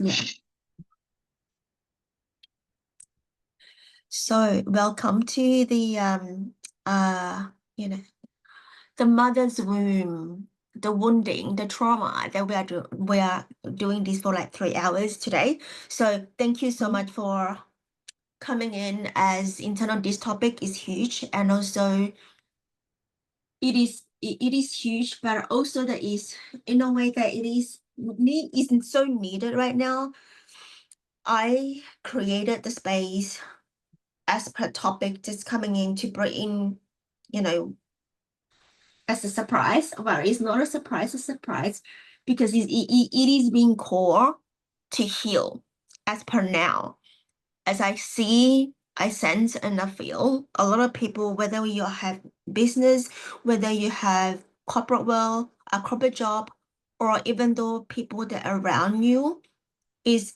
Yeah. So welcome to the the mother's womb, the wounding, the trauma that we are doing this for like 3 hours today. So thank you so much for coming in, as internal this topic is huge, and also it is huge, but also that is in a way that isn't so needed right now. I created the space as per topic just coming in to bring in, you know, as a surprise. Well, it's not a surprise because it is being core to heal as per now. As I see, I sense and I feel a lot of people, whether you have business, whether you have corporate world, a corporate job, or even though people that are around you, is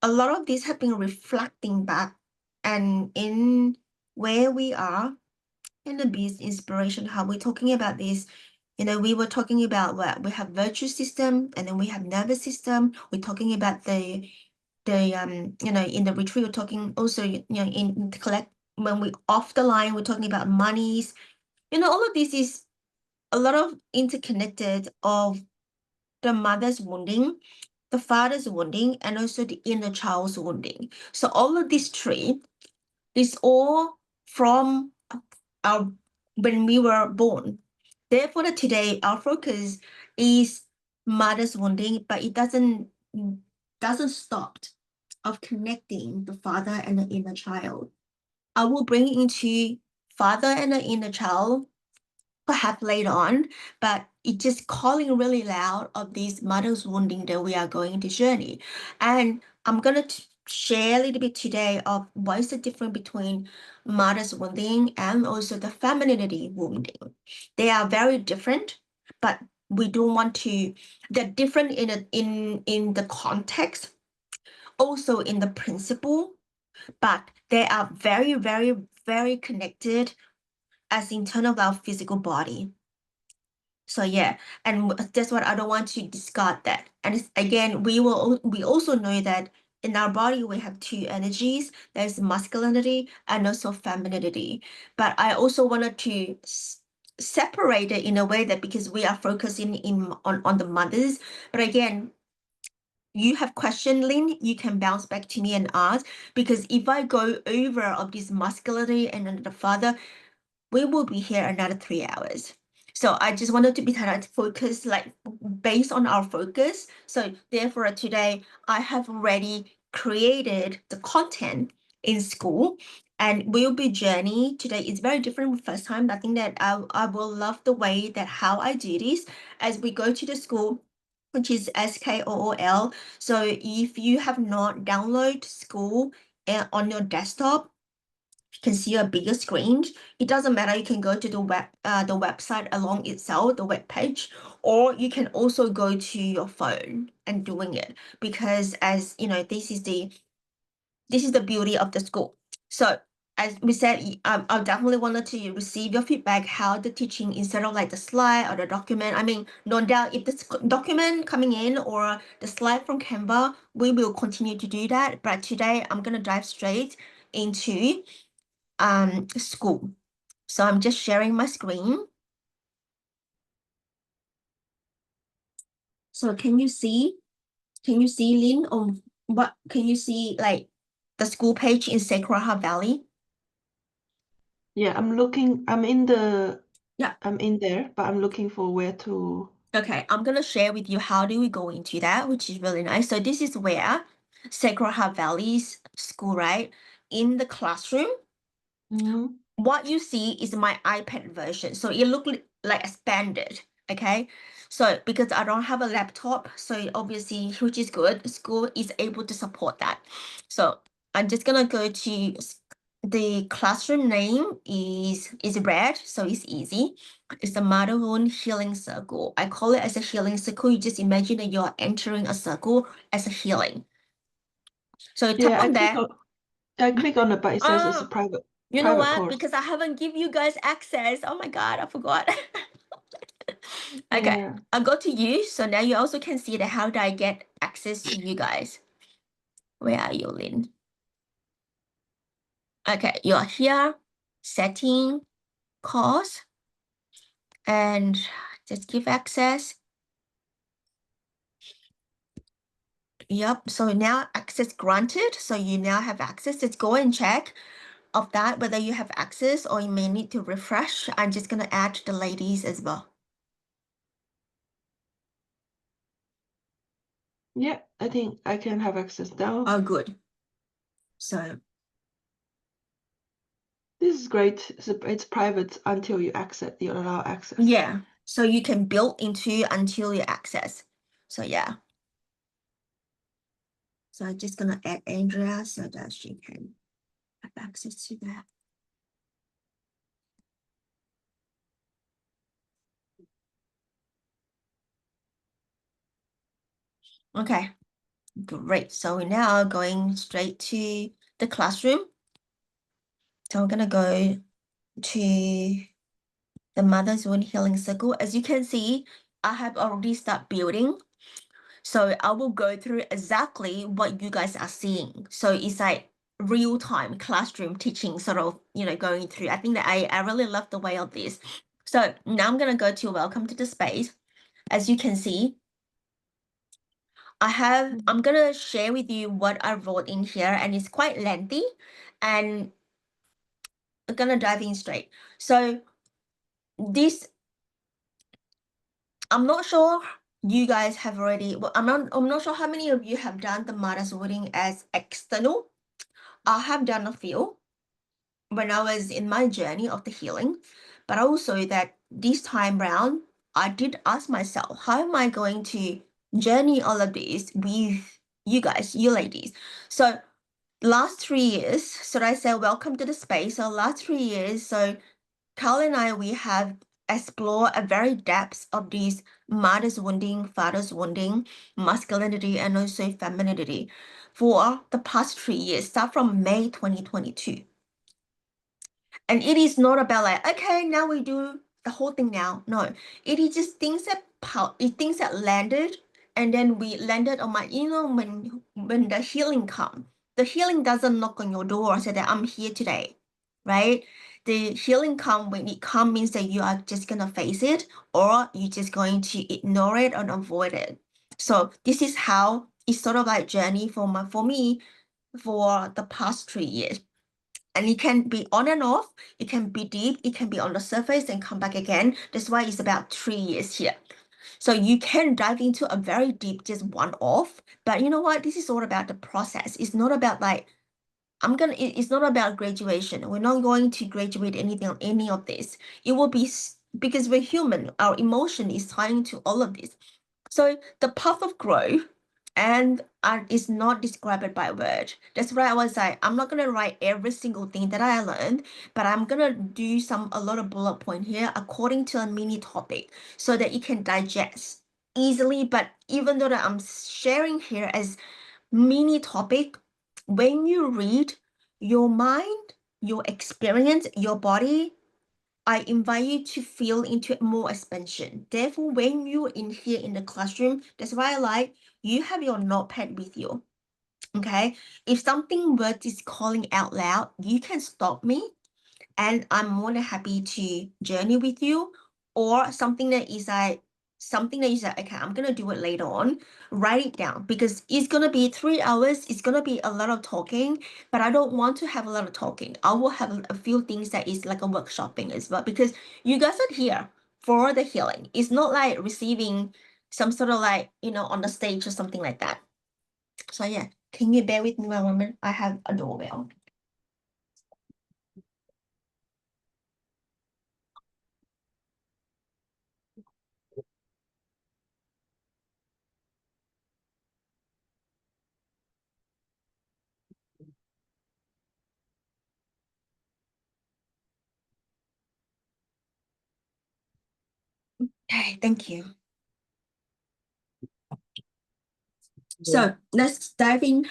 a lot of these have been reflecting back and in where we are in the biz inspiration, how we're talking about this. We were talking about what we have virtue system and then we have nervous system. We're talking about the in the retreat, we're talking also, in collect when we off the line, we're talking about monies. All of this is a lot of interconnected of the mother's wounding, the father's wounding, and also the inner child's wounding. So all of these three is all from our when we were born. Therefore, today our focus is mother's wounding, but it doesn't stop of connecting the father and the inner child. I will bring into father and the inner child perhaps later on, but it just calling really loud of this mother's wounding that we are going to journey. And I'm gonna share a little bit today of what is the difference between mother's wounding and also the femininity wounding. They are very different, but we don't want to. They're different in the context, also in the principle, but they are very, very, very connected as internal of our physical body. So yeah, and that's what I don't want to discard that. And again, we also know that in our body we have two energies. There's masculinity and also femininity. But I also wanted to separate it in a way that because we are focusing on the mothers. But again, you have question, Lynn, you can bounce back to me and ask, because if I go over of this masculinity and then the father, we will be here another 3 hours. So I just wanted to be kind of focused, like based on our focus. So therefore today I have already created the content in school and will be journey today. It's very different from first time. I think that I will love the way that how I do this as we go to the school, which is SKOOL. So if you have not downloaded school on your desktop, you can see a bigger screen. It doesn't matter. You can go to the website along itself, the web page, or you can also go to your phone and doing it, because as you know, this is the beauty of the school. So as we said, I definitely wanted to receive your feedback how the teaching instead of like the slide or the document. I mean, no doubt if the document coming in or the slide from Canva, we will continue to do that. But today I'm gonna dive straight into school. So I'm just sharing my screen. So can you see Lynn, on what can you see, like the school page in Sacred Heart Valley? Yeah, I'm looking, I'm in the, Yeah. I'm in there, but I'm looking for where to. Okay, I'm gonna share with you how do we go into that, which is really nice. So this is where Sacred Heart Valley's school, right? In the classroom, what you see is my iPad version. So it look like expanded, okay? So because I don't have a laptop, so obviously, which is good, school is able to support that. So I'm just gonna go to the classroom name is red, so it's easy. It's the Motherhood Healing Circle. I call it as a healing circle. You just imagine that you're entering a circle as a healing. So tap Yeah, on there. I click on it, but it says it's a Oh, you know private what? course. Because I haven't give you guys access. Oh my God, I forgot. Okay, Yeah. I'll go to you. So now you also can see that how do I get access to you guys. Where are you, Lynn? Okay, you're here, setting, course, and just give access. Yep, so now access granted. So you now have access. Let's go and check of that, whether you have access or you may need to refresh. I'm just gonna add the ladies as well. Yeah, I think I can have access now. Oh, good. So This is great. It's private until you allow access. yeah, so you can build into until you access. So yeah. So I'm just gonna add Andrea so that she can have access to that. Okay, great. So we're now going straight to the classroom. So I'm gonna go to the Mother's Wound Healing Circle. As you can see, I have already started building. So I will go through exactly what you guys are seeing. So it's like real time classroom teaching, sort of, going through. I think that I really love the way of this. So now I'm gonna go to welcome to the space. As you can see, I'm gonna share with you what I wrote in here, and it's quite lengthy, and I'm gonna dive in straight. So this, I'm not sure you guys have already, well, I'm not sure how many of you have done the Mother's Wounding as external. I have done a few when I was in my journey of the healing, but also that this time round, I did ask myself, how am I going to journey all of this with you guys, you ladies? So last 3 years, so I said, welcome to the space. So last 3 years, so Carl and I, we have explored a very depth of these mother's wounding, father's wounding, masculinity, and also femininity for the past 3 years, start from May 2022. And it is not about like, okay, now we do the whole thing now. No, it is just things that landed, and then we landed on my, when the healing come, the healing doesn't knock on your door and say that I'm here today, right? The healing come when it comes means that you are just gonna face it, or you're just going to ignore it and avoid it. So this is how it's sort of like journey for me for the past 3 years. And it can be on and off, it can be deep, it can be on the surface and come back again. That's why it's about 3 years here. So you can dive into a very deep, just one off, but you know what? This is all about the process. It's not about like, it's not about graduation. We're not going to graduate anything on any of this. It will be because we're human, our emotion is tying to all of this. So the path of growth and is not described by word. That's why I was like, I'm not gonna write every single thing that I learned, but I'm gonna do a lot of bullet point here according to a mini topic so that you can digest easily. But even though that I'm sharing here as mini topic, when you read, your mind, your experience, your body, I invite you to feel into more expansion. Therefore, when you're in here in the classroom, that's why I like you have your notepad with you. Okay. If something word is calling out loud, you can stop me, and I'm more than happy to journey with you, or something that is like okay, I'm gonna do it later on. Write it down, because it's gonna be 3 hours, it's gonna be a lot of talking, but I don't want to have a lot of talking. I will have a few things that is like a workshopping as well, because you guys are here for the healing. It's not like receiving some sort of like, on the stage or something like that. So yeah, can you bear with me one moment? I have a doorbell. Okay, thank you. So let's dive in.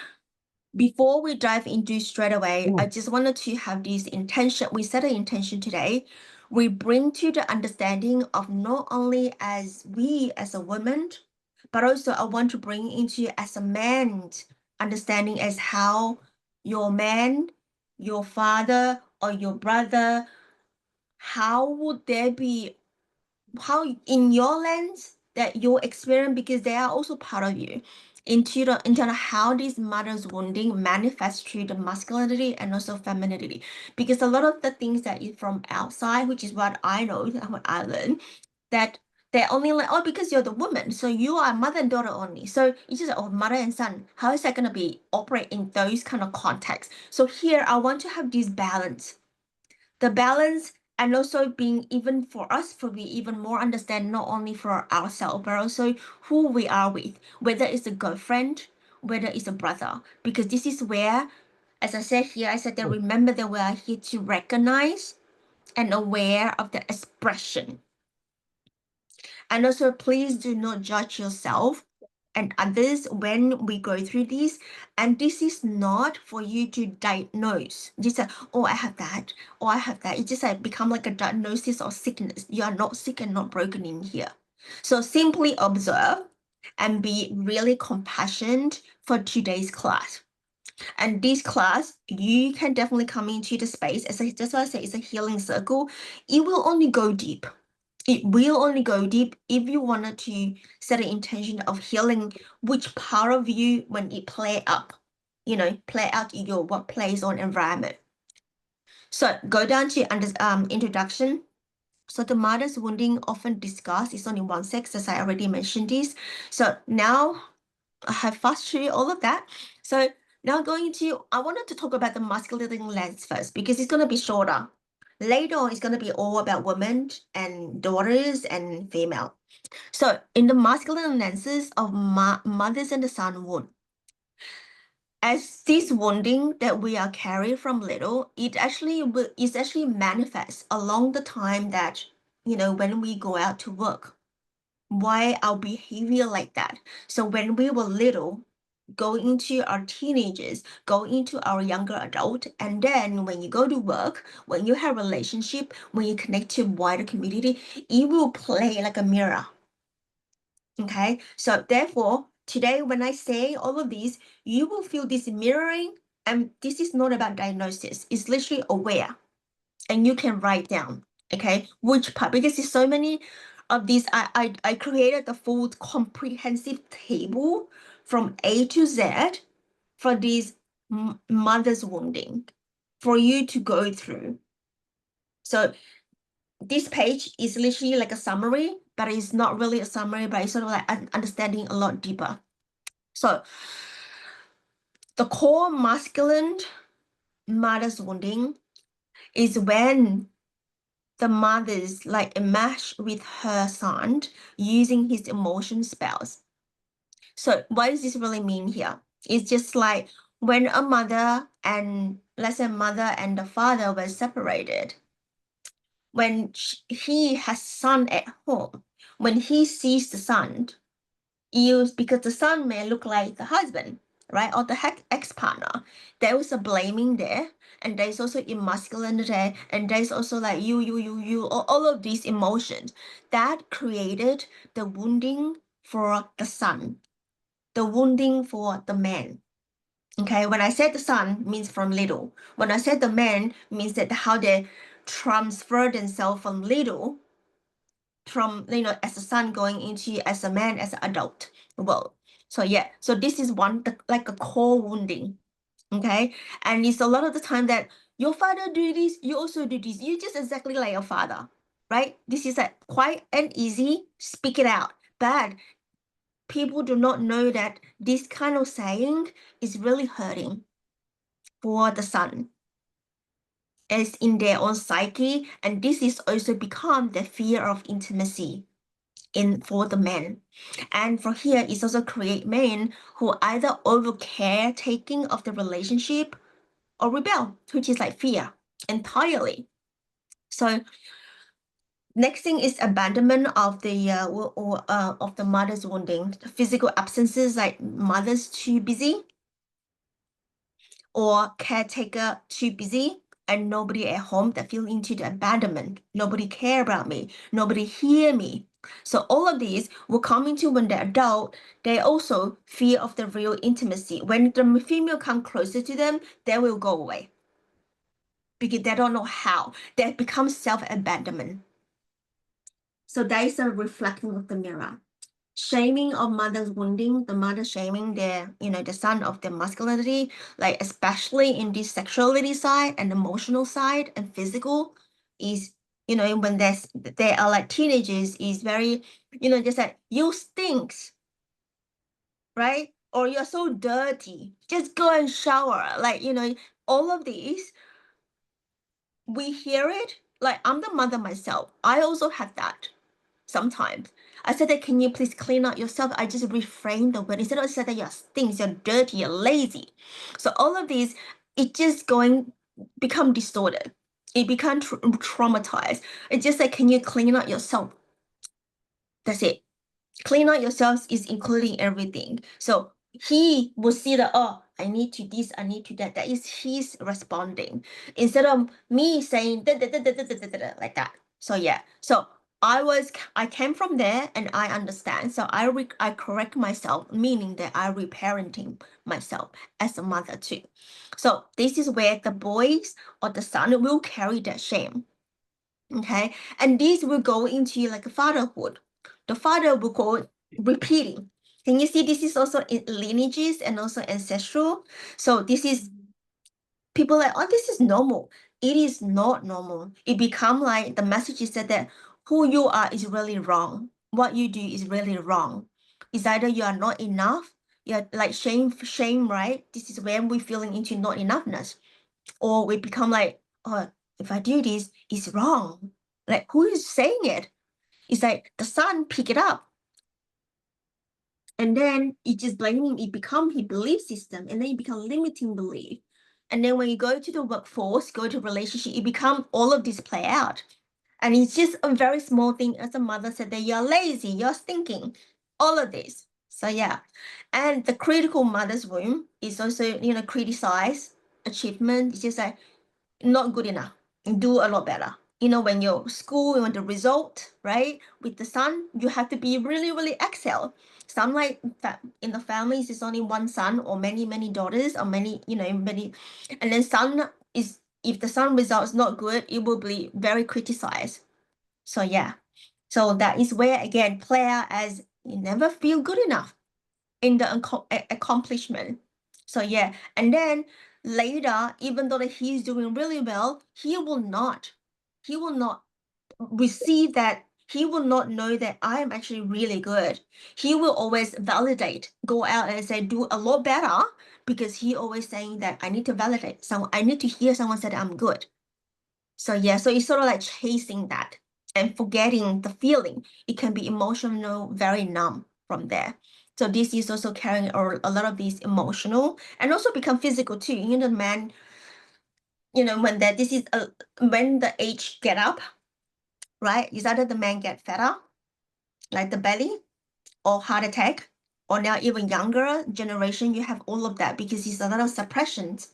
Before we dive into straight away, I just wanted to have this intention. We set an intention today. We bring to the understanding of not only as we as a woman, but also I want to bring into as a man understanding as how your man, your father, or your brother, how would there be, how in your lens that your experience, because they are also part of you, into how these mother's wounding manifests through the masculinity and also femininity. Because a lot of the things that is from outside, which is what I know and what I learned, that they're only like, oh, because you're the woman, so you are mother and daughter only. So it's just, oh, mother and son. How is that going to be operate in those kind of contexts? So here, I want to have this balance. The balance, and also being, even for us, for we even more understand, not only for ourselves, but also who we are with, whether it's a girlfriend, whether it's a brother. Because this is where, as I said here, I said that remember that we are here to recognize and aware of the expression. And also, please do not judge yourself and others when we go through this. And this is not for you to diagnose. Just like, oh, I have that, or I have that. It just like become like a diagnosis of sickness. You are not sick and not broken in here. So simply observe and be really compassionate for today's class. And this class, you can definitely come into the space. As just what I said, it's a healing circle. It will only go deep. It will only go deep if you wanted to set an intention of healing which part of you when it play up, play out in your workplace or environment. So go down to introduction. So the mother's wounding often discussed is only one sex, as I already mentioned this. So now I have fast through all of that. So now I wanted to talk about the masculine lens first because it's going to be shorter. Later on, it's going to be all about women and daughters and female. So in the masculine lenses of mothers and the son wound, as this wounding that we are carried from little, it actually manifests along the time that, when we go out to work. Why our behavior like that? So when we were little, go into our teenagers, go into our younger adult, and then when you go to work, when you have relationship, when you connect to wider community, it will play like a mirror. Okay, so therefore, today when I say all of these, you will feel this mirroring, and this is not about diagnosis, it's literally aware, and you can write down, okay, which part, because there's so many of these. I created the full comprehensive table from A to Z for these mother's wounding for you to go through. So this page is literally like a summary, but it's not really a summary, but it's sort of like understanding a lot deeper. So the core masculine mother's wounding is when the mother's like enmesh with her son using his emotion spells. So what does this really mean here? It's just like when a mother and, let's say, mother and the father were separated, when he has son at home, when he sees the son, because the son may look like the husband, right, or the ex-partner, there was a blaming there, and there's also emasculine there, and there's also like you, all of these emotions that created the wounding for the son, the wounding for the man. Okay, when I said the son means from little. When I said the man means that how they transfer themselves from little, from as a son going into as a man, as an adult world. So yeah, so this is one like a core wounding. Okay, and it's a lot of the time that your father do this, you also do this, you just exactly like your father, right? This is like quite an easy, speak it out, but people do not know that this kind of saying is really hurting for the son, as in their own psyche, and this is also become the fear of intimacy for the men. And for here, it's also create men who either over caretaking of the relationship or rebel, which is like fear entirely. So next thing is abandonment of the of the mother's wounding, physical absences like mother's too busy or caretaker too busy and nobody at home, that feel into the abandonment. Nobody care about me. Nobody hear me. So all of these will come into when they're adult, they also fear of the real intimacy. When the female come closer to them, they will go away because they don't know how. They become self-abandonment. So that is a reflection of the mirror. Shaming of mother's wounding, the mother shaming their, the son of their masculinity, like especially in the sexuality side and emotional side and physical, is, when they are like teenagers, is very, just like, you stinks, right? Or you're so dirty, just go and shower. Like, all of these, we hear it. Like, I'm the mother myself. I also have that sometimes. I said that, can you please clean up yourself? I just reframed the word. Instead of saying that you're stinks, you're dirty, you're lazy. So all of these, it just become distorted. It become traumatized. It's just like, can you clean up yourself? That's it. Clean out yourselves is including everything. So he will see that, oh, I need to this, I need to that. That is his responding instead of me saying da, da, da, da, da, da, da, da, like that. So yeah, so I came from there and I understand. So I correct myself, meaning that I reparenting myself as a mother too. So this is where the boys or the son will carry that shame. Okay, and this will go into like fatherhood. The father will go repeating. Can you see this is also in lineages and also ancestral? So this is people like, oh, this is normal. It is not normal. It become like the message is that who you are is really wrong. What you do is really wrong. It's either you are not enough, you're like shame, right? This is when we're feeling into not enoughness. Or we become like, oh, if I do this, it's wrong. Like, who is saying it? It's like the son pick it up. And then it just blaming, it become his belief system, and then it become limiting belief. And then when you go to the workforce, go to relationship, it become all of this play out. And it's just a very small thing, as a mother said, that you're lazy, you're stinking, all of this. So yeah. And the critical mother's womb is also, criticize achievement. It's just like, not good enough. Do a lot better. When you're school, you want the result, right? With the son, you have to be really, really excel. Some like in the families, it's only one son or many, many daughters or many, many. And then son is, if the son result is not good, it will be very criticized. So yeah. So that is where, again, play out as you never feel good enough in the accomplishment. So yeah, and then later, even though that he's doing really well, he will not receive that. He will not know that I am actually really good. He will always validate, go out and say, do a lot better, because he always saying that I need to validate someone. I need to hear someone say that I'm good. So yeah, so it's sort of like chasing that and forgetting the feeling. It can be emotional, very numb from there. So this is also carrying a lot of these emotional and also become physical too. Man, when when the age get up, right? Is either the man get fatter, like the belly, or heart attack, or now even younger generation, you have all of that because it's a lot of suppressions.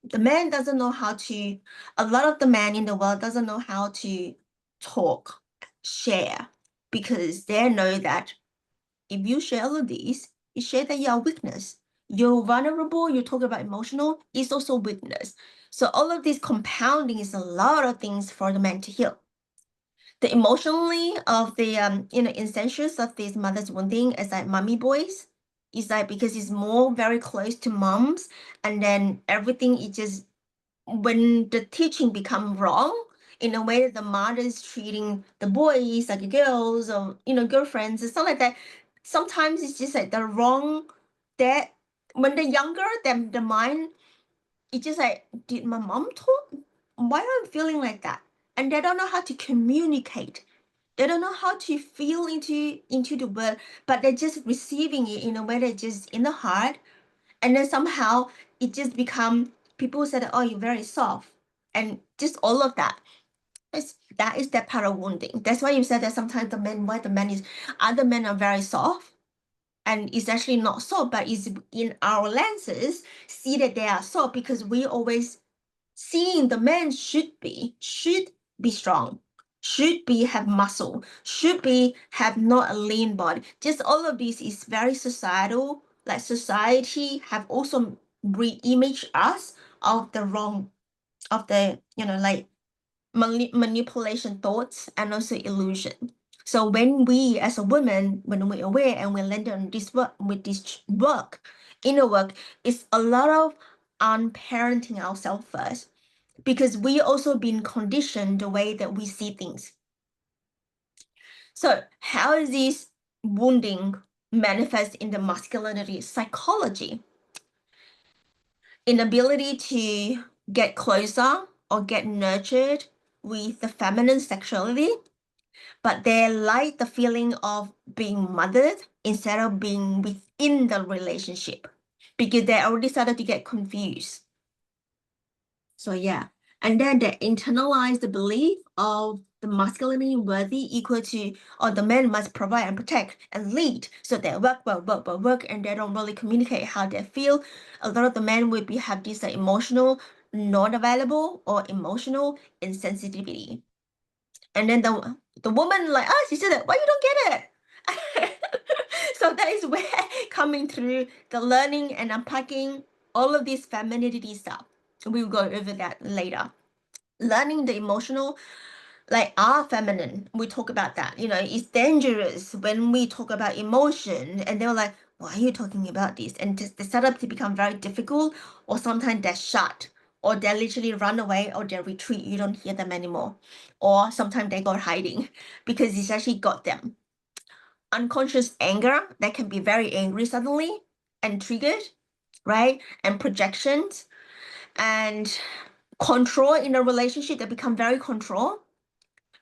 The man doesn't know how to, a lot of the men in the world doesn't know how to talk, share, because they know that if you share all of these, you share that you are weakness. You're vulnerable, you talk about emotional, it's also weakness. So all of this compounding is a lot of things for the man to heal. The emotionally of the essentials of these mother's wounding is like mommy boys. Is like because it's more very close to moms, and then everything is just when the teaching become wrong in a way that the mother is treating the boys like girls or girlfriends and stuff like that. Sometimes it's just like the wrong that when they're younger, then the mind, it's just like, did my mom talk? Why am I feeling like that? And they don't know how to communicate. They don't know how to feel into the word, but they're just receiving it in a way that just in the heart. And then somehow it just become, people said, oh, you're very soft. And just all of that. That is that part of wounding. That's why you said that sometimes other men are very soft. And it's actually not soft, but it's in our lenses, see that they are soft because we always seeing the man should be strong. should be have muscle, should be have not a lean body. Just all of this is very societal. Like society have also re-imaged us of the wrong, of the, you know, like manipulation thoughts and also illusion. So when we as a woman, when we're aware and we land on this work with this work, inner work, it's a lot of unparenting ourselves first, because we also been conditioned the way that we see things. So how is this wounding manifest in the masculinity psychology? Inability to get closer or get nurtured with the feminine sexuality, but they like the feeling of being mothered instead of being within the relationship, because they already started to get confused. So yeah, and then they internalize the belief of the masculinity worthy equal to, or the man must provide and protect and lead. So they work, and they don't really communicate how they feel. A lot of the men will be have this emotional not available or emotional insensitivity. And then the woman like, she said that, why you don't get it? So that is where coming through the learning and unpacking all of this femininity stuff. We'll go over that later. Learning the emotional, like our feminine, we talk about that. You know, it's dangerous when we talk about emotion, and they're like, why are you talking about this? And they start up to become very difficult, or sometimes they're shut, or they literally run away, or they retreat. You don't hear them anymore. Or sometimes they go hiding because it's actually got them. Unconscious anger, that can be very angry suddenly and triggered, right? And projections and control in a relationship, that become very control,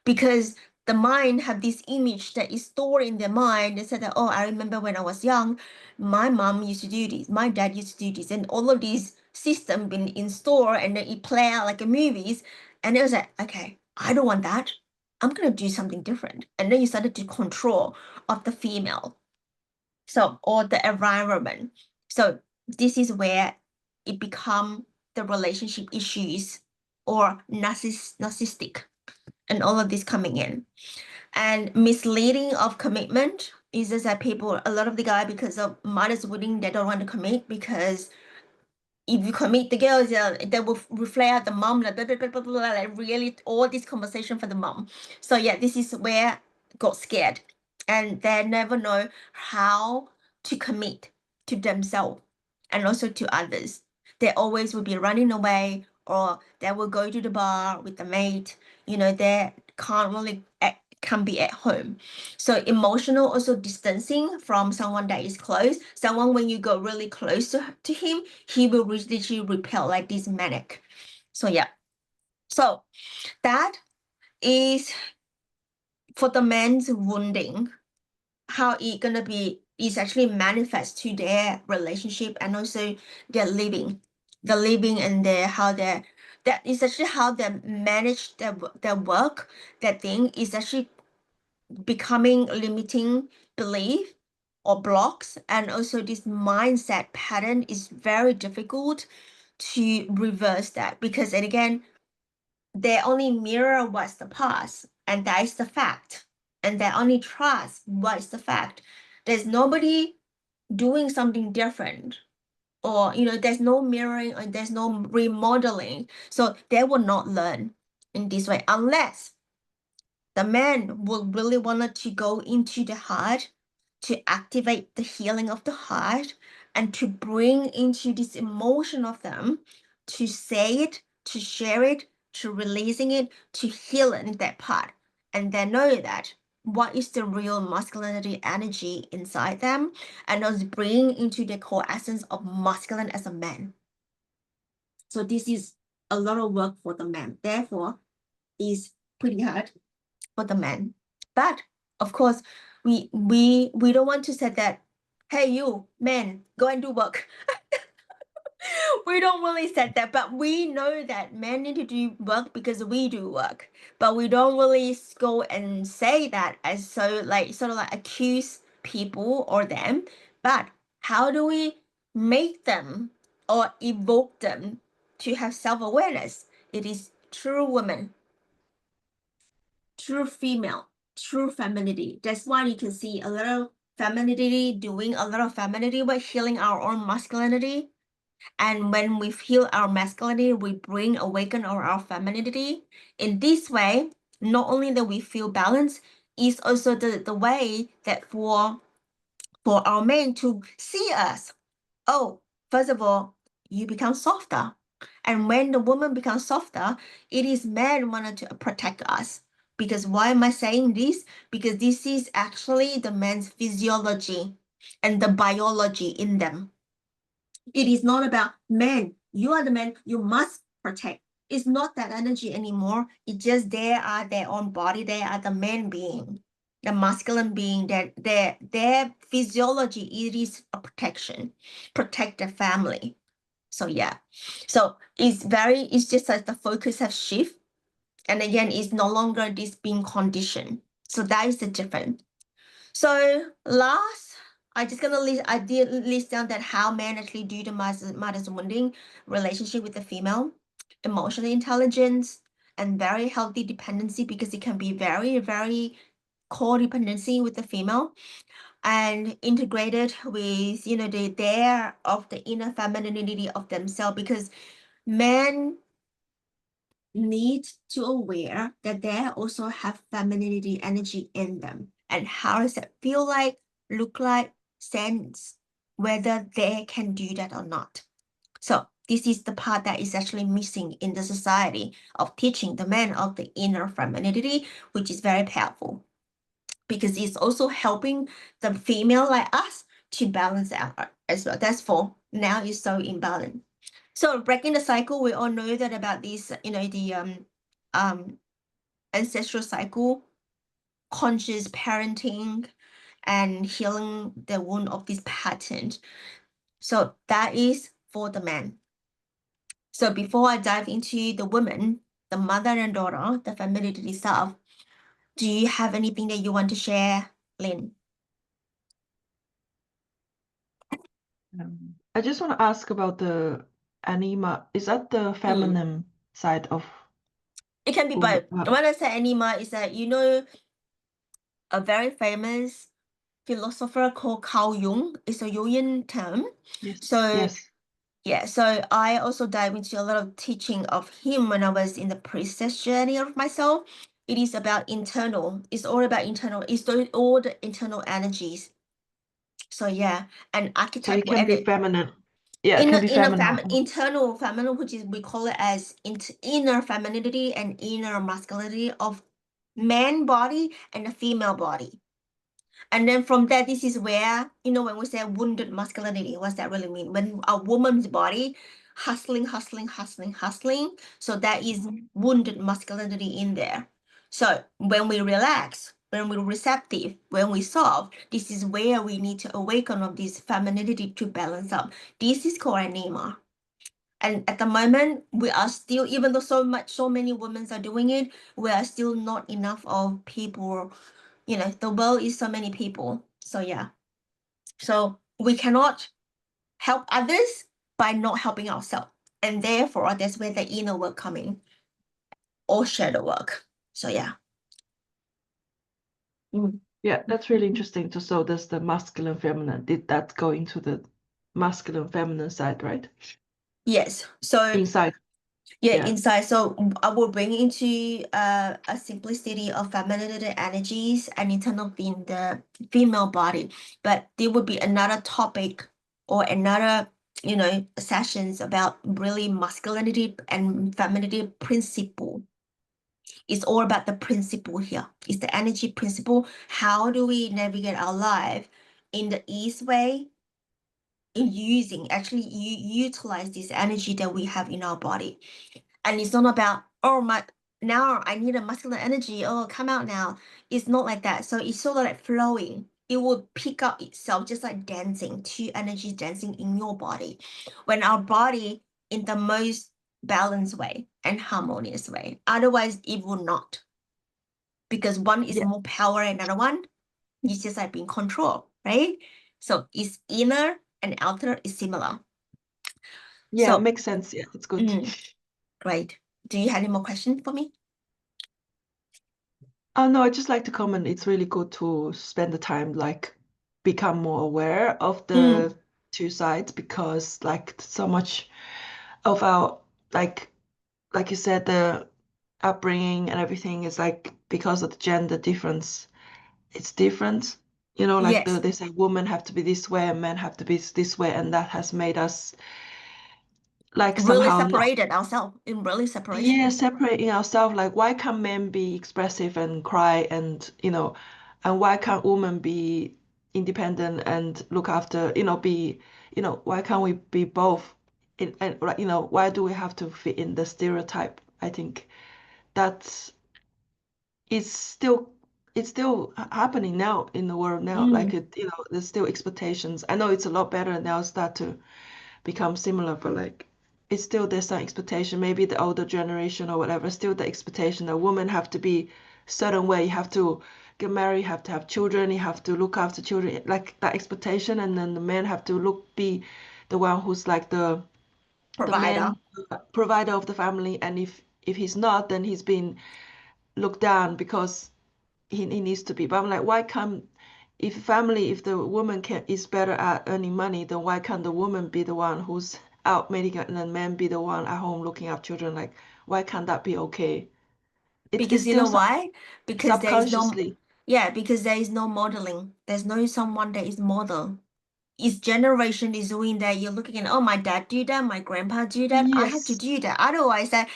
because the mind have this image that is stored in their mind. They said that, oh, I remember when I was young, my mom used to do this, my dad used to do this, and all of these system been in store, and then it play out like a movies. And it was like, okay, I don't want that, I'm gonna do something different. And then you started to control of the female, so, or the environment. So this is where it become the relationship issues or narcissistic, and all of this coming in. And misleading of commitment is just that people, a lot of the guy, because of mothers willing, they don't want to commit, because if you commit the girls, they will reflect the mom, like, blah, blah, blah, blah, blah, like really all this conversation for the mom. So yeah, this is where got scared, and they never know how to commit to themselves and also to others. They always will be running away, or they will go to the bar with the mate. You know, they can't really can be at home. So emotional also distancing from someone that is close. Someone, when you go really close to him, he will literally repel like this manic. So yeah. So that is for the men's wounding, how it gonna be is actually manifest to their relationship and also their living. The living and their how they, that is actually how they manage their work. That thing is actually becoming limiting belief or blocks, and also this mindset pattern is very difficult to reverse that, because, and again, they only mirror what's the past, and that is the fact, and they only trust what's the fact. There's nobody doing something different, or there's no mirroring, or there's no remodeling, so they will not learn in this way unless the man will really want to go into the heart, to activate the healing of the heart, and to bring into this emotion of them, to say it, to share it, to releasing it, to heal it in that part. And they know that what is the real masculinity energy inside them, and also bring into the core essence of masculine as a man. So this is a lot of work for the man. Therefore, is pretty hard for the men. But of course, we don't want to say that, hey, you men, go and do work. We don't really say that, but we know that men need to do work because we do work. But we don't really go and say that as sort of like accuse people or them. But how do we make them or evoke them to have self-awareness? It is true women. true female, true femininity. That's why you can see a little femininity, doing a lot of femininity, but healing our own masculinity. And when we heal our masculinity, we bring awaken our femininity. In this way, not only that we feel balanced, is also the way that for our men to see us. Oh, first of all, you become softer. And when the woman becomes softer, it is men wanted to protect us. Because why am I saying this? Because this is actually the man's physiology and the biology in them. It is not about men. You are the man, you must protect. It's not that energy anymore. It's just they are their own body. They are the man being, the masculine being, that their physiology, it is a protection, protect the family. So yeah. So it's just like the focus has shift. And again, it's no longer this being conditioned. So that is the difference. So last, I did list down that how men actually do the mother's wounding relationship with the female, emotional intelligence, and very healthy dependency, because it can be very, very codependency with the female, and integrated with the their of the inner femininity of themselves, because men need to aware that they also have femininity energy in them, and how does it feel like, look like, sense, whether they can do that or not. So this is the part that is actually missing in the society of teaching the men of the inner femininity, which is very powerful, because it's also helping the female like us to balance out as well. That's for now is so imbalanced. So breaking the cycle, we all know that about this, the ancestral cycle, conscious parenting, and healing the wound of this pattern. So that is for the man. So before I dive into the woman, the mother and daughter, the femininity itself, do you have anything that you want to share, Lynn? I just want to ask about the anima. Is that the feminine side of It can be woman? both. When I say anima, is that a very famous philosopher called Carl Jung. It's a Jungian term. Yes. So Yes. yeah, so I also dive into a lot of teaching of him when I was in the priestess journey of myself. It is about internal. It's all about internal. It's all the internal energies. So yeah, and So archetypal it can be energy. feminine. Yeah, it can be feminine. Internal feminine, which is we call it as inner femininity and inner masculinity of man body and the female body. And then from there, this is where, when we say wounded masculinity, what's that really mean? When a woman's body hustling. So that is wounded masculinity in there. So when we relax, when we're receptive, when we solve, this is where we need to awaken of this femininity to balance up. This is called anima. And at the moment, we are still, even though so many women are doing it, we are still not enough of people. The world is so many people. So yeah. So we cannot help others by not helping ourselves. And therefore, that's where the inner work coming, or shadow work. So yeah. Yeah, that's really interesting. So there's the masculine, feminine. Did that go into the masculine, feminine side, right? Yes. So Inside. yeah, inside. So I will bring into a simplicity of femininity energies and internal being the female body. But there would be another topic or another, sessions about really masculinity and femininity principle. It's all about the principle here. It's the energy principle. How do we navigate our life in the ease way? In using, actually, you utilize this energy that we have in our body. And it's not about, now I need a masculine energy. Oh, come out now. It's not like that. So it's sort of like flowing. It will pick up itself, just like dancing, two energies dancing in your body. When our body in the most balanced way and harmonious way. Otherwise, it will not. Because one is more power than another one. It's just like being controlled, right? So it's inner and outer is similar. Yeah, So, makes sense. Yeah, that's good. Great. Do you have any more questions for me? No, I just like to comment. It's really good to spend the time, like, become more aware of the two sides, because like so much of our, like you said, the upbringing and everything is like, because of the gender difference, it's different. You know, like Yes, they say women have to be this way and men have to be this way, and that has made us like really somehow not, separated ourselves in really separation. yeah, separating ourselves. Like, why can't men be expressive and cry, and and why can't women be independent and look after, be, why can't we be both? And like, why do we have to fit in the stereotype? I think that's it's still happening now in the world now. Like, there's still expectations. I know it's a lot better now, start to become similar, but like, it's still, there's some expectation. Maybe the older generation or whatever, still the expectation that women have to be certain way. You have to get married, you have to have children, you have to look after children, like that expectation. And then the men have to be the one who's like the Provider. man provider of the family. And if he's not, then he's been looked down because he needs to be. But I'm like, why can't, if the woman is better at earning money, then why can't the woman be the one who's out making it, and the man be the one at home looking after children? Like, why can't that be okay? It's Because you still know why? Because there is no, subconsciously. yeah, because there is no modeling. There's no someone that is model. Each generation is doing that. You're looking at, oh, my dad do that, my grandpa do that. I have to Yes. do that. Otherwise, that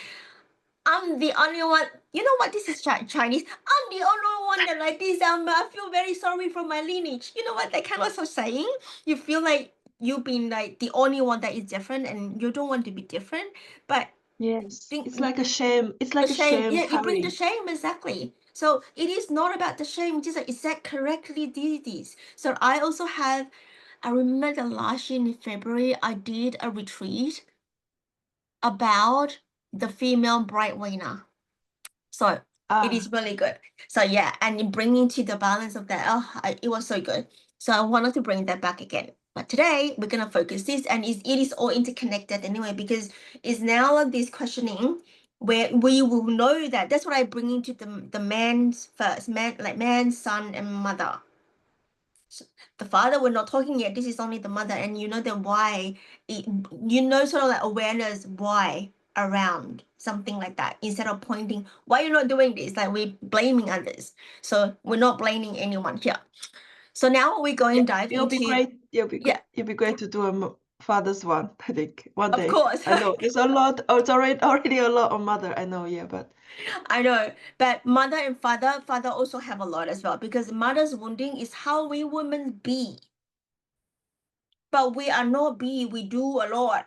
I'm the only one. You know what? This is Chinese. I'm the only one that like this. I feel very sorry for my lineage. You know what? That kind of saying. You feel like you've been like the only one that is different, and you don't want to be different. But Yes. think It's like a shame. It's the like a shame. shame Yeah, you bring the carrying. shame exactly. So it is not about the shame. Just like, is that correctly did this? So I also have. I remember the last year in February, I did a retreat about the female breadwinner. So it is Ah, really good. So yeah, and in bringing to the balance of that, it was so good. So I wanted to bring that back again. But today we're gonna focus this, and it is all interconnected anyway, because it's now like this questioning where we will know that that's what I bring into the man's first, man, son, and mother. So the father, we're not talking yet. This is only the mother, and you know the why. Sort of like awareness why around something like that, instead of pointing why you're not doing this, like we're blaming others. So we're not blaming anyone here. So now we're yeah. going to dive It'll be into, great. yeah, It'll be great to do a father's one. I think one of day. course. I know there's a lot. Oh, it's already a lot on mother. I know. Yeah, but I know, but mother and father also have a lot as well, because mother's wounding is how we women be, but we are not be, we do a lot.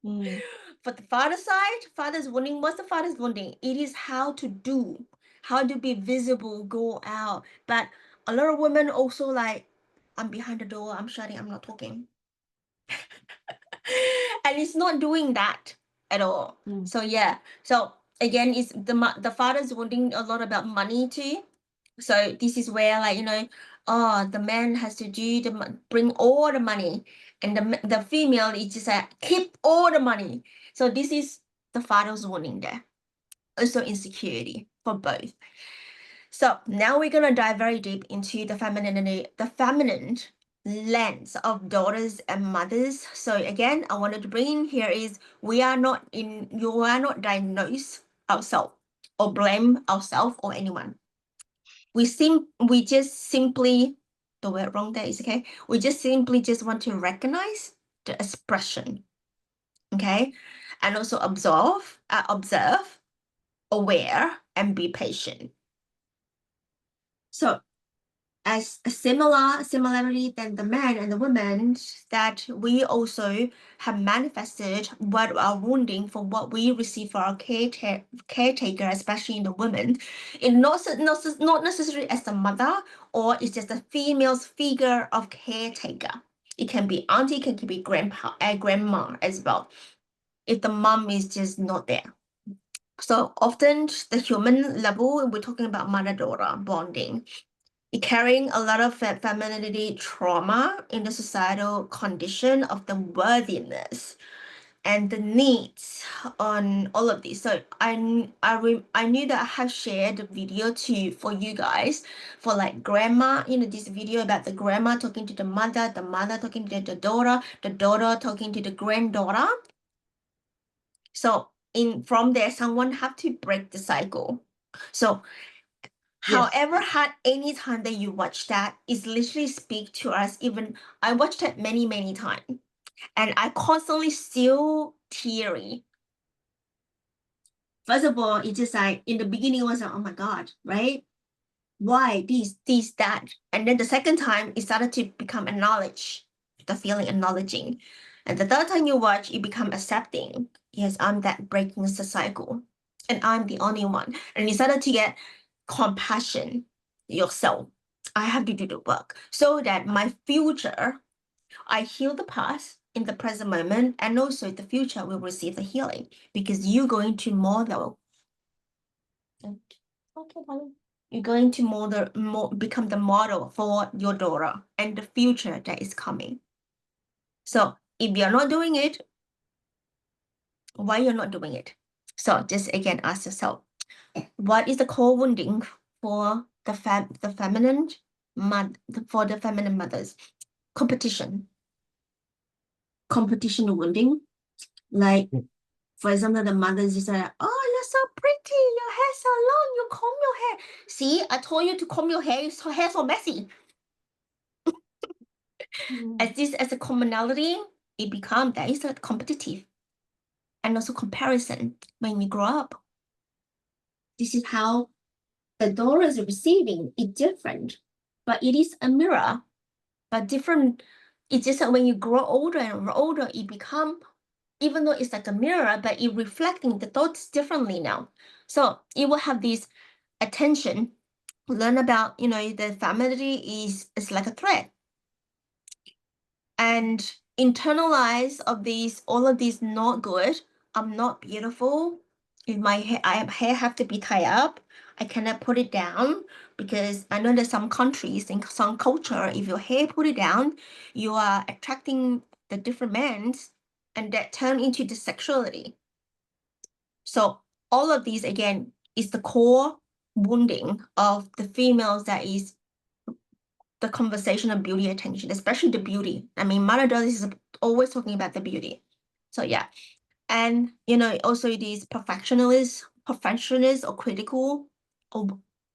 mm, For the father side, father's wounding, what's the father's wounding? It is how to do, how to be visible, go out. But a lot of women also like, I'm behind the door, I'm shutting, I'm not talking. And it's not doing that at all. mm. So yeah. So again, it's the father's wounding a lot about money too. So this is where, like, oh, the man has to do bring all the money, and the female is just like keep all the money. So this is the father's warning there. Also insecurity for both. So now we're gonna dive very deep into the feminine lens of daughters and mothers. So again, I wanted to bring in here is you are not diagnose ourselves or blame ourselves or anyone. We just simply, the word wrong there is okay. We just simply just want to recognize the expression, okay, and also observe, aware, and be patient. So as a similarity than the man and the woman, that we also have manifested what our wounding for what we receive for our caretaker, especially in the women. It not necessarily as a mother, or it's just a female's figure of caretaker. It can be auntie, it can be grandpa and grandma as well, if the mom is just not there. So often the human level, we're talking about mother-daughter bonding, carrying a lot of femininity trauma in the societal condition of the worthiness. and the needs on all of this. So I knew that I have shared the video for you guys for like grandma, this video about the grandma talking to the mother talking to the daughter talking to the granddaughter. So from there, someone have to break the cycle. So however hard, anytime that you watch that, is literally speak to us. Even I watched it many, many times, and I constantly still teary. First of all, it's just like in the beginning, it was like, oh my God, right? Why this, that? And then the second time, it started to become acknowledge the feeling, acknowledging. And the third time you watch, it become accepting. Yes, I'm that breaking the cycle, and I'm the only one. And you started to get compassion yourself. I have to do the work so that my future, I heal the past in the present moment, and also the future will receive the healing because you're going to model. Okay, darling. You're going to become the model for your daughter and the future that is coming. So if you're not doing it, why you're not doing it? So just again ask yourself, what is the core wounding for the feminine mothers? Competition wounding, like for example, the mothers is like, oh, you're so pretty, your hair so long, you comb your hair. See, I told you to comb your hair, your hair so messy. As a commonality, it becomes that is a competitive and also comparison when we grow up. This is how the daughter is receiving it different, but it is a mirror, but different. It's just that when you grow older and older, it become, even though it's like a mirror, but it reflecting the thoughts differently now. So it will have this attention, learn about, the family is like a thread, and internalize of all of these not good. I'm not beautiful. If my hair have to be tied up, I cannot put it down, because I know that some countries, in some culture, if your hair put it down, you are attracting the different men, and that turn into the sexuality. So all of these again is the core wounding of the females, that is the conversation of beauty attention, especially the beauty. I mean, Mother Daughter is always talking about the beauty. So yeah. And also it is perfectionist or critical. Or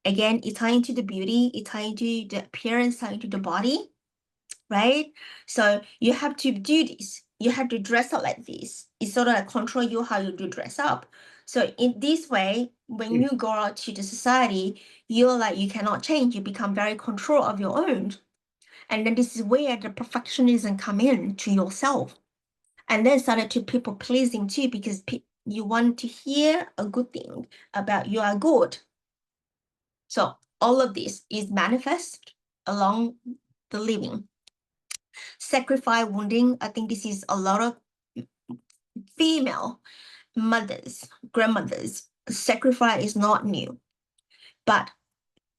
again, it's tying to the beauty, it's tying to the appearance, tying to the body, right? So you have to do this. You have to dress up like this. It's sort of like control you how you do dress up. So in this way, when you go out to the society, you're like, you cannot change. You become very control of your own. And then this is where the perfectionism come in to yourself. And then started to people pleasing too, because you want to hear a good thing about you are good. So all of this is manifest along the living. Sacrifice wounding, I think this is a lot of female mothers, grandmothers. Sacrifice is not new, but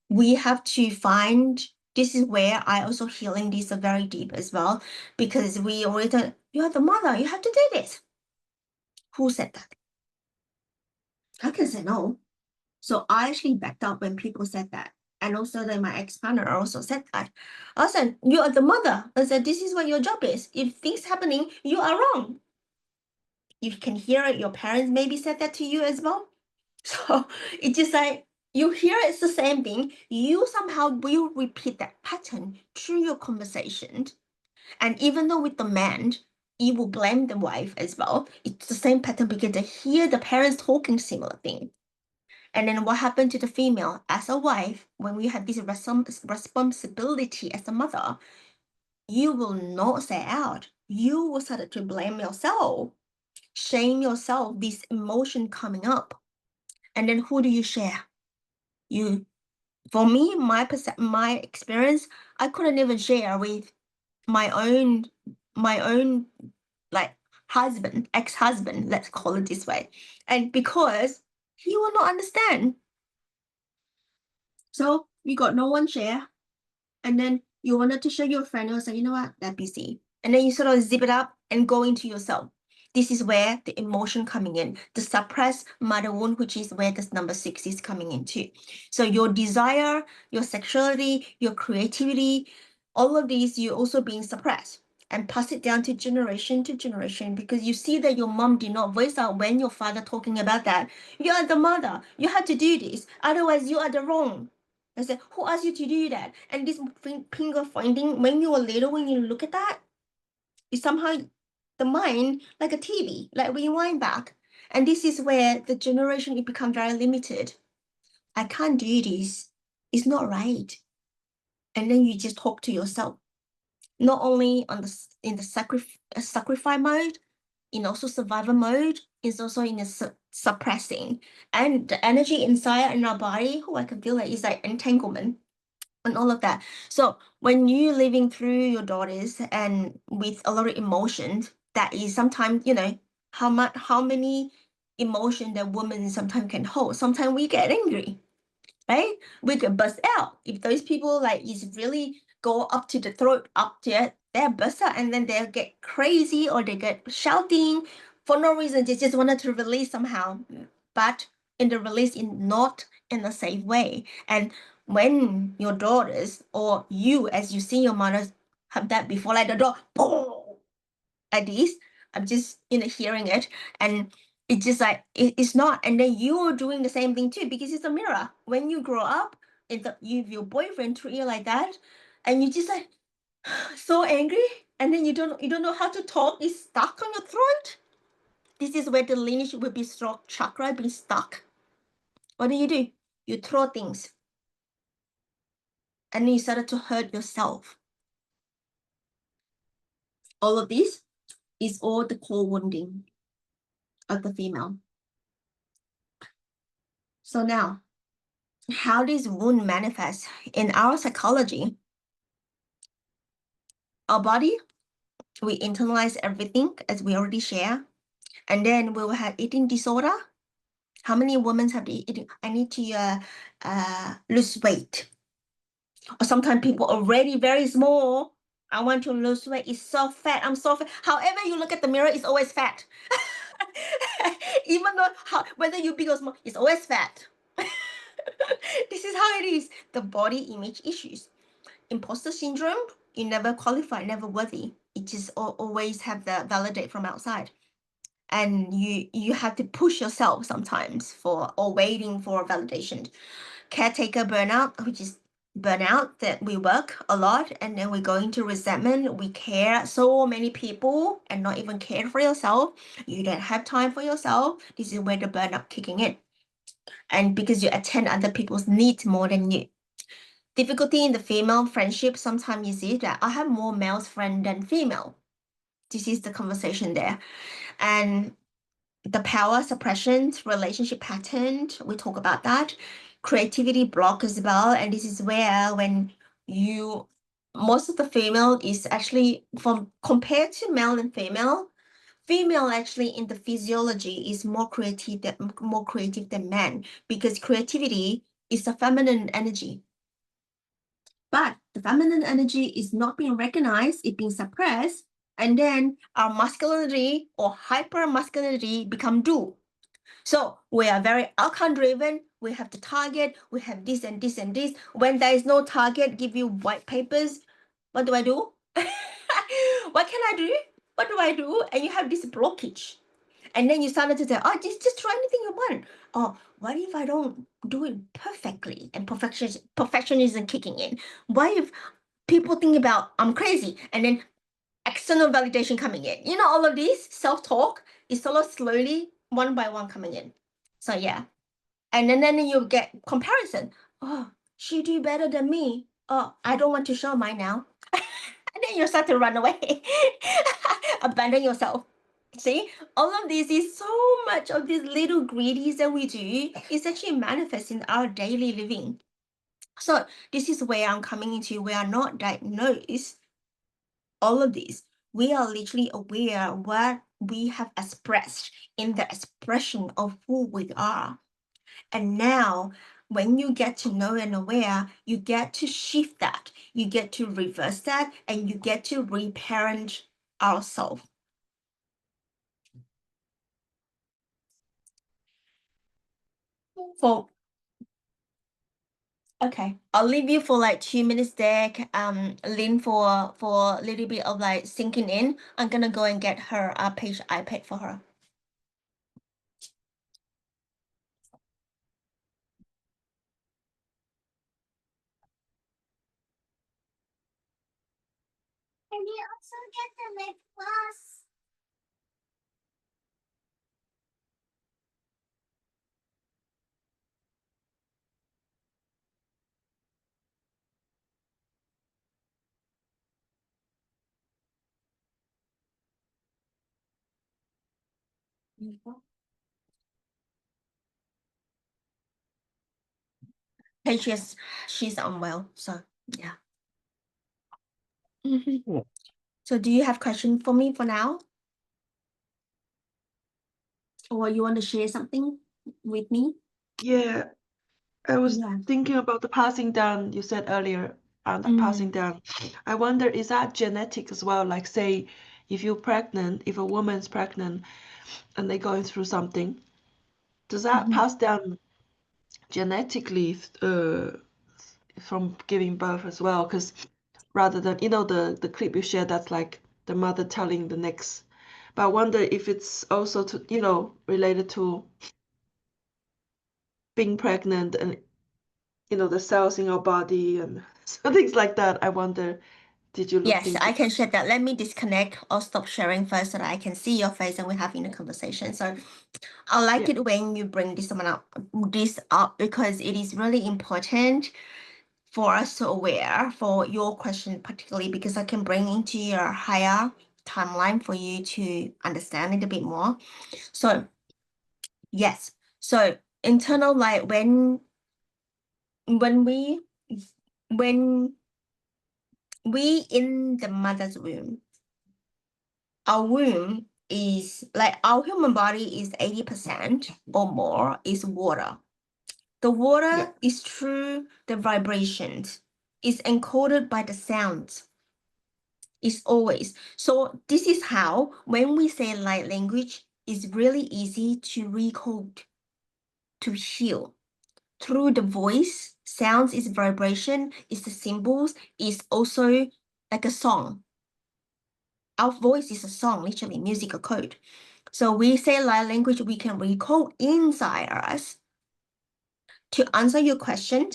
we have to find, this is where I also healing this very deep as well, because we always thought, you are the mother, you have to do this. Who said that? I can say no. So I actually backed up when people said that. And also then my ex-partner also said that. I said, you are the mother. I said, this is what your job is. If things happening, you are wrong. You can hear it, your parents maybe said that to you as well. So it's just like, you hear it's the same thing, you somehow will repeat that pattern through your conversation. And even though with the man, you will blame the wife as well. It's the same pattern because they hear the parents talking similar thing. And then what happened to the female as a wife, when we have this responsibility as a mother, you will not say out. You will start to blame yourself, shame yourself, this emotion coming up. And then who do you share? You. For me, my experience, I couldn't even share with my own like husband, ex-husband, let's call it this way. And because he will not understand. So you got no one share. And then you wanted to share your friend, you'll say, you know what, that busy. And then you sort of zip it up and go into yourself. This is where the emotion coming in, the suppressed mother wound, which is where this number 6 is coming into. So your desire, your sexuality, your creativity, all of these, you're also being suppressed and pass it down to generation, because you see that your mom did not voice out when your father talking about that. You are the mother. You have to do this. Otherwise, you are the wrong. I said, who asked you to do that? And this finger finding, when you were little, when you look at that, it's somehow the mind like a TV, like rewind back. And this is where the generation, it becomes very limited. I can't do this. It's not right. And then you just talk to yourself, not only on in the sacrifice mode, in also survival mode, is also in a suppressing, and the energy inside in our body, who I can feel it is like entanglement and all of that. So when you're living through your daughters and with a lot of emotions, that is sometimes, how many emotion that women sometimes can hold. Sometimes we get angry, right? We could bust out. If those people like is really go up to the throat, up there, they're bust out, and then they'll get crazy or they get shouting for no reason. They just wanted to release somehow, but in the release in not in a safe way. And when your daughters or you, as you see your mothers have that before, like the door, boom, like this, I'm just hearing it, and it's just like it's not. And then you're doing the same thing too, because it's a mirror. When you grow up, your boyfriend treat you like that, and you just like so angry, and then you don't know how to talk. It's stuck on your throat. This is where the lineage will be struck, chakra being stuck. What do? You throw things, and then you started to hurt yourself. All of this is all the core wounding of the female. So now, how this wound manifests in our psychology? Our body, we internalize everything, as we already share, and then we will have eating disorder. How many women have the eating? I need to lose weight. Or sometimes people already very small. I want to lose weight. It's so fat. I'm so fat. However you look at the mirror, it's always fat. Even though whether you big or small, it's always fat. This is how it is. The body image issues. Imposter syndrome, you never qualify, never worthy. It just always have the validate from outside. And you have to push yourself sometimes or waiting for validation. Caretaker burnout, which is burnout that we work a lot and then we go into resentment. We care so many people and not even care for yourself. You don't have time for yourself. This is where the burnout kicking in. And because you attend other people's needs more than you. Difficulty in the female friendship, sometimes you see that I have more male friend than female. This is the conversation there. And the power suppression, relationship pattern, we talk about that. Creativity block as well. And this is where when most of the female is actually compared to male and female actually in the physiology is more creative than men, because creativity is a feminine energy. But the feminine energy is not being recognized, it's being suppressed, and then our masculinity or hyper masculinity become dual. So we are very outcome driven. We have the target. We have this and this and this. When there is no target, give you white papers. What do I do? What can I do? What do I do? And you have this blockage. And then you started to say, oh, just try anything you want. Oh, what if I don't do it perfectly and perfectionism kicking in? What if people think about I'm crazy and then external validation coming in? All of this self-talk is sort of slowly one by one coming in. So yeah. And then you get comparison. Oh, she do better than me. Oh, I don't want to show mine now. And then you start to run away. Abandon yourself. See, all of this is so much of these little greedies that we do is actually manifest in our daily living. So this is where I'm coming into. We are not diagnosed all of this. We are literally aware what we have expressed in the expression of who we are. And now when you get to know and aware, you get to shift that, you get to reverse that, and you get to reparent ourselves. for okay, I'll leave you for like 2 minutes there, Lynn, for a little bit of like sinking in. I'm gonna go and get her page iPad for her. Can you also get the lip gloss? Hey, she's unwell, so yeah. Yeah. So do you have question for me for now? Or you want to share something with me? Yeah, I was Yeah. thinking about the passing down you said earlier, and passing down. I wonder, is that genetic as well? Like, say, if you're pregnant, if a woman's pregnant and they're going through something, does that pass down genetically from giving birth as well? Because rather than, the clip you shared, that's like the mother telling the next. But I wonder if it's also related to being pregnant and the cells in our body and so things like that. I wonder, did you look Yes, into I can share that. Let me disconnect or stop sharing first so that I can see your face and we're having a conversation. So I like Yeah. it when you bring this up because it is really important for us to aware for your question particularly because I can bring into your higher timeline for you to understand it a bit more. So yes, so internal like when we in the mother's womb, our womb is like our human body is 80% or more is water. The water Yeah. is through the vibrations, is encoded by the sounds. It's always. So this is how when we say light language, it's really easy to recode, to heal. Through the voice, sounds is vibration, is the symbols, is also like a song. Our voice is a song, literally musical code. So we say light language, we can recode inside us. To answer your question,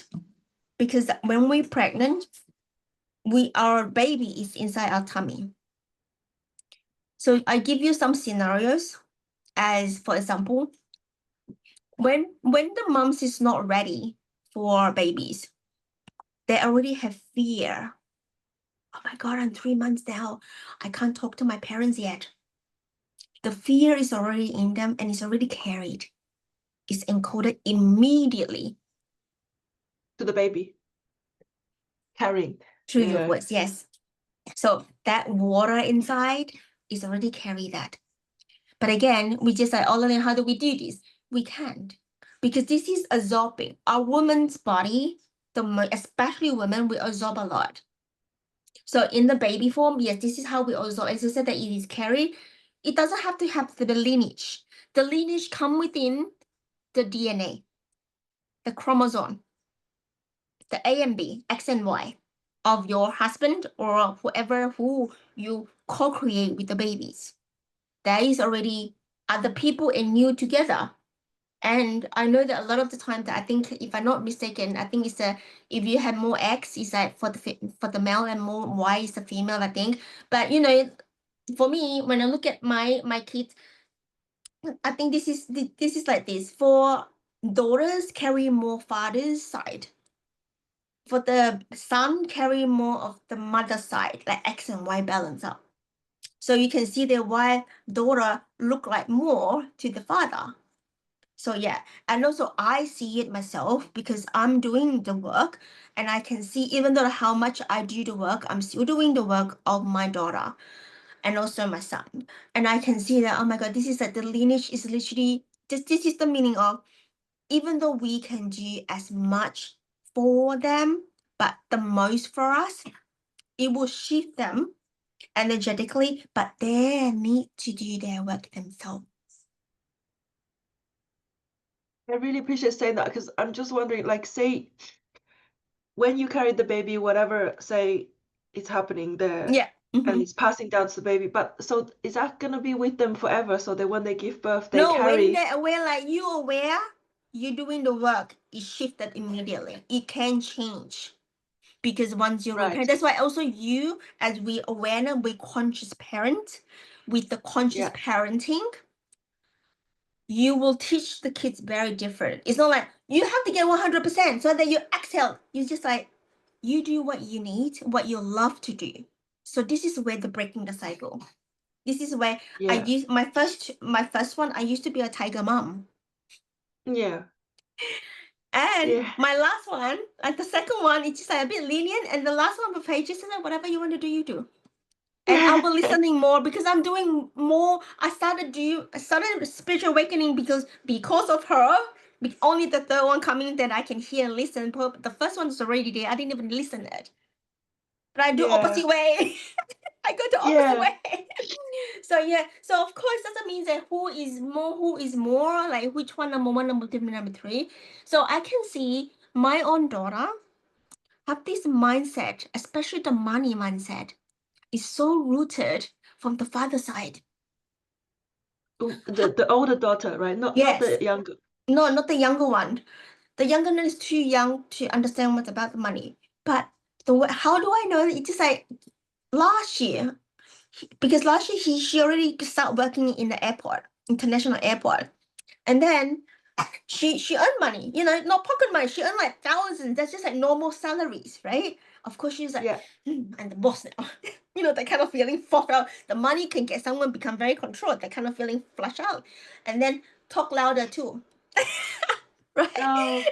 because when we're pregnant, our baby is inside our tummy. So I give you some scenarios as for example, when the moms is not ready for babies, they already have fear. Oh my God, I'm 3 months now. I can't talk to my parents yet. The fear is already in them and it's already carried. It's encoded immediately To the baby carrying. through your Yeah. voice. Yes. So that water inside is already carried that. But again, we just like, oh, Lynn, how do we do this? We can't because this is absorbing. Our woman's body, especially women, we absorb a lot. So in the baby form, yes, this is how we absorb. As I said, that it is carried. It doesn't have to have the lineage. The lineage come within the DNA, the chromosome, the A and B, X and Y of your husband or whoever who you co-create with the babies. There is already other people and you together. And I know that a lot of the time that I think, if I'm not mistaken, I think it's if you have more X, it's like for the male and more Y is the female, I think. But for me, when I look at my kids, I think this is like this. For daughters, carry more father's side. For the son, carry more of the mother's side, like X and Y balance out. So you can see that why daughter look like more to the father. So yeah, and also I see it myself because I'm doing the work and I can see even though how much I do the work, I'm still doing the work of my daughter and also my son. And I can see that, oh my God, this is like the lineage is literally this is the meaning of even though we can do as much for them, but the most for us, it will shift them energetically, but they need to do their work themselves. I really appreciate saying that because I'm just wondering, like, say when you carry the baby, whatever, say it's happening there Yeah. and Mhm. it's passing down to the baby, but so is that gonna be with them forever? So that when they give birth, they No, when carry. they're aware, like you aware, you're doing the work, it shifted immediately. It can change because once you're Right. parent, that's why also you, as we aware, we conscious parent, with the conscious Yeah. parenting, you will teach the kids very different. It's not like you have to get 100% so that you exhale. You just like you do what you need, what you love to do. So this is where the breaking the cycle. This is where I Yeah. used my first one. I used to be a tiger mom, Yeah. and Yeah. my last one, like the second one, it's just like a bit lenient, and the last one, for just like whatever you want to do, you do. And I'll be listening more because I'm doing more. I started spiritual awakening because of her. Only the third one coming that I can hear and listen. But the first one is already there. I didn't even listen it. But I do Yeah. opposite way. I go the opposite Yeah. way. So yeah. So of course doesn't mean that who is more, like which one, number one, number two, number three. So I can see my own daughter have this mindset, especially the money mindset, is so rooted from the father side. The older daughter, right? Not Yes. the younger. No, not the younger one. The younger one is too young to understand what's about the money. But how do I know? It's just like last year, because last year she already started working in the airport, international airport, and then she earned money. Not pocket money. She earned like thousands. That's just like normal salaries, right? Of course, she's like, Yeah. I'm the boss now. That kind of feeling flush out. The money can get someone become very controlled. That kind of feeling flush out, and then talk louder too, right? Oh.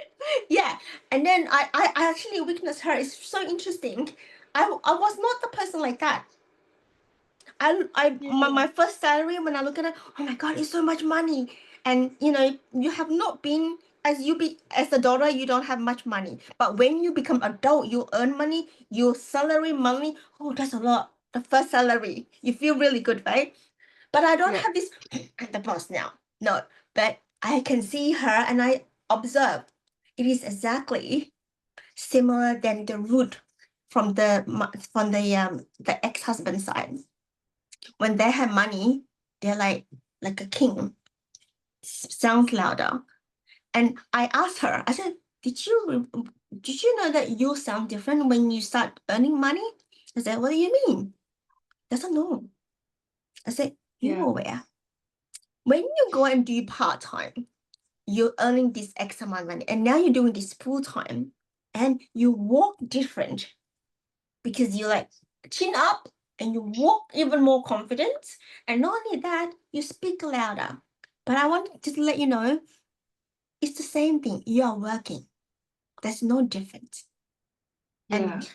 Yeah. And then I actually witnessed her. It's so interesting. I was not the person like that. Yeah. My first salary, when I look at it, oh my god, it's so much money. And you have not been, as a daughter, you don't have much money. But when you become adult, you earn money, your salary money, oh, that's a lot. The first salary, you feel really good, right? But I don't Yeah. have this I'm the boss now. No, but I can see her and I observe. It is exactly similar than the root from the ex-husband side. When they have money, they're like a king. Sounds louder. And I asked her, I said, did you know that you sound different when you start earning money? I said, what do you mean? Doesn't know. I said, you Yeah. aware. When you go and do part-time, you're earning this X amount of money, and now you're doing this full-time, and you walk different because you like chin up and you walk even more confident. And not only that, you speak louder. But I want to let you know, it's the same thing. You are working. There's no difference. Yeah. And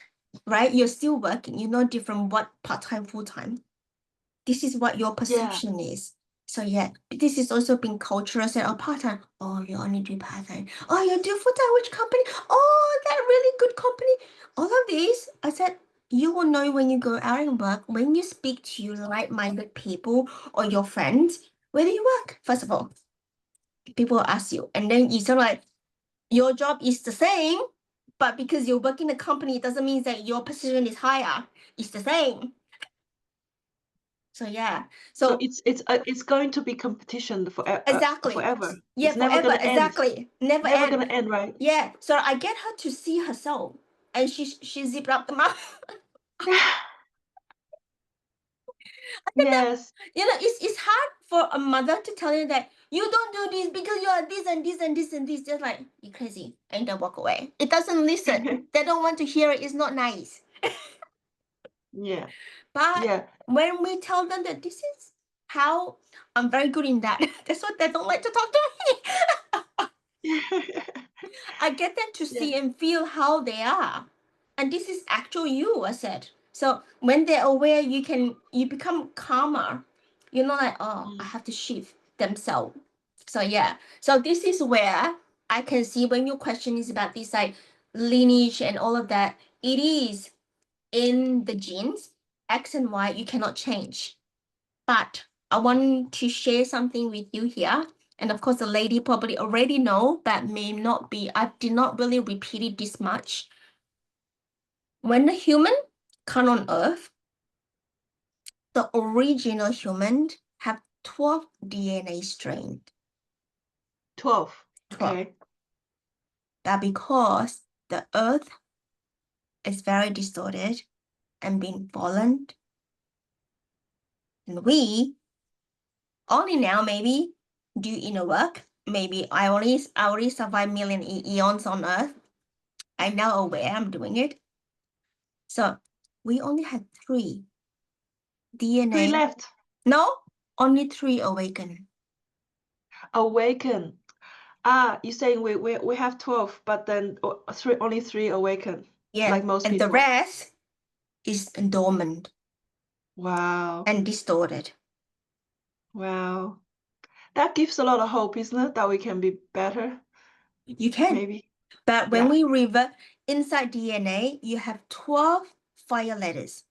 right, you're still working. You're not different what part-time, full-time. This is what your Yeah. perception is. So yeah, this is also being cultural. Said, oh, part-time. Oh, you only do part-time. Oh, you do full-time. Which company? Oh, that really good company. All of these, I said, you will know when you go out and work, when you speak to your like-minded people or your friends, where do you work? First of all, people will ask you, and then you sort of like, your job is the same, but because you're working in a company, it doesn't mean that your position is higher. It's the same. So yeah. So So it's going to be competition exactly. forever. Yeah, It's never forever. gonna end. Exactly. Never Never end. gonna end, right? Yeah. So I get her to see herself, and she zipped up the mouth. Yes. It's hard for a mother to tell you that you don't do this because you are this and this and this and this. Just like, you crazy, and then walk away. It doesn't listen. They don't want to hear it. It's not nice. Yeah. But Yeah. when we tell them that this is how I'm very good in that, that's what they don't like to talk to me. I get them to Yeah. see and feel how they are. And this is actual you, I said. So when they're aware, you become calmer. You're not like, oh, I Mm. have to shift themselves. So yeah. So this is where I can see when your question is about this like lineage and all of that, it is in the genes, X and Y, you cannot change. But I want to share something with you here. And of course, the lady probably already know, but may not be. I did not really repeat it this much. When the human come on Earth, the original human have 12 DNA strains. 12. 12. Okay. That because the Earth is very distorted and being fallen. And we only now maybe do inner work. Maybe I already survived million eons on Earth. I'm now aware I'm doing it. So we only had 3 DNA. 3 left. No, only 3 awaken. Awaken. You're saying we have 12, but then only 3 awaken. Yeah, Like most and people. the rest is dormant Wow. and distorted. Wow. That gives a lot of hope, isn't it? That we can be better, You can. maybe. But when Yeah. we revert inside DNA, you have 12 fire letters.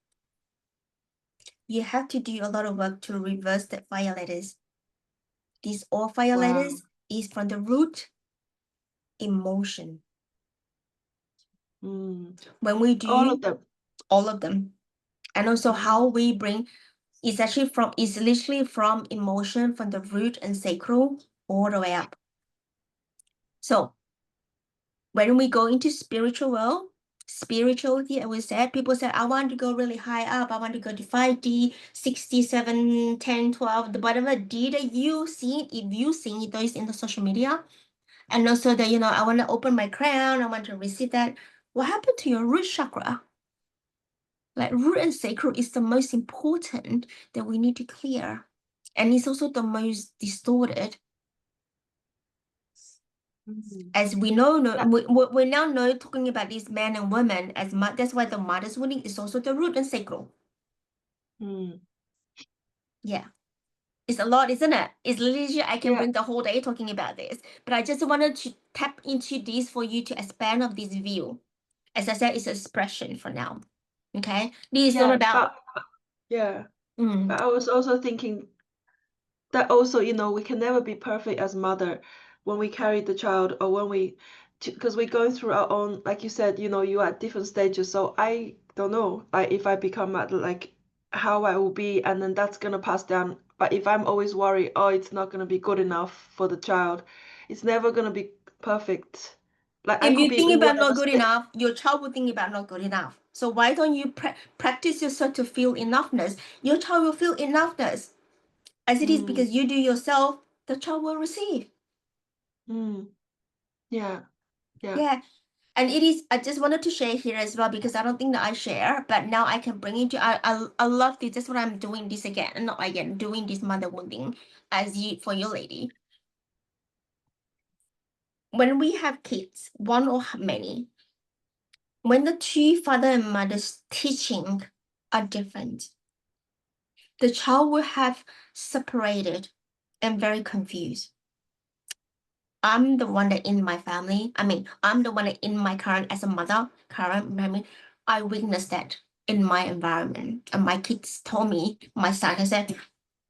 You have to do a lot of work to reverse the fire letters. These all fire Wow. letters is from the root emotion. Mm. When we do All of them. And also how we bring it's literally from emotion from the root and sacral all the way up. So when we go into spiritual world, spirituality, I would say, people say, I want to go really high up. I want to go to 5D, 67, 10, 12, whatever D that you see, if you see those in the social media. And also that, I want to open my crown. I want to receive that. What happened to your root chakra? Like root and sacral is the most important that we need to clear. And it's also the most distorted. As we know, we now know talking about these men and women as much. That's why the mother's wounding is also the root and sacral. Yeah, it's a lot, isn't it? It's literally I can bring the whole day talking about this, but I just wanted to tap into this for you to expand of this view. As I said, it's expression for now. Okay, this is not about. But I was also thinking that also, we can never be perfect as mother when we carry the child or because we're going through our own, like you said, you are at different stages. So I don't know, like if I become mother, like how I will be, and then that's gonna pass down. But if I'm always worried, oh, it's not gonna be good enough for the child, it's never gonna be perfect. Like If I could you be think in about whatever not good enough, your child will think about not good enough. So why don't you practice yourself to feel enoughness? Your child will feel enoughness. As it is because you do yourself, the child will receive. Yeah. And it is, I just wanted to share here as well because I don't think that I share, but now I can bring it to, I love this. That's what I'm doing this again. And not again, doing this mother wounding for your lady. When we have kids, one or many, when the 2 father and mother's teaching are different, the child will have separated and very confused. I'm the one that in my family, I'm the one that in my current, as a mother, I witnessed that in my environment. And my kids told me, my son has said,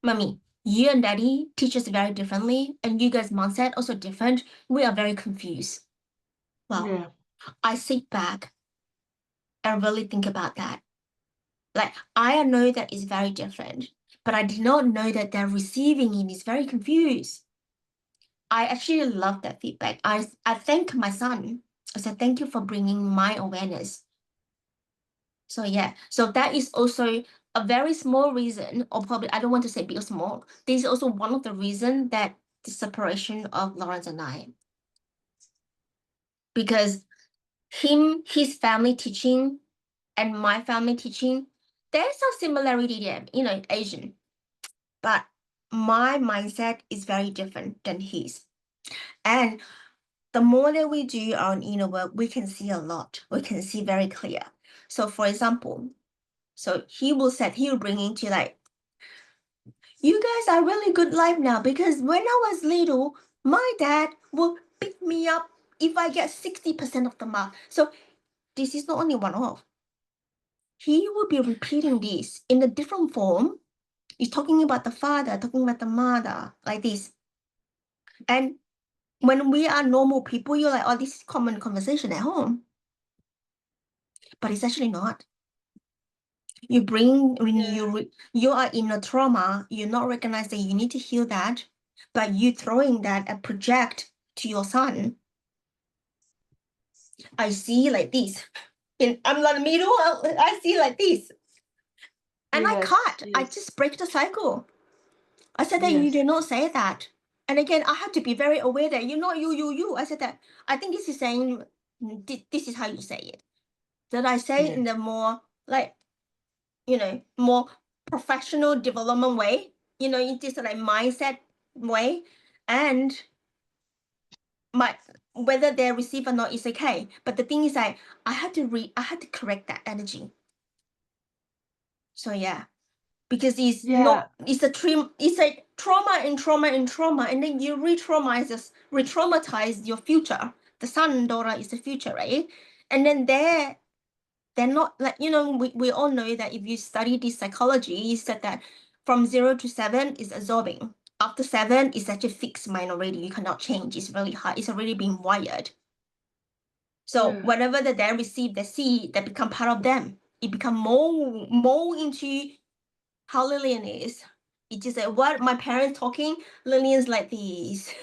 Mommy, you and Daddy teach us very differently, and you guys' mindset also different. We are very confused. Well, I sit back and really think about that. Like, I know that it's very different, but I did not know that they're receiving it is very confused. I actually love that feedback. I thank my son. I said, thank you for bringing my awareness. So yeah, so that is also a very small reason, or probably I don't want to say big or small. This is also one of the reasons that the separation of Lawrence and I. Because his family teaching and my family teaching, there's a similarity there, Asian. But my mindset is very different than his. And the more that we do our inner work, we can see a lot. We can see very clear. So for example, he will bring into like, you guys are really good life now because when I was little, my dad will pick me up if I get 60% of the mark. So this is not only one off. He will be repeating this in a different form. He's talking about the father, talking about the mother, like this. And when we are normal people, you're like, oh, this is common conversation at home. But it's actually not. You bring, when you are in a trauma, you're not recognizing you need to heal that, but you throwing that a project to your son. I see like this. I'm like middle, I see like this. And I Yes, cut. I yes, just break the cycle. I said that you yes. do not say that. And again, I have to be very aware that you're not you. I said that I think this is saying this is how you say it. That I say Yeah. in the more like, more professional development way, in this like mindset way. And my whether they receive or not is okay. But the thing is I had to correct that energy. So yeah. Because it's Yeah. it's a trauma and trauma and trauma, and then you re-traumatize your future. The son and daughter is the future, right? And then they're not like, we all know that if you study this psychology, is that from 0 to 7 is absorbing. After 7 is such a fixed mind already, you cannot change. It's really hard. It's already been wired. So Yeah. whatever that they receive, they see, that become part of them. It become more into how Lillian is. It just like what my parents talking, Lillian's like this.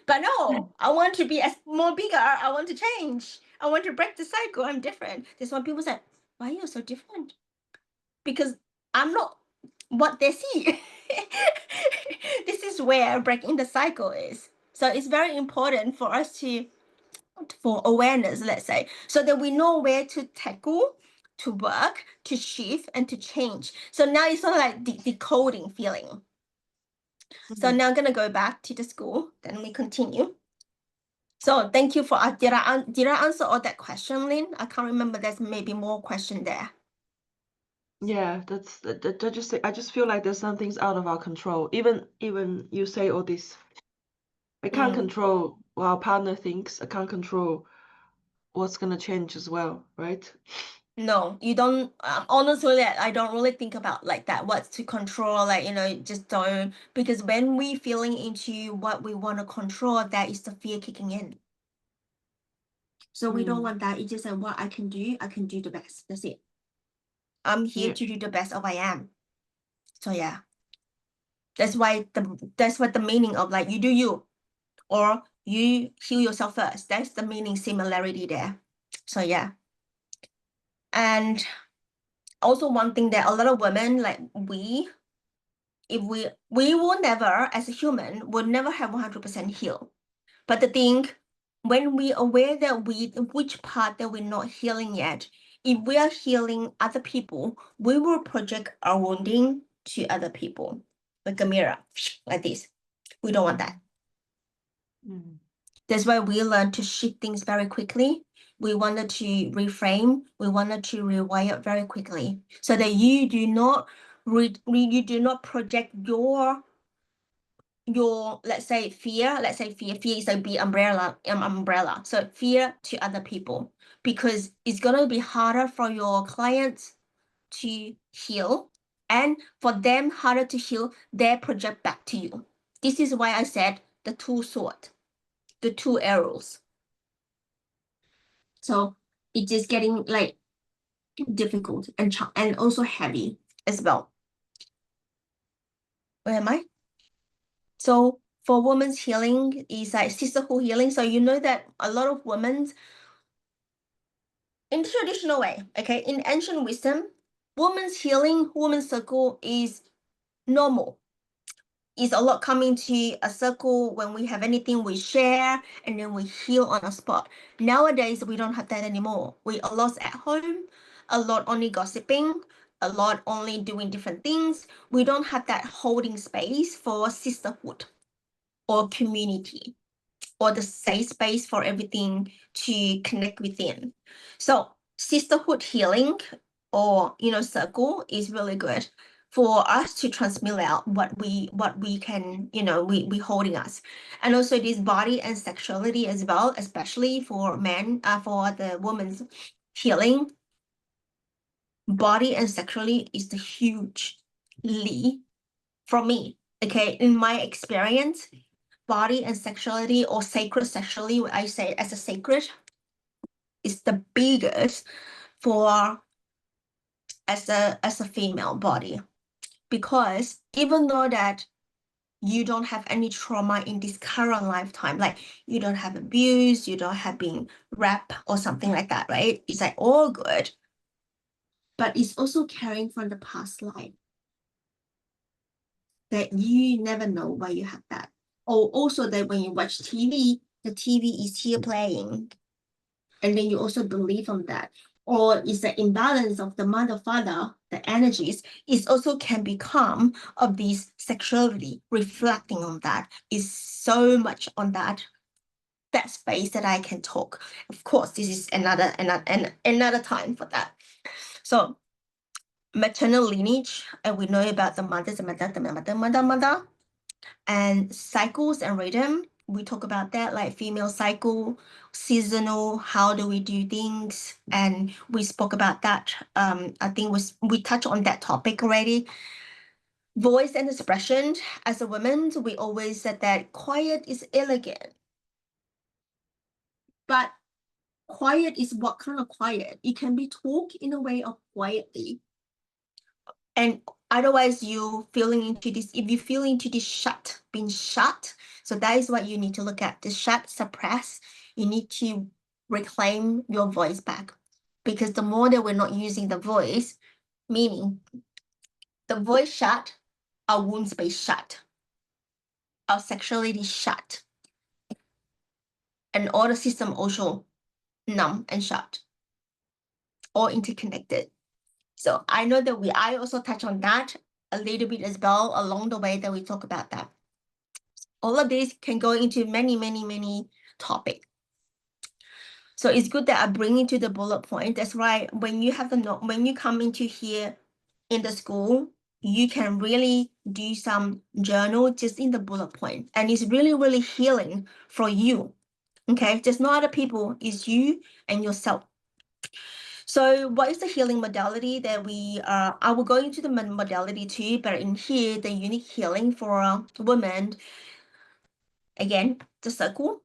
But no, I want to be more bigger. I want to change. I want to break the cycle. I'm different. That's why people say, why are you so different? Because I'm not what they see. This is where breaking the cycle is. So it's very important for us for awareness, let's say, so that we know where to tackle, to work, to shift, and to change. So now it's sort of like decoding feeling. So now I'm gonna go back to the school, then we continue. So thank you for, did I answer all that question, Lynn? I can't remember, there's maybe more question there. Yeah, I just feel like there's some things out of our control. Even you say all this, I can't control what our partner thinks. I can't control what's gonna change as well, right? No, you don't. Honestly, I don't really think about like that. What's to control, like, just don't. Because when we feeling into what we want to control, that is the fear kicking in. So we don't want that. It's just like what I can do the best. That's it. I'm here Yeah. to do the best of I am. So yeah. That's what the meaning of like you do you, or you heal yourself first. That's the meaning similarity there. So yeah. And also one thing that a lot of women, like we will never, as a human, will never have 100% heal. But the thing, when we aware that which part that we're not healing yet, if we are healing other people, we will project our wounding to other people like a mirror, like this. We don't want that. That's why we learn to shift things very quickly. We wanted to reframe. We wanted to rewire very quickly, so that you do not you do not project your let's say fear is a big umbrella, so fear to other people, because it's going to be harder for your clients to heal, and for them harder to heal, they project back to you. This is why I said the two sword, the two arrows. So it's just getting like difficult and also heavy as well. Where am I? So for women's healing is like sisterhood healing. So you know that a lot of women in the traditional way, okay, in ancient wisdom, women's healing, women's circle is normal. It's a lot coming to a circle when we have anything we share and then we heal on a spot. Nowadays, we don't have that anymore. We a lot at home, a lot only gossiping, a lot only doing different things. We don't have that holding space for sisterhood or community, or the safe space for everything to connect within. So sisterhood healing, or circle, is really good for us to transmit out what we can, we holding us. And also this body and sexuality as well, especially for men, for the women's healing. Body and sexuality is the hugely, for me, okay, in my experience, body and sexuality, or sacred sexuality, what I say as a sacred, is the biggest for as a female body, because even though that you don't have any trauma in this current lifetime, like you don't have abuse, you don't have been raped or something like that, right? It's like all good, but it's also carrying from the past life that you never know why you have that. Or also that when you watch TV, the TV is here playing, and then you also believe on that. Or it's the imbalance of the mother, father, the energies, it also can become of this sexuality, reflecting on that. Is so much on that space that I can talk. Of course, this is another time for that. So maternal lineage, and we know about the mother, and cycles and rhythm. We talk about that, like female cycle, seasonal, how do we do things, and we spoke about that. I think we touched on that topic already. Voice and expression. As a woman, we always said that quiet is elegant, but quiet is what kind of quiet? It can be talk in a way of quietly, and otherwise you feeling into this, if you feel into this being shut, so that is what you need to look at. The shut, suppress, you need to reclaim your voice back, because the more that we're not using the voice, meaning the voice shut, our womb space shut, our sexuality shut, and all the system also numb and shut, all interconnected. So I know that I also touch on that a little bit as well along the way that we talk about that. All of this can go into many topics. So it's good that I bring it to the bullet point. That's right. When you have when you come into here in the school, you can really do some journal just in the bullet point, and it's really healing for you. Okay, just not other people, it's you and yourself. So what is the healing modality that I will go into the modality too, but in here, the unique healing for women, again, the circle,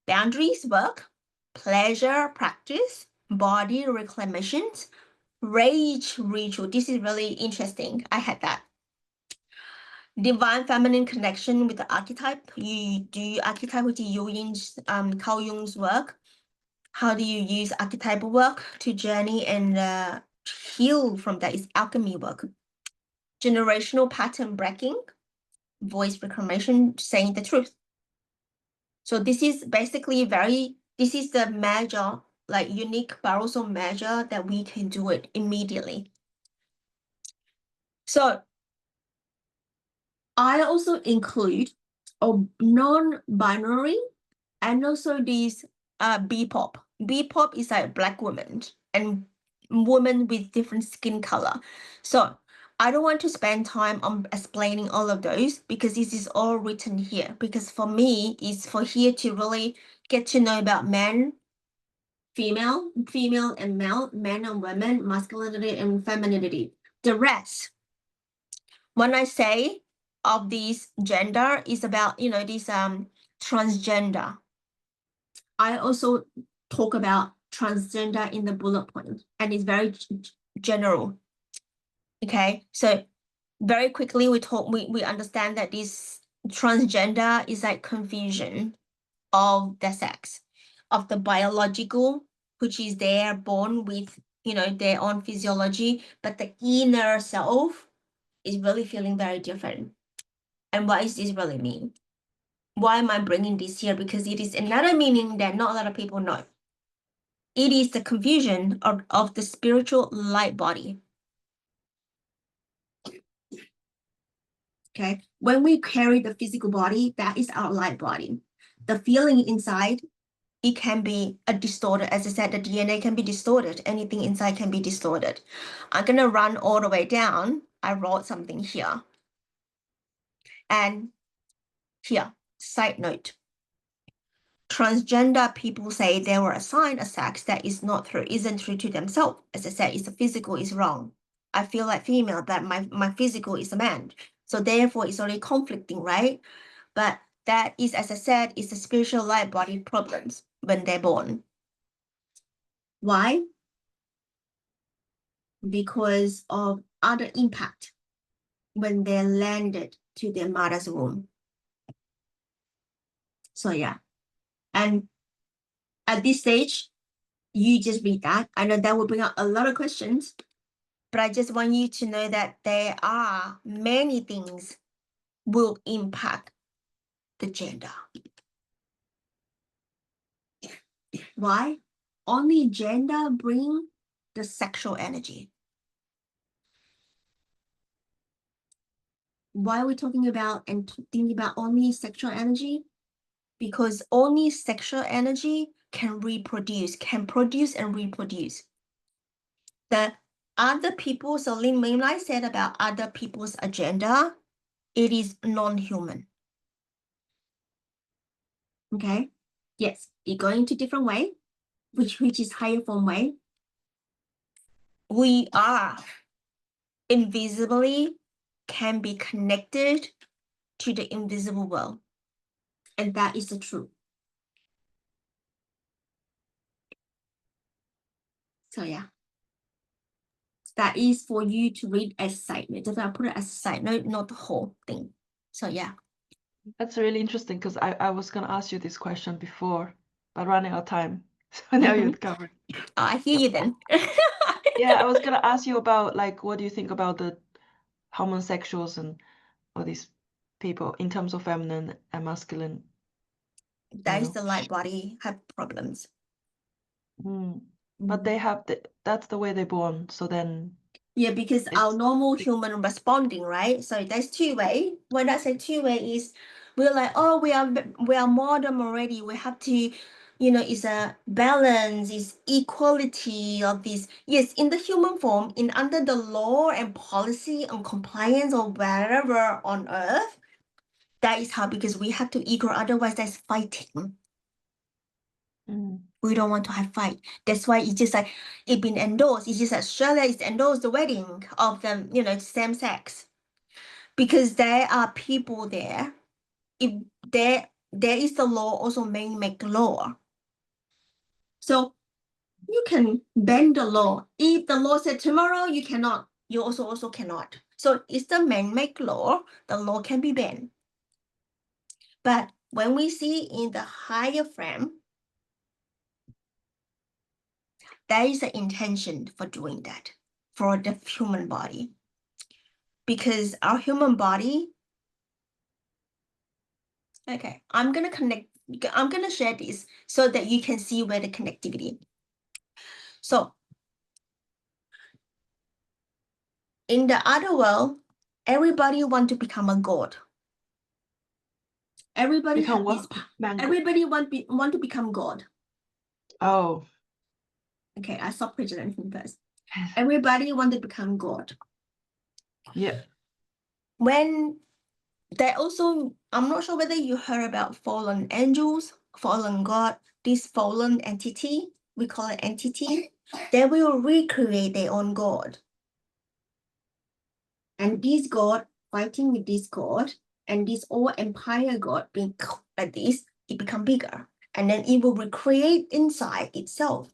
boundaries work, pleasure practice, body reclamations, rage ritual. This is really interesting. I had that. Divine feminine connection with the archetype. You do archetype with Carl Jung's work. How do you use archetypal work to journey and heal from that? Is alchemy work. Generational pattern breaking, voice reclamation, saying the truth. So this is basically this is the measure, like unique Barroso measure that we can do it immediately. So I also include a non-binary and also these BPOP. BPOP is like Black women and women with different skin color. So I don't want to spend time on explaining all of those, because this is all written here. Because for me, it's for here to really get to know about men, female and male, men and women, masculinity and femininity. The rest, when I say of these gender, is about, this transgender. I also talk about transgender in the bullet point, and it's very general. Okay, so very quickly we understand that this transgender is like confusion of the sex, of the biological, which is they're born with their own physiology, but the inner self is really feeling very different. And what does this really mean? Why am I bringing this here? Because it is another meaning that not a lot of people know. It is the confusion of the spiritual light body. Okay, when we carry the physical body, that is our light body. The feeling inside, it can be distorted. As I said, the DNA can be distorted. Anything inside can be distorted. I'm gonna run all the way down. I wrote something here. And here, side note. Transgender people say they were assigned a sex that isn't true to themselves. As I said, it's the physical is wrong. I feel like female, but my physical is a man. So therefore it's already conflicting, right? But that is, as I said, is the spiritual light body problems when they're born. Why? Because of other impact when they landed to their mother's womb. So yeah, and at this stage, you just read that. I know that will bring up a lot of questions, but I just want you to know that there are many things will impact the gender. Why? Only gender bring the sexual energy. Why are we talking about and thinking about only sexual energy? Because only sexual energy can produce and reproduce. The other people, so Lin Mei said about other people's agenda, it is non-human. Okay? Yes, it going to different way, which is higher form way. We are invisibly can be connected to the invisible world. And that is the truth. So yeah. That is for you to read as a side note. Just I put it as a side note, not the whole thing. So yeah. That's really interesting because I was gonna ask you this question before, but running out of time. So now you've covered. Oh, I hear you then. Yeah, I was gonna ask you about like what do you think about the homosexuals and all these people in terms of feminine and masculine? That is the light body have problems. But they have that's the way they're born. So then yeah, because our normal human responding, right? So there's two way. When I say two way is we're like, oh, we are modern already. We have to, it's a balance, is equality of this. Yes, in the human form, in under the law and policy and compliance or wherever on earth, that is how, because we have to equal, otherwise that's fighting. We don't want to have fight. That's why it's just like it been endorsed. It's just Australia is endorsed the wedding of them, same sex, because there are people there. If there is the law, also may make law. So you can bend the law. If the law said tomorrow you cannot, you also cannot. So it's the man make law. The law can be bent. But when we see in the higher frame, there is an intention for doing that for the human body. Because our human body, okay, I'm going to share this so that you can see where the connectivity. So in the other world, everybody want to become a god. Everybody become have what? everybody want to become god. Oh. Okay, I stop presenting first. Everybody want to become god. Yeah. When they also, I'm not sure whether you heard about fallen angels, fallen god, this fallen entity, we call it entity, they will recreate their own god. And this god fighting with this god, and this old empire god being like this, it become bigger. And then it will recreate inside itself.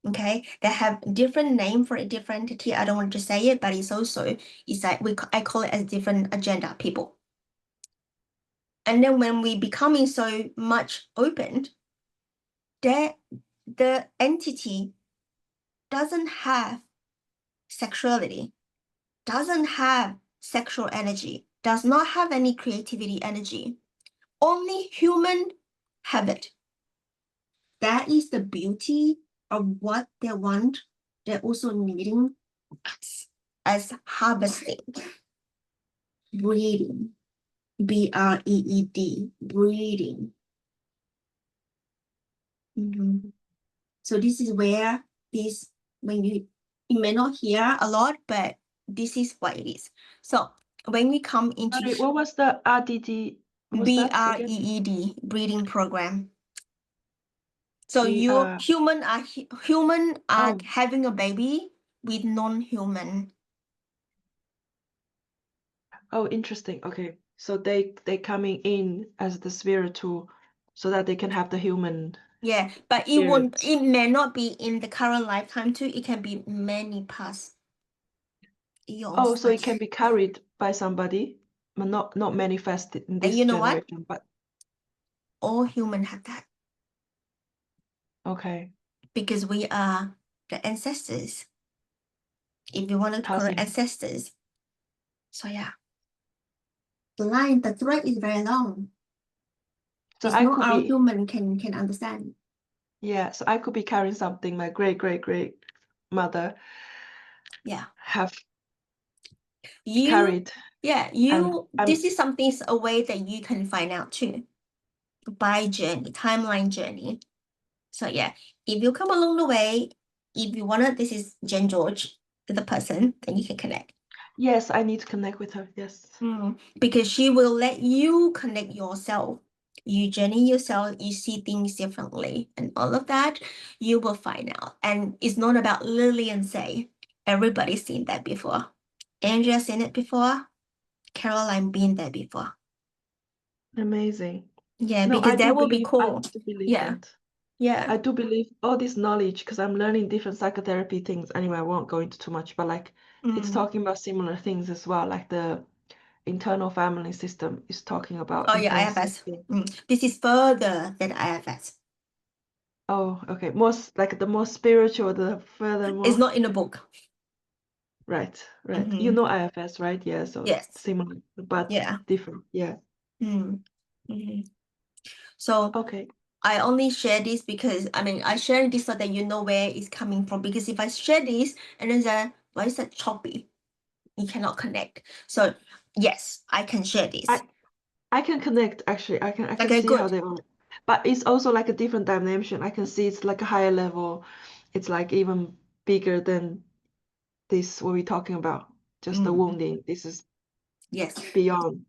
Okay, they have different name for a different entity. I don't want to say it, but it's like I call it as different agenda people. And then when we becoming so much opened, that the entity doesn't have sexuality, doesn't have sexual energy, does not have any creativity energy. Only human have it. That is the beauty of what they want. They're also needing us as harvesting, breeding, breed, breeding. So this is where this, when you may not hear a lot, but this is what it is. So when we come into what was the RDD? BREED, breeding program. So you human are having a baby with non-human. Oh, interesting. Okay. So they coming in as the spiritual, so that they can have the human. Yeah, but it won't. Spirit. It may not be in the current lifetime too. It can be many past eons. Oh, so it can be carried by somebody, but not manifested in And this you know what? generation. But All humans have that okay, because we are the ancestors. If you want to call it passing. ancestors. So yeah, the thread is very long. So It's I not could our be, human can understand. yeah. So I could be carrying something my great mother Yeah, have you. carried, Yeah, and this is something, a way that you can find out too, by journey, timeline journey. So yeah, if you come along the way, if you wanna, this is Jen George, the person, then you can connect. yes, I need to connect with her. Yes. Because she will let you connect yourself. You journey yourself, you see things differently, and all of that you will find out. And it's not about Lillian say. Everybody's seen that before. Andrea seen it before. Caroline been there before. Amazing. Yeah, No, because I that do will be believe. I cool. do believe Yeah, that. yeah. I do believe all this knowledge because I'm learning different psychotherapy things. Anyway, I won't go into too much, but like it's talking about similar things as well, like the internal family system is talking about Oh yeah, influencing IFS. things. This is further than IFS. Oh, okay. Like the more spiritual, the furthermore. It's not in the book. Right. You know IFS, right? Yeah, so Yes. similar, but Yeah. different. Yeah. So Okay. I only share this because I share this so that you know where it's coming from. Because if I share this and then say, why is that choppy? You cannot connect. So yes, I can share this. I can connect actually. I can Okay, see how good. they are. But it's also like a different dimension. I can see it's like a higher level. It's like even bigger than this what we're talking about. Just the wounding. This is Yes. beyond.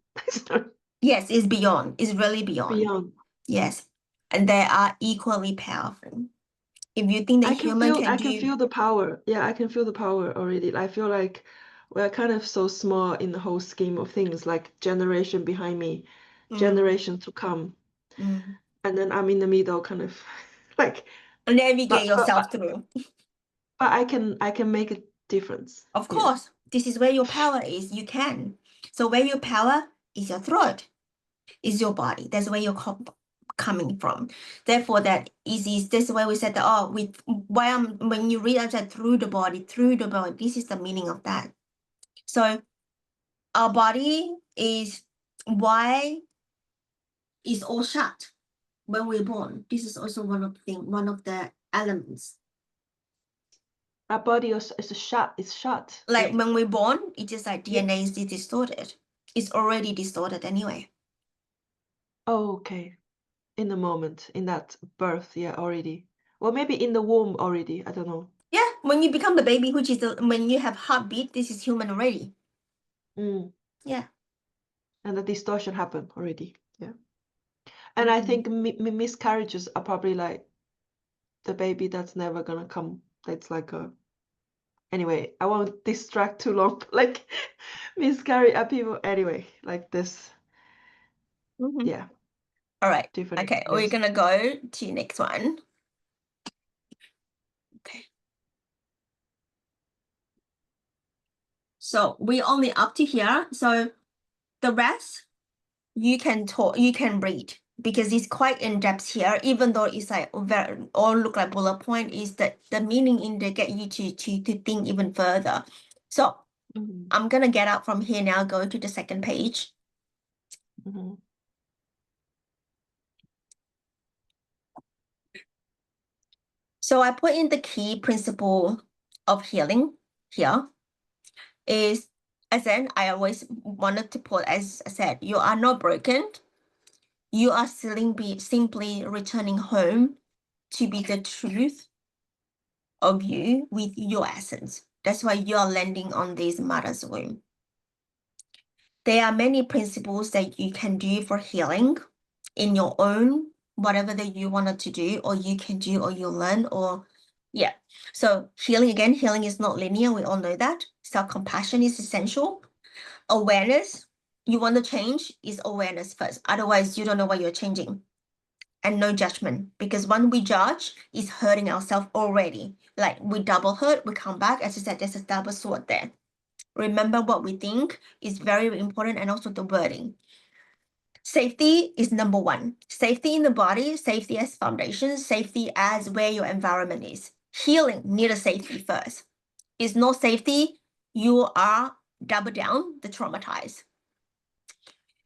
Yes, it's beyond. It's really beyond. Beyond. Yes. And they are equally powerful. If you think the human can I do, can feel the power. Yeah, I can feel the power already. I feel like we're kind of so small in the whole scheme of things, like generation behind me, generation to come. And then I'm in the middle, kind of like navigate yourself but through. I can make a difference. Of Yeah. course, this is where your power is. You can. So where your power is your throat, is your body. That's where you're coming from. Therefore, that is this why we said that. Oh, when you read I said through the body. This is the meaning of that. So our body is why is all shut when we're born. This is also one of the elements. Our body is shut. It's shut. Like when we're born, it's just like Yeah. DNA is distorted. It's already distorted anyway. Oh, okay. In the moment, in that birth, yeah, already. Well, maybe in the womb already. I don't know. Yeah, when you become the baby, which is when you have heartbeat, this is human already. Yeah. And the distortion happened already. Yeah. And I think miscarriages are probably like the baby that's never gonna come. That's like a. Anyway, I won't distract too long. Like miscarriage are people anyway. Like this. Yeah. All right. Different. Okay, we're gonna go to next one. Okay. So we only up to here. So the rest you can talk, you can read because it's quite in depth here. Even though it's like very all look like bullet point, is that the meaning in there get you to think even further. So I'm gonna get out from here now. Go to the second page. So I put in the key principle of healing here is, as in, I always wanted to put, as I said, you are not broken. You are simply returning home to be the truth of you with your essence. That's why you are landing on this mother's womb. There are many principles that you can do for healing in your own, whatever that you wanted to do, or you can do, or you learn, or yeah. So healing is not linear. We all know that. Self-compassion is essential. Awareness you want to change is awareness first. Otherwise, you don't know what you're changing. And no judgment, because when we judge, it's hurting ourselves already. Like we double hurt, we come back. As I said, there's a double sword there. Remember what we think is very important, and also the wording. Safety is number one. Safety in the body, safety as foundation, safety as where your environment is. Healing need a safety first. Is no safety, you are double down the traumatized.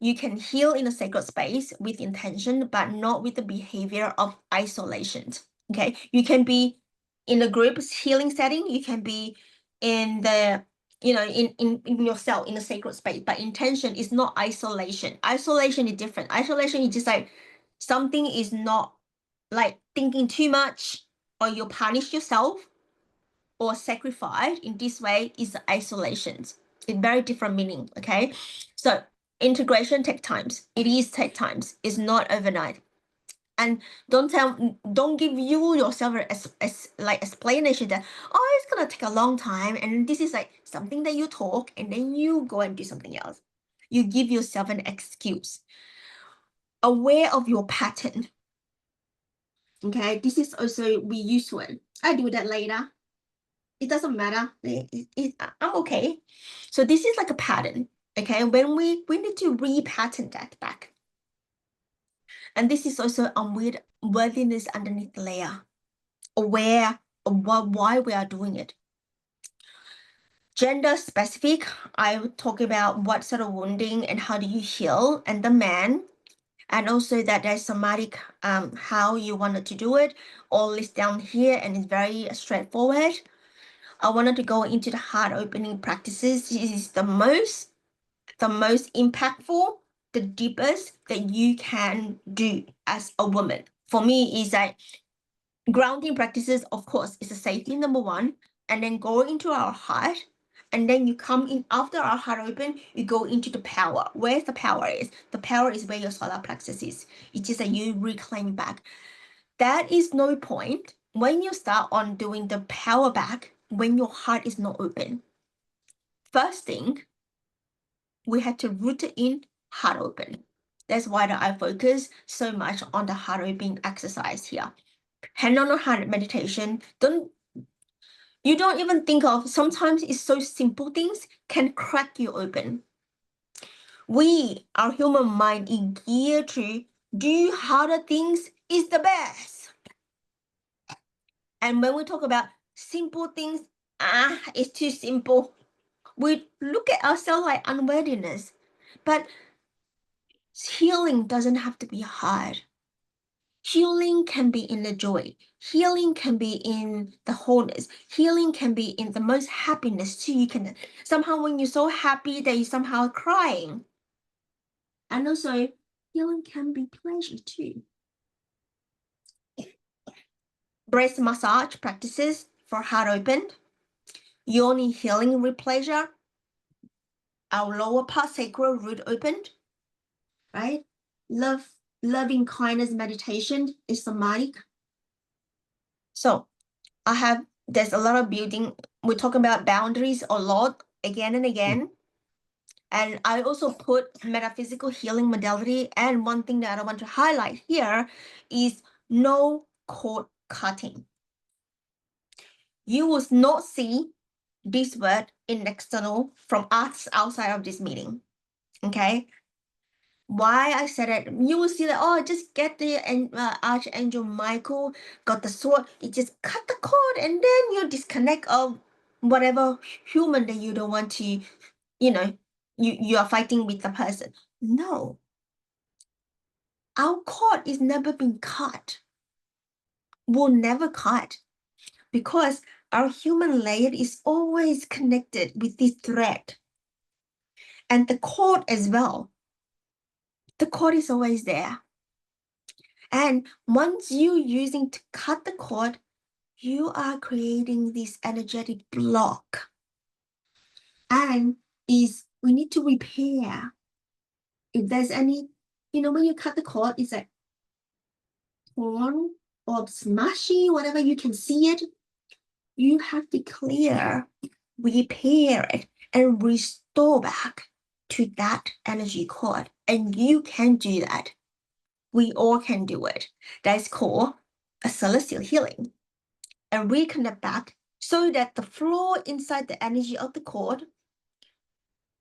You can heal in a sacred space with intention, but not with the behavior of isolation. Okay, you can be in a group healing setting. You can be in the, in yourself in a sacred space. But intention is not isolation. Isolation is different. Isolation is just like something is not like thinking too much, or you punish yourself or sacrifice in this way is isolation. It's very different meaning. Okay, so integration take times. It is take times. It's not overnight. And don't give you yourself as like explanation that, oh, it's gonna take a long time, and this is like something that you talk and then you go and do something else. You give yourself an excuse. Aware of your pattern. Okay, this is also we use one. I do that later. It doesn't matter. I'm okay. So this is like a pattern. Okay, when we need to repattern that back. And this is also unworthiness underneath the layer. Aware of why we are doing it. Gender specific, I would talk about what sort of wounding and how do you heal, and the man, and also that there's somatic, how you wanted to do it, all is down here, and it's very straightforward. I wanted to go into the heart opening practices. This is the most impactful, the deepest that you can do as a woman. For me, is that grounding practices, of course, is a safety number one, and then go into our heart, and then you come in after our heart open, you go into the power. Where the power is? The power is where your solar plexus is. It's just that you reclaim back. That is no point when you start on doing the power back when your heart is not open. First thing, we have to root it in heart open. That's why I focus so much on the heart opening exercise here. Hand on the heart meditation. You don't even think of, sometimes it's so simple things can crack you open. Our human mind is geared to do harder things is the best. And when we talk about simple things, it's too simple. We look at ourselves like unworthiness, but healing doesn't have to be hard. Healing can be in the joy. Healing can be in the wholeness. Healing can be in the most happiness too. You can somehow, when you're so happy that you're somehow crying. And also, healing can be pleasure too. Breast massage practices for heart opened. Yoni healing with pleasure. Our lower part sacral root opened. Right? Loving kindness meditation is somatic. So there's a lot of building. We're talking about boundaries a lot, again and again. And I also put metaphysical healing modality. And one thing that I want to highlight here is no cord cutting. You will not see this word in external from us outside of this meeting. Okay. Why I said it, you will see that, oh, just get the Archangel Michael got the sword, you just cut the cord and then you disconnect of whatever human that you don't want to, you are fighting with the person. No, our cord is never been cut, will never cut, because our human layer is always connected with this thread, and the cord as well. The cord is always there. And once you're using to cut the cord, you are creating this energetic block. And we need to repair. If there's any, when you cut the cord, it's like torn or smushy, whatever, you can see it. You have to clear, repair it, and restore back to that energy cord. And you can do that. We all can do it. That's called a celestial healing. And reconnect back so that the flow inside the energy of the cord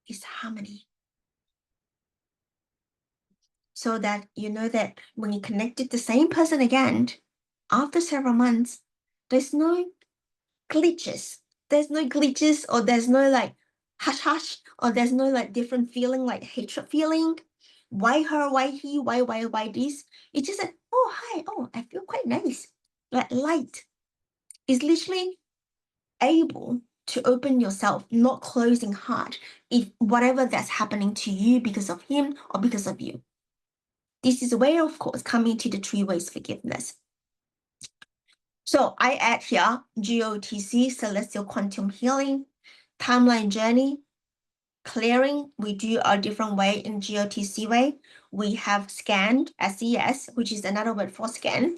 is harmony. So that you know that when you connect to the same person again, after several months, there's no glitches. There's no glitches, or there's no like hush hush, or there's no like different feeling, like hatred feeling. Why her? Why he? Why this? It's just like, oh hi, oh I feel quite nice, like light. It's literally able to open yourself, not closing heart if whatever that's happening to you because of him or because of you. This is where, of course, coming to the 3 ways forgiveness. So I add here GOTC, Celestial Quantum Healing, Timeline Journey, Clearing. We do a different way in GOTC way. We have scanned, SES, which is another word for scan,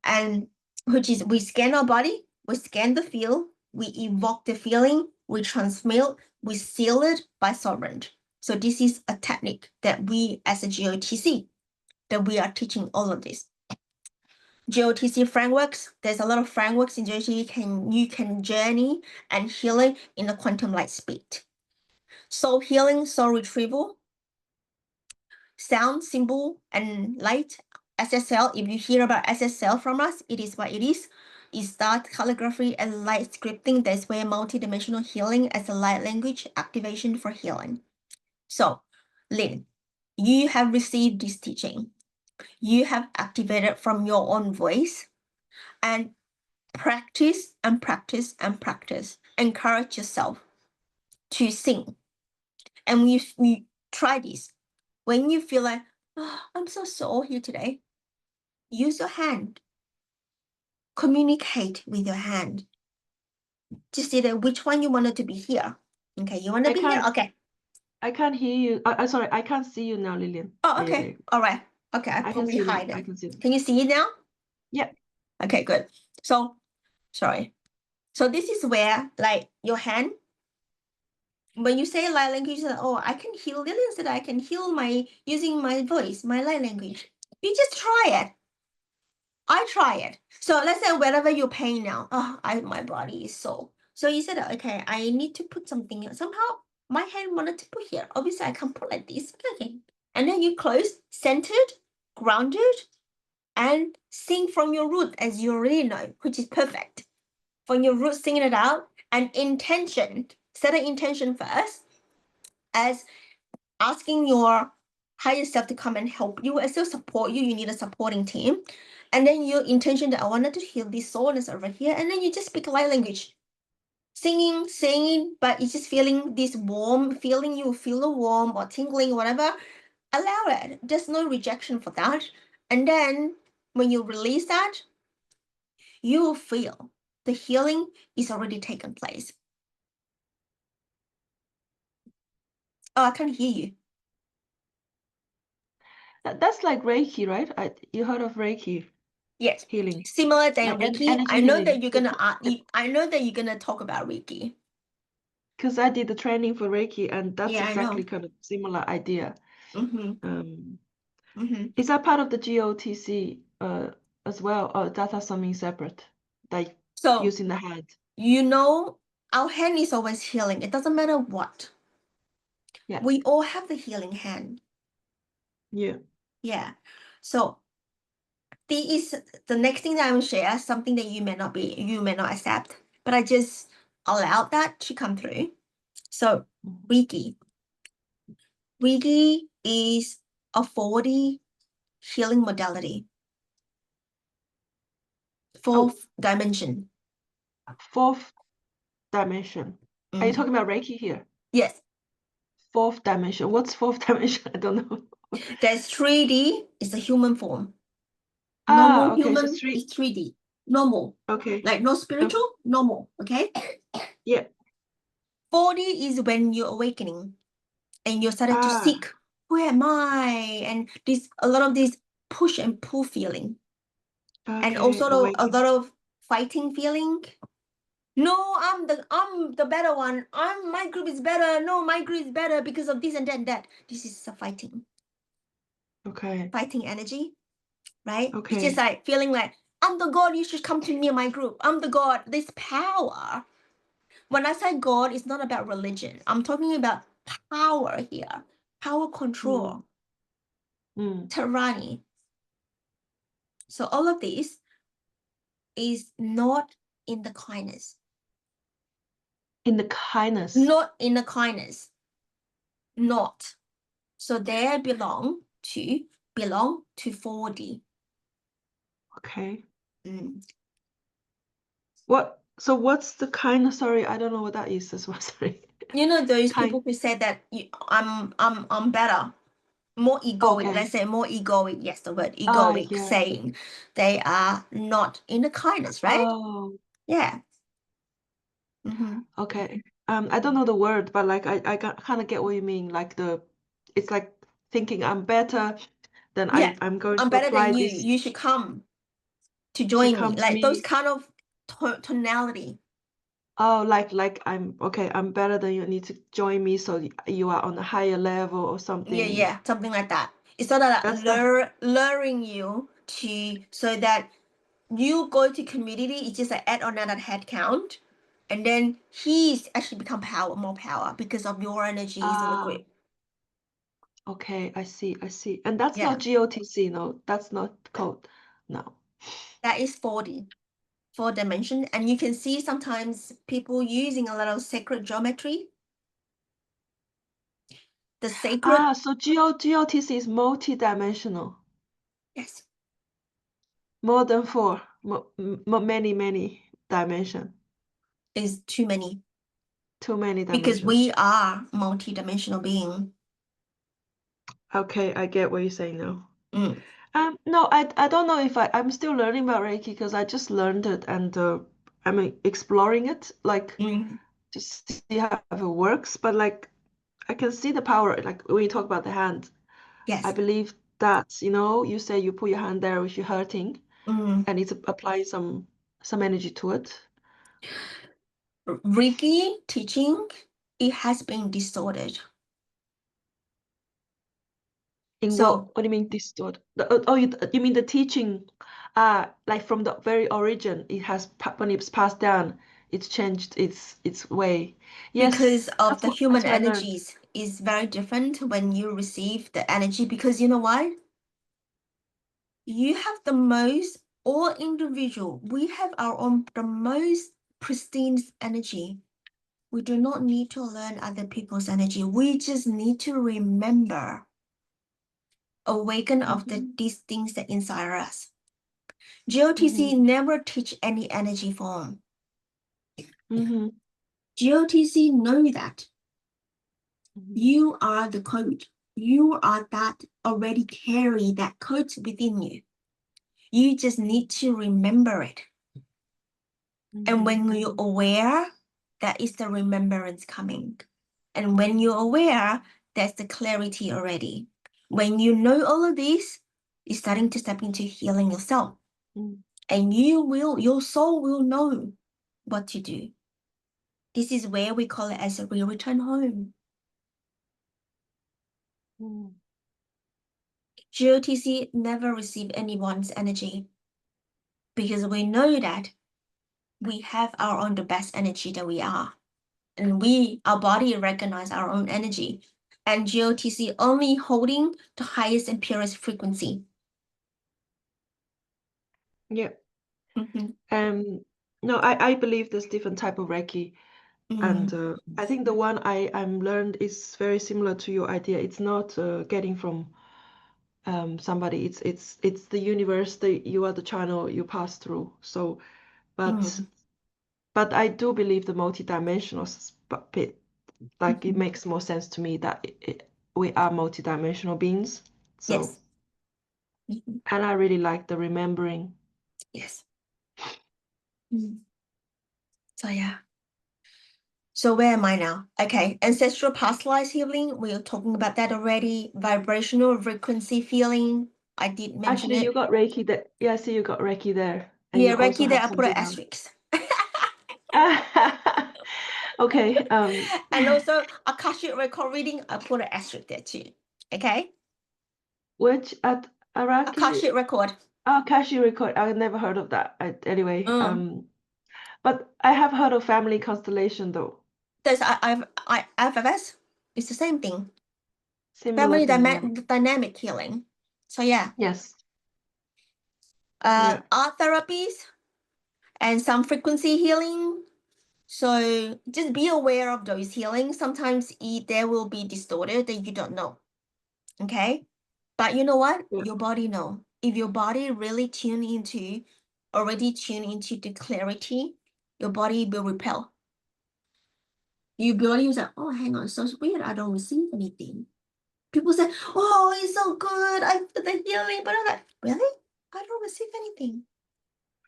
and which is we scan our body, we scan the field, we evoke the feeling, we transmute, we seal it by sovereign. So this is a technique that we as a GOTC, that we are teaching all of this. GOTC frameworks, there's a lot of frameworks in GOTC you can journey and heal it in the quantum light speed. Soul healing, soul retrieval, sound, symbol, and light. SSL, if you hear about SSL from us, it is what it is. It's that calligraphy and light scripting. That's where multidimensional healing as a light language activation for healing. So, Lynn, you have received this teaching. You have activated from your own voice, and practice and practice and practice. Encourage yourself to sing. And when you try this, when you feel like, oh, I'm so sore here today, use your hand. Communicate with your hand. Just see that which one you wanted to be here. Okay, you want to be here? Okay. I can't hear you. Sorry, I can't see you now, Lillian. Oh, okay. There. All right. Okay, I can probably see hide them. I it. can see them. Can you see it now? Yeah. Okay, good. So, sorry. So this is where, like, your hand, when you say light language, oh, I can heal. Lillian said I can heal my using my voice, my light language. You just try it. I try it. So let's say wherever you're pain now, my body is sore. So you said, okay, I need to put something here. Somehow my hand wanted to put here. Obviously, I can't put like this. Okay. And then you close, centered, grounded, and sing from your root as you already know, which is perfect. From your root, singing it out, and intention, set an intention first as asking your higher self to come and help you and still support you. You need a supporting team. And then your intention that I wanted to heal this soreness over here. And then you just speak light language. Singing, but it's just feeling this warm feeling. You feel a warm or tingling, whatever. Allow it. There's no rejection for that. And then when you release that, you will feel the healing is already taken place. Oh, I can't hear you. That's like Reiki, right? You heard of Reiki? Yes. Healing. Similar than Like Reiki. energy I know healing. that you're gonna I know that you're gonna talk about Reiki. Because I did the training for Reiki, and that's Yeah, I know. exactly kind of similar idea. Mm-hmm. Is that part of the GOTC as well, or that's something separate? Like So using the hand. you know, our hand is always healing. It doesn't matter what. Yeah. We all have the healing hand. Yeah. Yeah. So this is the next thing that I will share, something that you may not accept, but I just allowed that to come through. So Reiki. Reiki is a 4D healing modality. Fourth dimension. Fourth dimension. Are you talking about Reiki here? Yes. Fourth dimension. What's fourth dimension? I don't know. There's 3D is the human form. Ah, Normal okay. human So is 3D. Normal. Okay. Like no spiritual, normal. Okay. Yeah. 4D is when you're awakening and you're starting to seek, who am I? And a lot of this push and pull feeling. And Okay. also a lot of fighting feeling. No, I'm the better one. My group is better. No, my group is better because of this and that and that. This is a fighting energy, right? It's just Okay. like feeling like I'm the god, you should come to me in my group. I'm the god. This power. When I say God, it's not about religion. I'm talking about power here. Power control. Tyranny. So all of this is not in the kindness. In the kindness. Not in the kindness. Not. So they belong to 4D. Okay. Mm. So what's the kind? Sorry, I don't know what that is as well. Sorry. You know those Kind. people who say that I'm better, more egoic. Okay. Let's say more egoic. Yes, the word egoic, Yeah. saying they are not in the kindness, right? Oh, Yeah. Mm-hmm. okay. I don't know the word, but like I kind of get what you mean. Like it's like thinking I'm better, then Yeah, I'm going I'm to better apply than you. this You should come to to join me. come to Like those me. kind of tonality. Oh, like I'm okay, I'm better than you, need to join me so you are on a higher level or something. Yeah, something like that. It's sort of like That's luring you to so that you go to community. It's just like add on another head count, and then he's actually become more power because of your energies in the group. okay, I see. And that's Yeah, not GOTC, no, that's not code. No. that is 4 dimension, and you can see sometimes people using a lot of sacred geometry. The sacred, So GOTC is multi-dimensional, yes, more than 4, many dimension, is too many too many because dimensions. we are multi-dimensional being. Okay, I get what you're saying now. Mm. No, I don't know if I'm still learning about Reiki because I just learned it and I'm exploring it, like Mm. to see how it works. But like I can see the power, like when you talk about the hand, I Yes. believe that, you say you put your hand there if you're hurting Mm. and it's applying some energy to it. Reiki teaching, it has been distorted. In So what do you mean distort? You mean the teaching, like from the very origin, it has when it's passed down, it's changed its way. Yes, because of the that's human what I learned. energies is very different when you receive the energy, because you know why? You have the most, all individual, we have our own, the most pristine energy. We do not need to learn other people's energy. We just need to remember, awaken of these things that inspire us. GOTC never teach any energy form. GOTC know that you are the code. You are that already carry that code within you. You just need to remember it. And when you're aware, that is the remembrance coming. And when you're aware, that's the clarity already. When you know all of this, you're starting to step into healing yourself. And your soul will know what to do. This is where we call it as a real return home. GOTC never receive anyone's energy because we know that we have our own the best energy that we are. And our body recognize our own energy. And GOTC only holding the highest and purest frequency. Yeah. Mm-hmm. No, I believe there's different type of Reiki, and I think the one I'm learned is very similar to your idea. It's not getting from somebody. It's the universe. You are the channel you pass through. So, but I do believe the multidimensional bit, like it makes more sense to me that we are multidimensional beings. So, yes. and I really like the remembering. Yes. So yeah. So where am I now? Okay, ancestral past lives healing. We are talking about that already. Vibrational frequency feeling. I did mention Actually, you it. got Reiki there. Yeah, I see you got Reiki there. And Yeah, you also Reiki there, have I put an something else. asterisk. Okay. And also Akashic record reading, I put an asterisk there too. Okay? Which at Araki? Akashic record. Oh, Akashi record. I never heard of that. Anyway, Mm. but I have heard of family constellation though. There's IFFS. It's the same thing. Similar Family thing, yeah. dynamic healing. So yeah. Yes. Yeah. Art therapies and some frequency healing. So just be aware of those healings. Sometimes there will be distorted that you don't know. Okay? But you know what? Yeah. Your body know. If your body really already tuned into the clarity, your body will repel. Your body was like, oh, hang on, so weird. I don't receive anything. People say, oh, it's so good. I feel the healing. But I'm like, really? I don't receive anything.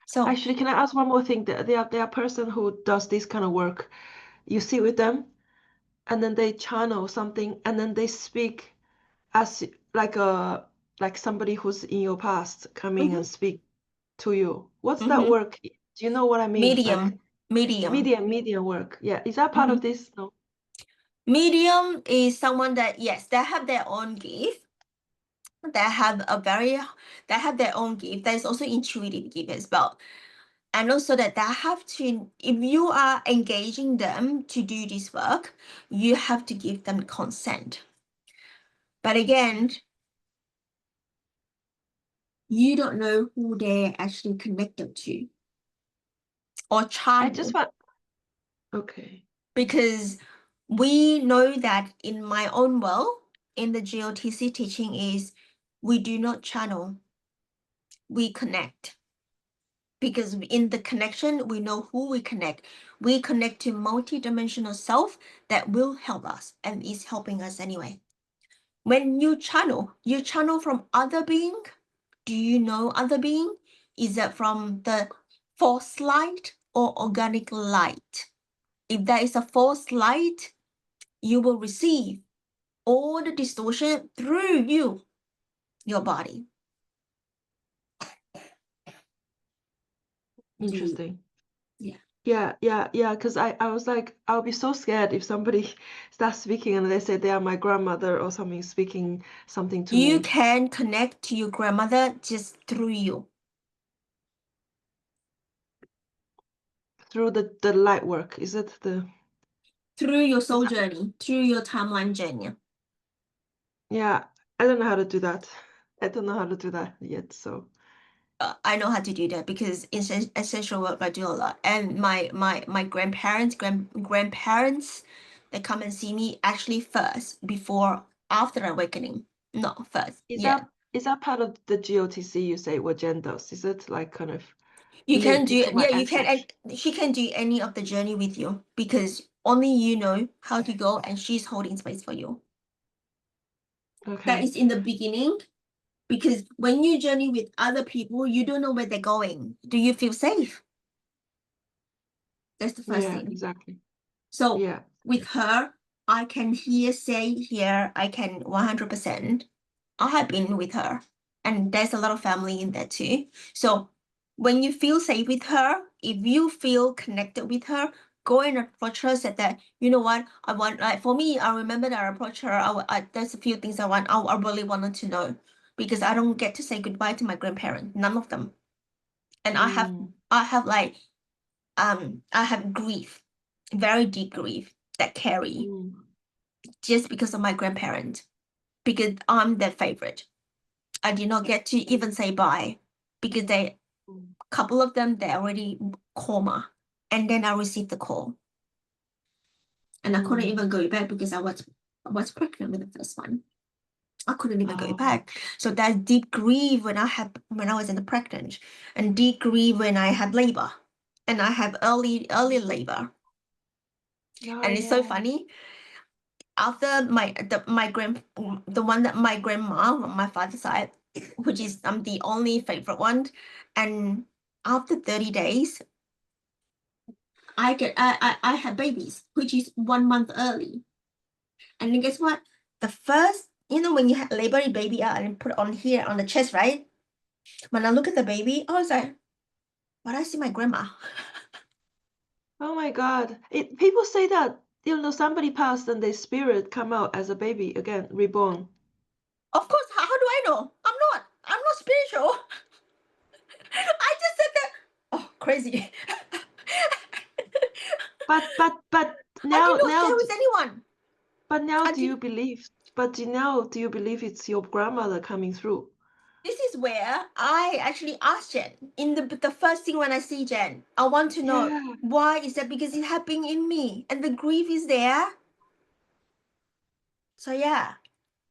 So Actually, can I ask one more thing? There are person who does this kind of work. You sit with them, and then they channel something, and then they speak as like somebody who's in your past coming and speak to you. What's that work? Do you know what I mean? Like medium. medium work. Yeah. Is that part of this? No. Medium is someone that, yes, they have their own gift. They have their own gift. There's also intuitive gift as well. And also that they have to, if you are engaging them to do this work, you have to give them consent. But again, you don't know who they're actually connected to or I channel. just want. Okay. Because we know that in my own world, in the GOTC teaching is we do not channel, we connect. Because in the connection, we know who we connect. We connect to multi-dimensional self that will help us and is helping us anyway. When you channel from other being. Do you know other being? Is that from the false light or organic light? If there is a false light, you will receive all the distortion through your body. Interesting. Yeah. Yeah. Because I was like, I'll be so scared if somebody starts speaking and they say they are my grandmother or something speaking something to You me. can connect to your grandmother just through you. Through the light work. Is it the Through your soul journey, through your timeline journey. Yeah, I don't know how to do that. I don't know how to do that yet, so I know how to do that because in essential work I do a lot. And my grandparents, they come and see me actually first before after awakening. No, first. is Yeah. that part of the GOTC you say what Jen does? Is it like kind of You can linked do to my you can, ancestors? and she can do any of the journey with you because only you know how to go and she's holding space for you. That Okay. is in the beginning. Because when you journey with other people, you don't know where they're going. Do you feel safe? That's the first Yeah, thing. exactly. So Yeah. with her, I can hear, I can 100%. I have been with her, and there's a lot of family in there too. So when you feel safe with her, if you feel connected with her, go and approach her. Said that, you know what, I want. Like for me, I remember that I approached her. There's a few things I really wanted to know because I don't get to say goodbye to my grandparents, none of them, and I have like I have grief, very deep grief that carry just because of my grandparents, because I'm their favorite. I did not get to even say bye because a couple of them, they already coma. And then I received the call. And I couldn't even go back because I was pregnant with the first one. I couldn't even go back. So that deep grief when I was in the pregnant, and deep grief when I had labor, and I have early labor. And it's so funny. After the one that my grandma on my father's side, which is I'm the only favorite one, and after 30 days, I had babies, which is 1 month early. And then guess what? The first, when you had labor a baby out and put it on here on the chest, right? When I look at the baby, I was like, but I see my grandma. Oh my God. People say that, somebody passed and their spirit come out as a baby again, reborn. Of course, how do I know? I'm not spiritual. I just said that. Oh, crazy. But I did now not share with anyone. I do you did. believe? But now do you believe it's your grandmother coming through? This is where I actually asked Jen in the first thing when I see Jen. I want to know Yeah. why is that, because it's happening in me and the grief is there. So yeah,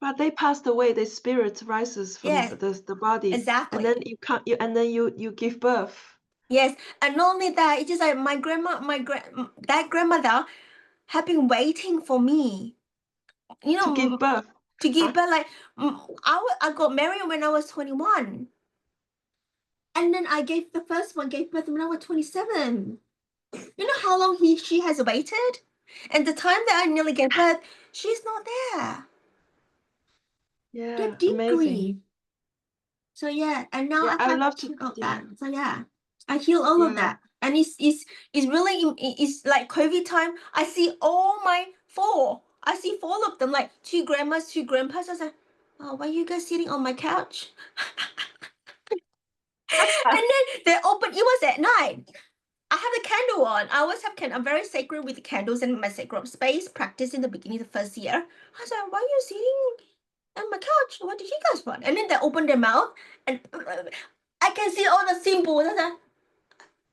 But they passed away, their spirit rises from yes, the body, and then exactly. you can't you and then you give birth Yes, and not only that, it's just like my that grandmother have been waiting for me. You to give know, birth. to give birth. Like I got married when I was 21, and then I gave the first one gave birth when I was 27. You know how long she has waited, and the time that I nearly gave birth, she's not there. Yeah, Deep, deep amazing. grief. So yeah, and now Yeah, I I have love to. healed all Yeah, that. So yeah, I heal all of yeah. that, and it's really it's like COVID time. I see all my four. I see four of them, like two grandmas, two grandpas. I was like, oh, why are you guys sitting on my couch? And then they open. It was at night. I have a candle on. I always have I'm very sacred with the candles in my sacred space. Practice in the beginning, the first year. I was like, why are you sitting on my couch? What did you guys want? And then they open their mouth, and I can see all the symbols. I was like,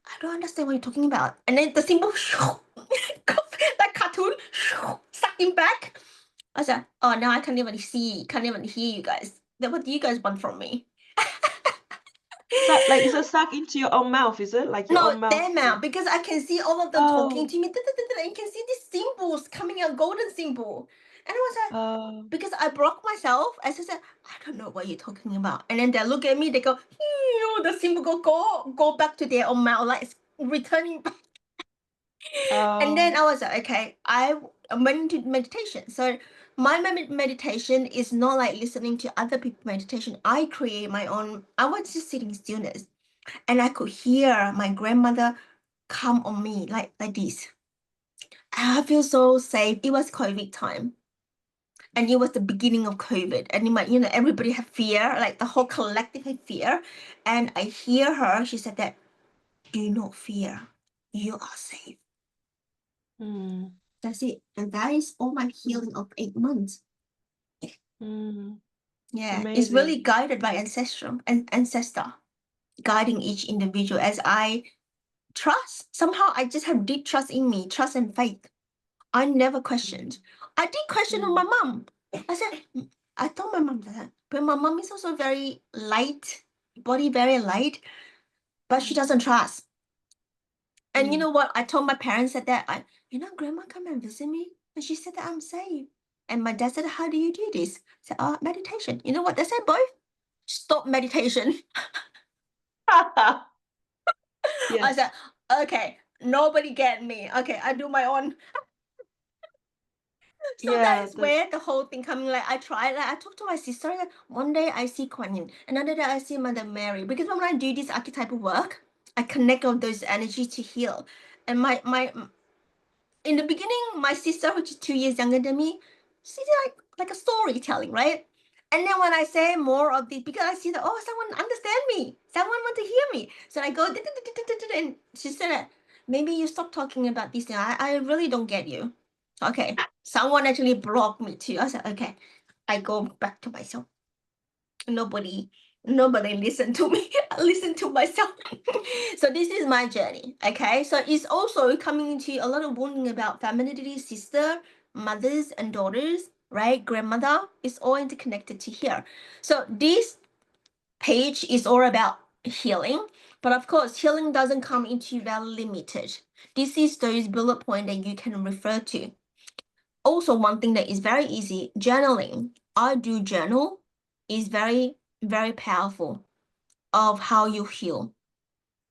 I don't understand what you're talking about. And then the symbol, like cartoon, sucking back. I was like, oh, now I can't even see, can't even hear you guys. Then what do you guys want from me? Suck, like, is it suck into your own mouth? Is it like your No, own mouth? their mouth, because I can see all of them talking Oh, to me, and you can see these symbols coming out, golden symbol. And I was like, uh, because I blocked myself, I just said, I don't know what you're talking about. And then they look at me, they go, the symbol go back to their own mouth, like it's returning back. And then oh, I was like, okay, I went into meditation. So my meditation is not like listening to other people's meditation. I create my own. I was just sitting stillness, and I could hear my grandmother come on me like this. I feel so safe. It was COVID time, and it was the beginning of COVID, and everybody had fear, like the whole collective had fear. And I hear her. She said that, "Do not fear. You are safe." mm, That's it. And that is all my healing of 8 months. Yeah, it's really amazing. guided by ancestor guiding each individual as I trust. Somehow I just have deep trust in me, trust and faith. I never questioned. I did question on my mom. I said, I told my mom that, but my mom is also very light, body very light, but she doesn't trust. And you know what? I told my parents that grandma come and visit me, and she said that I'm safe. And my dad said, how do you do this? I said, meditation. You know what they said, both? Stop meditation. I Yes, said, okay, nobody get me. Okay, I do my own. So that yeah, is where the whole thing coming. Like I try, like I talk to my sister. Like, one day I see Kuan Yin, another day I see Mother Mary. Because when I do this archetypal work, I connect all those energies to heal. And my in the beginning, my sister, which is 2 years younger than me, she's like a storytelling, right? And then when I say more of this, because I see that, oh, someone understand me, someone want to hear me, so I go, and she said that maybe you stop talking about this thing. I really don't get you. Okay, someone actually blocked me too. I said, okay, I go back to myself. Nobody listen to me. I listen to myself. So this is my journey. Okay, so it's also coming into a lot of wounding about femininity, sister, mothers and daughters, right? Grandmother is all interconnected to here. So this page is all about healing, but of course healing doesn't come into very limited. This is those bullet point that you can refer to. Also, one thing that is very easy, journaling. I do journal, is very, very powerful of how you heal,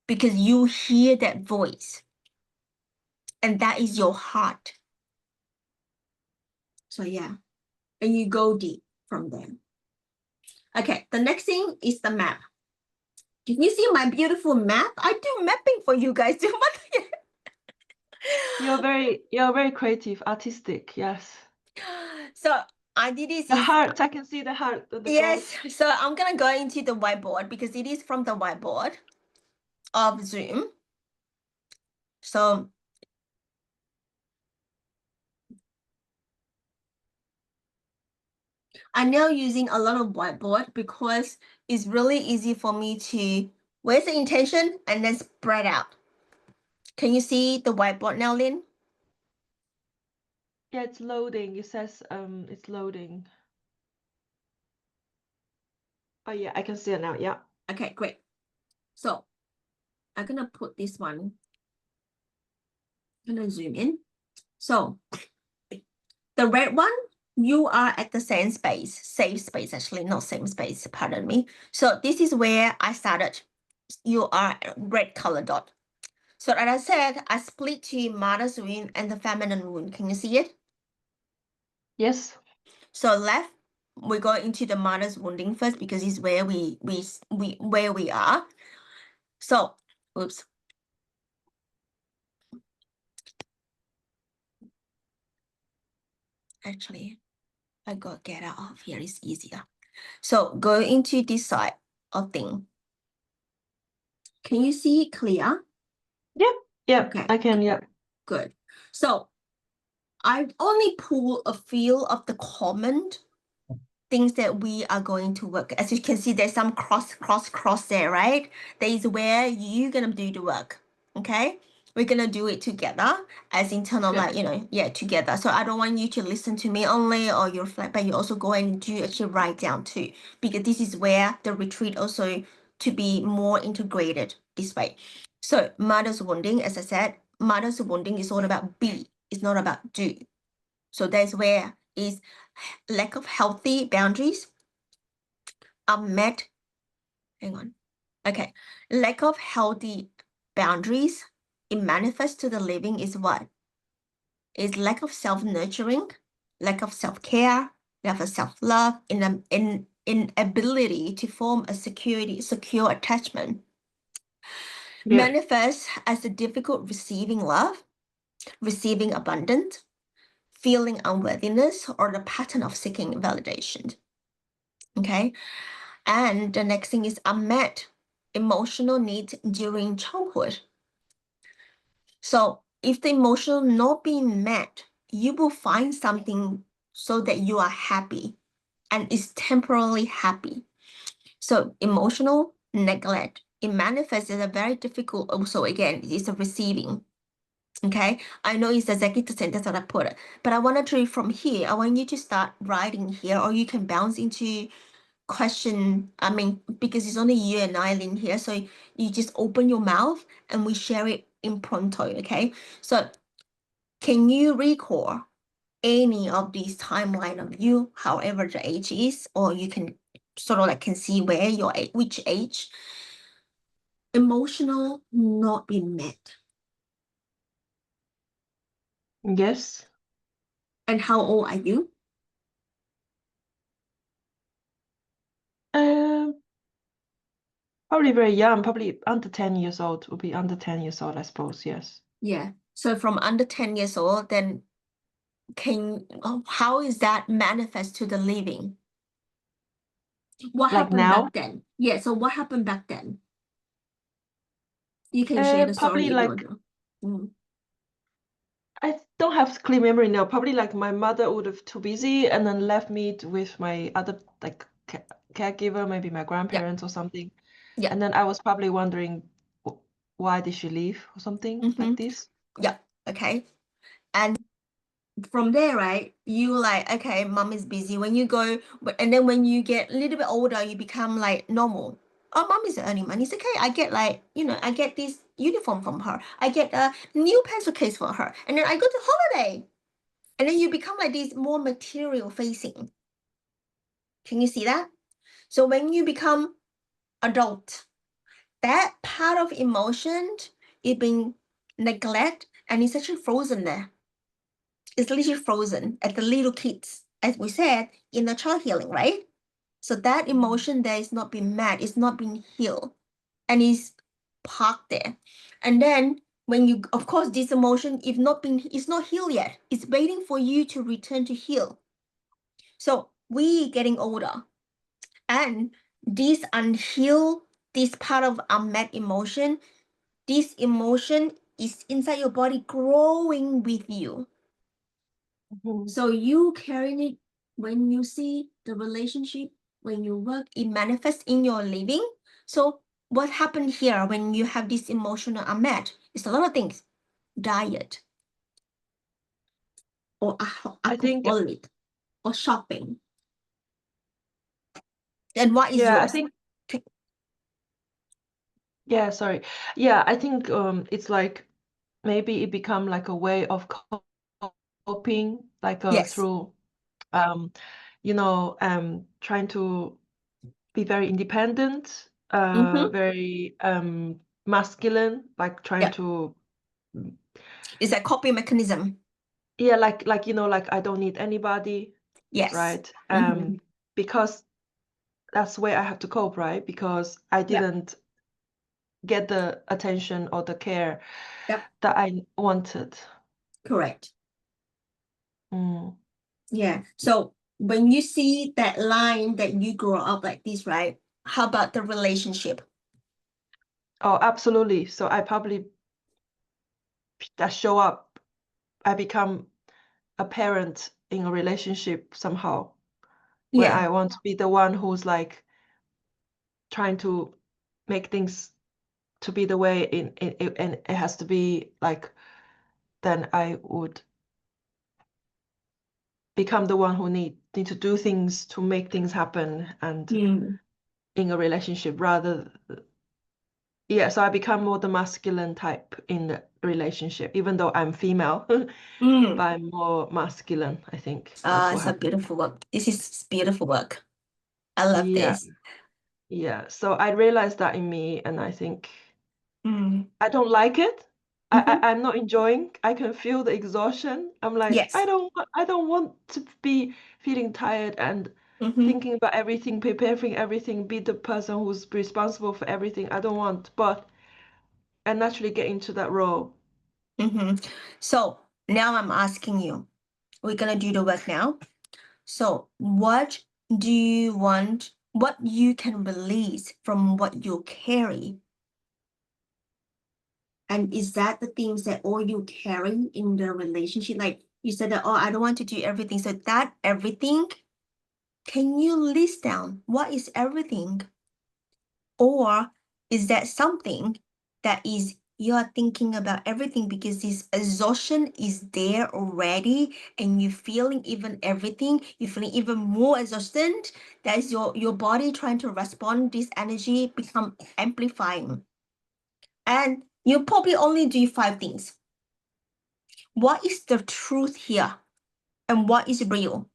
because you hear that voice and that is your heart. So yeah, and you go deep from there. Okay, the next thing is the map. Can you see my beautiful map? I do mapping for you guys. You're very creative, artistic. Yes. So I did this. The heart. I can see the heart on the Yes. gold. So I'm gonna go into the whiteboard because it is from the whiteboard of Zoom. So I'm now using a lot of whiteboard because it's really easy for me to where's the intention and then spread out. Can you see the whiteboard now, Lynn? Yeah, it's loading. It says it's loading. Oh yeah, I can see it now. Yeah. Okay, great. So I'm gonna put this one. I'm gonna zoom in. So the red one, you are at the same space, safe space, actually, not same space, pardon me. So this is where I started. You are a red color dot. So as I said, I split to mother's wound and the feminine wound. Can you see it? Yes. So left, we go into the mother's wounding first because it's where where we are. So, oops. Actually, I got get out of here. It's easier. So go into this side of thing. Can you see it clear? Yeah. Yeah. Okay. I can. Yeah. Good. So I only pull a few of the common things that we are going to work. As you can see, there's some cross there, right? That is where you're gonna do the work. Okay. We're gonna do it together as internal, Yeah. like, you know, yeah, together. So I don't want you to listen to me only or you reflect, but you also go and do actually write down too, because this is where the retreat also to be more integrated this way. So mother's wounding, as I said, mother's wounding is all about be, it's not about do. So that's where is lack of healthy boundaries, unmet, hang on, okay, lack of healthy boundaries, it manifests to the living is what? Is lack of self-nurturing, lack of self-care, lack of self-love, inability to form a secure attachment. Yeah. Manifests as a difficult receiving love, receiving abundance, feeling unworthiness, or the pattern of seeking validation. Okay. And the next thing is unmet emotional needs during childhood. So if the emotional not being met, you will find something so that you are happy and is temporarily happy. So emotional neglect, it manifests as a very difficult, also again, it's a receiving. Okay, I know it's exactly the sentence that I put it, but I want to from here, I want you to start writing here, or you can bounce into question. I mean, because it's only you and I in here, so you just open your mouth and we share it in pronto. Okay, so can you recall any of these timeline of you, however the age is, or you can sort of like can see where you're at, which age, emotional not being met, Yes. and how old are you? Probably very young, probably under 10 years old, will be under 10 years old, I suppose, yes. Yeah, so from under 10 years old, then how is that manifest to the living? What Like happened now? back then? Yeah, so what happened back then? You can share the story Probably if you like, want to. I don't have clear memory now. Probably like my mother would have too busy and then left me with my other like caregiver, maybe my grandparents or something. Yeah. And then I was probably wondering why did she leave or something like this? Yeah, okay. And from there, right, you like, okay, mom is busy. When you go, and then when you get a little bit older, you become like normal. Oh, mom is earning money. It's okay. I get like, you know, I get this uniform from her. I get a new pencil case for her. And then I go to holiday. And then you become like this more material facing. Can you see that? So when you become adult, that part of emotion is being neglected and it's actually frozen there. It's literally frozen at the little kids, as we said, in the child healing, right? So that emotion there is not being met, it's not being healed, and is parked there. And then when you, of course, this emotion, if not been, it's not healed yet. It's waiting for you to return to heal. So we getting older, and this unhealed, this part of unmet emotion, this emotion is inside your body growing with you. So you carrying it when you see the relationship, when you work, it manifests in your living. So what happened here when you have this emotional unmet? It's a lot of things. Diet, or I think, alcoholic, or shopping. And what is yeah, I yours? think, yeah, sorry. Yeah, I think it's like maybe it become like a way of coping, like Yes. through trying to be very independent, Mm-hmm. very masculine, like trying Yeah. to, It's a coping mechanism. yeah, like like I don't need anybody, Yes. right? Mm-hmm. Because that's where I have to cope, right? Because I Yep. didn't get the attention or the care Yep. that I wanted. Correct. Mm. Yeah. So when you see that line that you grow up like this, right? How about the relationship? Oh, absolutely. So I probably that show up. I become a parent in a relationship somehow when Yeah. I want to be the one who's like trying to make things to be the way and it has to be like, then I would become the one who need to do things to make things happen and Mm. in a relationship rather. Yeah, so I become more the masculine type in the relationship, even though I'm female, but Mm. I'm more masculine. I think that's what It's a happened. beautiful work. This is beautiful work. I love Yeah, this. yeah. So I realized that in me, and I think Mm. I don't like it. Mm-hmm. I'm not enjoying. I can feel the exhaustion. I'm like, Yes. I don't want to be feeling tired and Mm-hmm. thinking about everything, preparing everything, be the person who's responsible for everything. I don't want, but I naturally get into that role. Mm-hmm. So now I'm asking you, we're gonna do the work now. So what do you want, what you can release from what you carry? And is that the things that all you carry in the relationship? Like you said that, oh, I don't want to do everything. So that everything, can you list down what is everything? Or is that something that is you're thinking about everything because this exhaustion is there already and you're feeling even everything, you're feeling even more exhausted. That is your body trying to respond, this energy become amplifying. And you probably only do 5 things. What is the truth here? And what is real?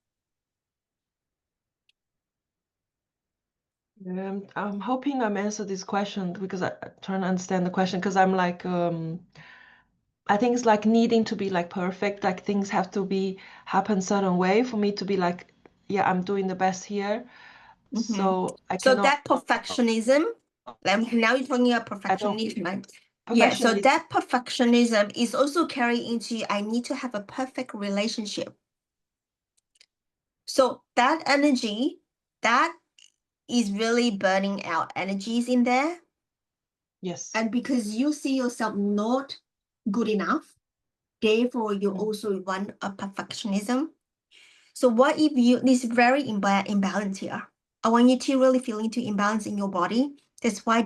I'm hoping I'm answered this question because I'm trying to understand the question because I'm like I think it's like needing to be like perfect, like things have to be happen certain way for me to be like, yeah, I'm doing the best here. Mhm. So I So cannot, that perfectionism, now you're talking about I don't, perfectionism, right? Yeah, so perfectionist, that perfectionism is also carried into I need to have a perfect relationship. So that energy, that is really burning out energies in there. yes. And because you see yourself not good enough, therefore you Mm. also want a perfectionism. So what if you, this very imbalance here. I want you to really feel into imbalance in your body. That's why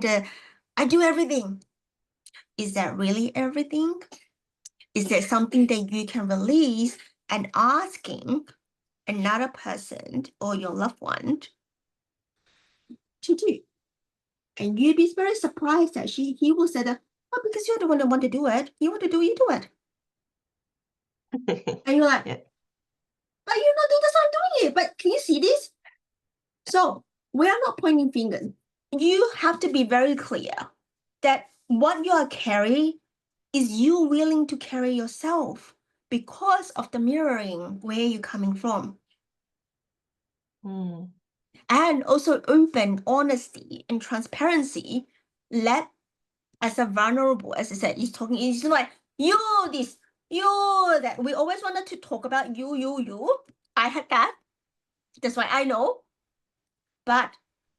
I do everything. Is that really everything? Is there something that you can release and asking another person or your loved one to do? And you'd be very surprised that he will say that, oh, because you're the one that want to do it. You want to do it, you do it. And you're like, Yeah. but you're not doing this, I'm doing it. But can you see this? So we are not pointing fingers. You have to be very clear that what you are carrying is you willing to carry yourself because of the mirroring where you're coming from. Mm. And also open honesty and transparency. Let as a vulnerable, as I said, he's talking, he's like, you this, you that. We always wanted to talk about you. I had that. That's why I know. But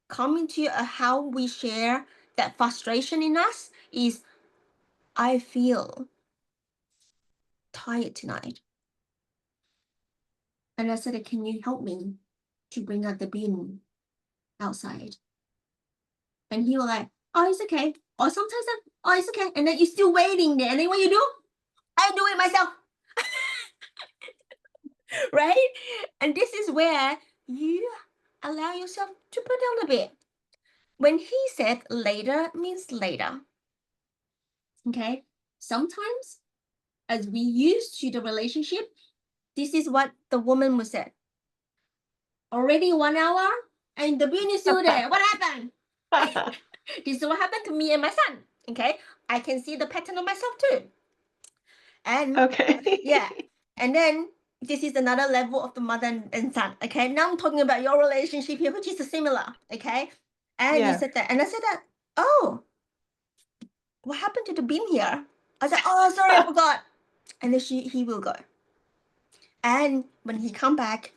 coming to how we share that frustration in us is, I feel tired tonight. And I said, can you help me to bring out the bin outside? And he was like, oh, it's okay. Or sometimes, oh, it's okay. And then you're still waiting there. And then what you do? I do it myself. Right? And this is where you allow yourself to put down a bit. When he said later means later. Okay? Sometimes as we used to the relationship, this is what the woman would say. Already 1 hour and the bin is still there. What happened? This is what happened to me and my son. Okay? I can see the pattern of myself too. And Okay. yeah. And then this is another level of the mother and son. Okay. Now I'm talking about your relationship here, which is similar. Okay. And you Yeah. said that. And I said that, oh, what happened to the bin here? I said, oh, sorry, I forgot. And then he will go. And when he come back,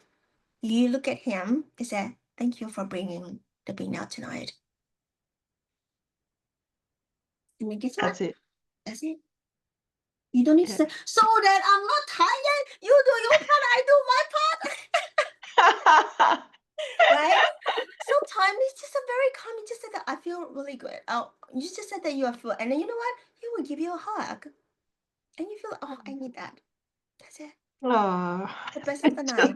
you look at him and say, thank you for bringing the bin out tonight. And then guess what? That's it. That's it. You don't need to Yeah. say, so that I'm not tired. You do your part, I do my part. Right? Sometimes it's just a very calm. You just said that I feel really good. Oh, you just said that you are full. And then you know what? He will give you a hug. And you feel, oh, I need that. That's it. Oh, The best of the night.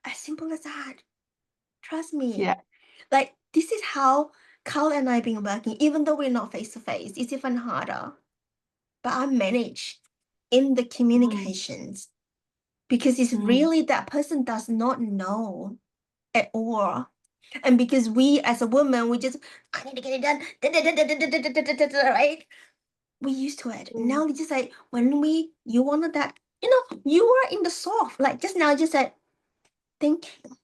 As simple as that. Trust me. yeah. Like, this is how Carl and I have been working, even though we're not face to face. It's even harder. But I manage in the communications because it's really that person does not know at all. And because we as a woman, we just, I need to get it done, right? We used to it. Now we just like, when you wanted that, you were in the soft, like just now, just like, thank you.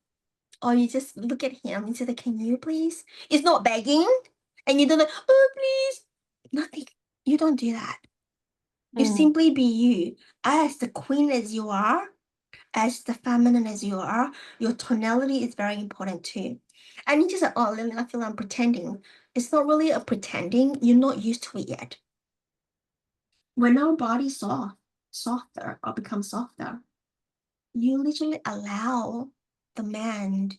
Or you just look at him and say, can you please? It's not begging. And you don't like, oh, please. Nothing. You don't do that. You simply be you. As the queen as you are, as the feminine as you are, your tonality is very important too. And you just like, oh, Lily, I feel I'm pretending. It's not really a pretending. You're not used to it yet. When our body softer or becomes softer, you literally allow the man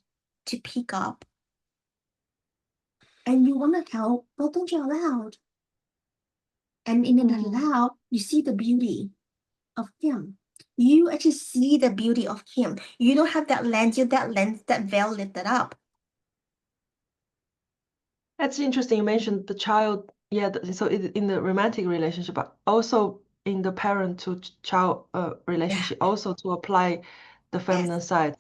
to pick up. And you want to help, but don't you allow? And in that allow, you see the beauty of him. You actually see the beauty of him. You don't have that lens, that veil lifted up. That's interesting. You mentioned the child. Yeah. So in the romantic relationship, but also in the parent to child relationship, also to apply the feminine side,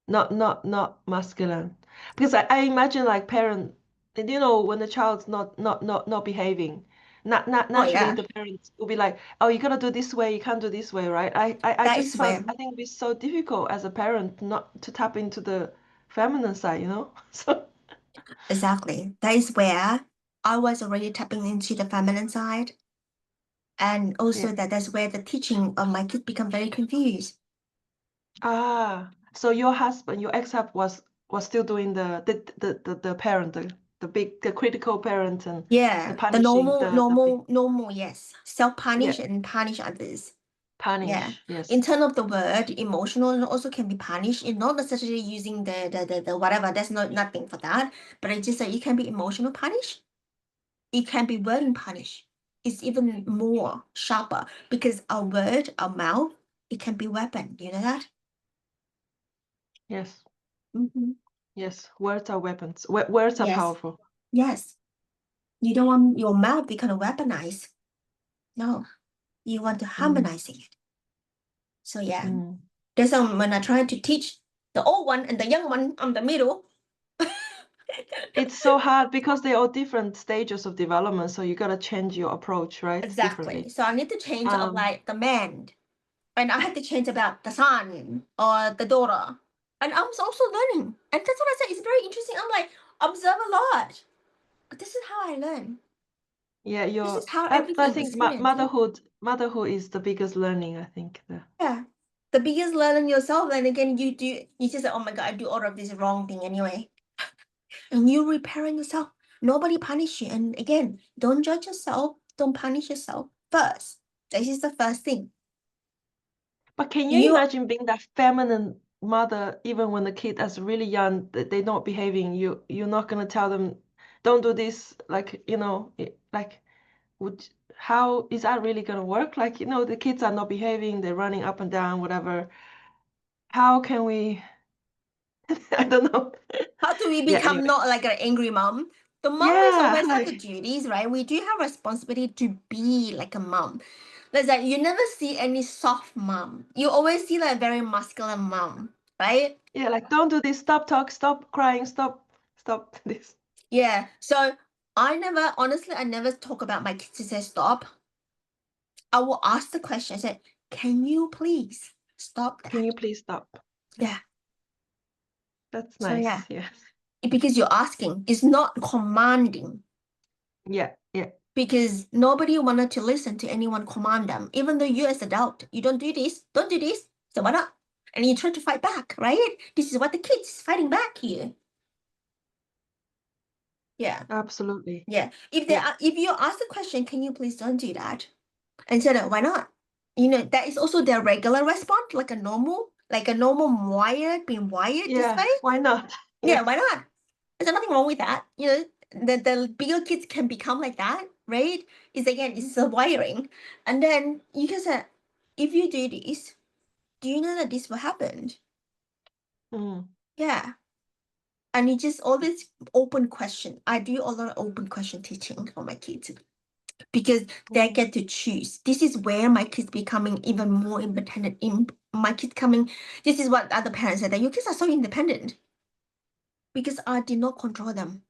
not masculine. Because I imagine like parent, when the child's not behaving, naturally the parents will be like, oh, you gotta do this way, you can't do this way, right? I just found, I think it's so difficult as a parent not to tap into the feminine side, So Exactly. That is where I was already tapping into the feminine side. And also that's where the teaching of my kids become very confused. So your husband, your ex-husband was still doing the parent, the critical parent and the The punishing normal, yes. Self-punish and punish others. punish, yes. In terms of the word, emotional also can be punished. It's not necessarily using the whatever. There's nothing for that. But it's just that it can be emotional punish. It can be wording punish. It's even more sharper because our word, our mouth, it can be weapon. You know that? Yes. Mm-hmm. Yes. Words are weapons. Words are powerful. Yes. You don't want your mouth become weaponized. No. You want to harmonize it. So that's when I try to teach the old one and the young one on the middle. It's so hard because they're all different stages of development, so you gotta change your approach, right? Exactly. Differently. So I need to change of like the man, and I had to change about the son or the daughter. And I'm also learning. And that's what I said. It's very interesting. I'm like, observe a lot. But this is how I learn. Yeah, This you're is how I everything think experience. motherhood is the biggest learning, I think. Yeah. The biggest learning yourself, and again, you just say, oh my God, I do all of this wrong thing anyway. And you reparent yourself. Nobody punish you. And again, don't judge yourself. Don't punish yourself first. This is the first thing. But can you imagine being that feminine mother, even when the kid is really young, they're not behaving, you're not gonna tell them, don't do this, like, like how is that really gonna work? Like, the kids are not behaving, they're running up and down, whatever. How can we I don't know. How do we Yeah, become anyway. not like an angry mom? The mom is Yeah, always have the like duties, right? We do have responsibility to be like a mom. There's like you never see any soft mom. You always see like very masculine mom, right? yeah, like don't do this, stop crying, stop this. Yeah. So I never talk about my kids to say stop. I will ask the question, I said, can you please stop that? Can you please stop? Yeah. That's So yeah, nice. Yes. because you're asking, it's not commanding. Yeah, yeah. Because nobody wanted to listen to anyone command them. Even though you as adult, you don't do this, so why not? And you try to fight back, right? This is what the kids is fighting back here. Yeah. Absolutely. Yeah. If Yeah. if you ask the question, can you please don't do that? And said, why not? That is also their regular response, like a normal being wired this Yeah, way. why not? Yeah, why not? There's nothing wrong with that. The bigger kids can become like that, right? It's the wiring. And then you can say, if you do this, do you know that this will happen? Mm. Yeah. And it's just all this open question. I do a lot of open question teaching for my kids because they get to choose. This is where my kids becoming even more independent. This is what other parents said, that your kids are so independent because I did not control them.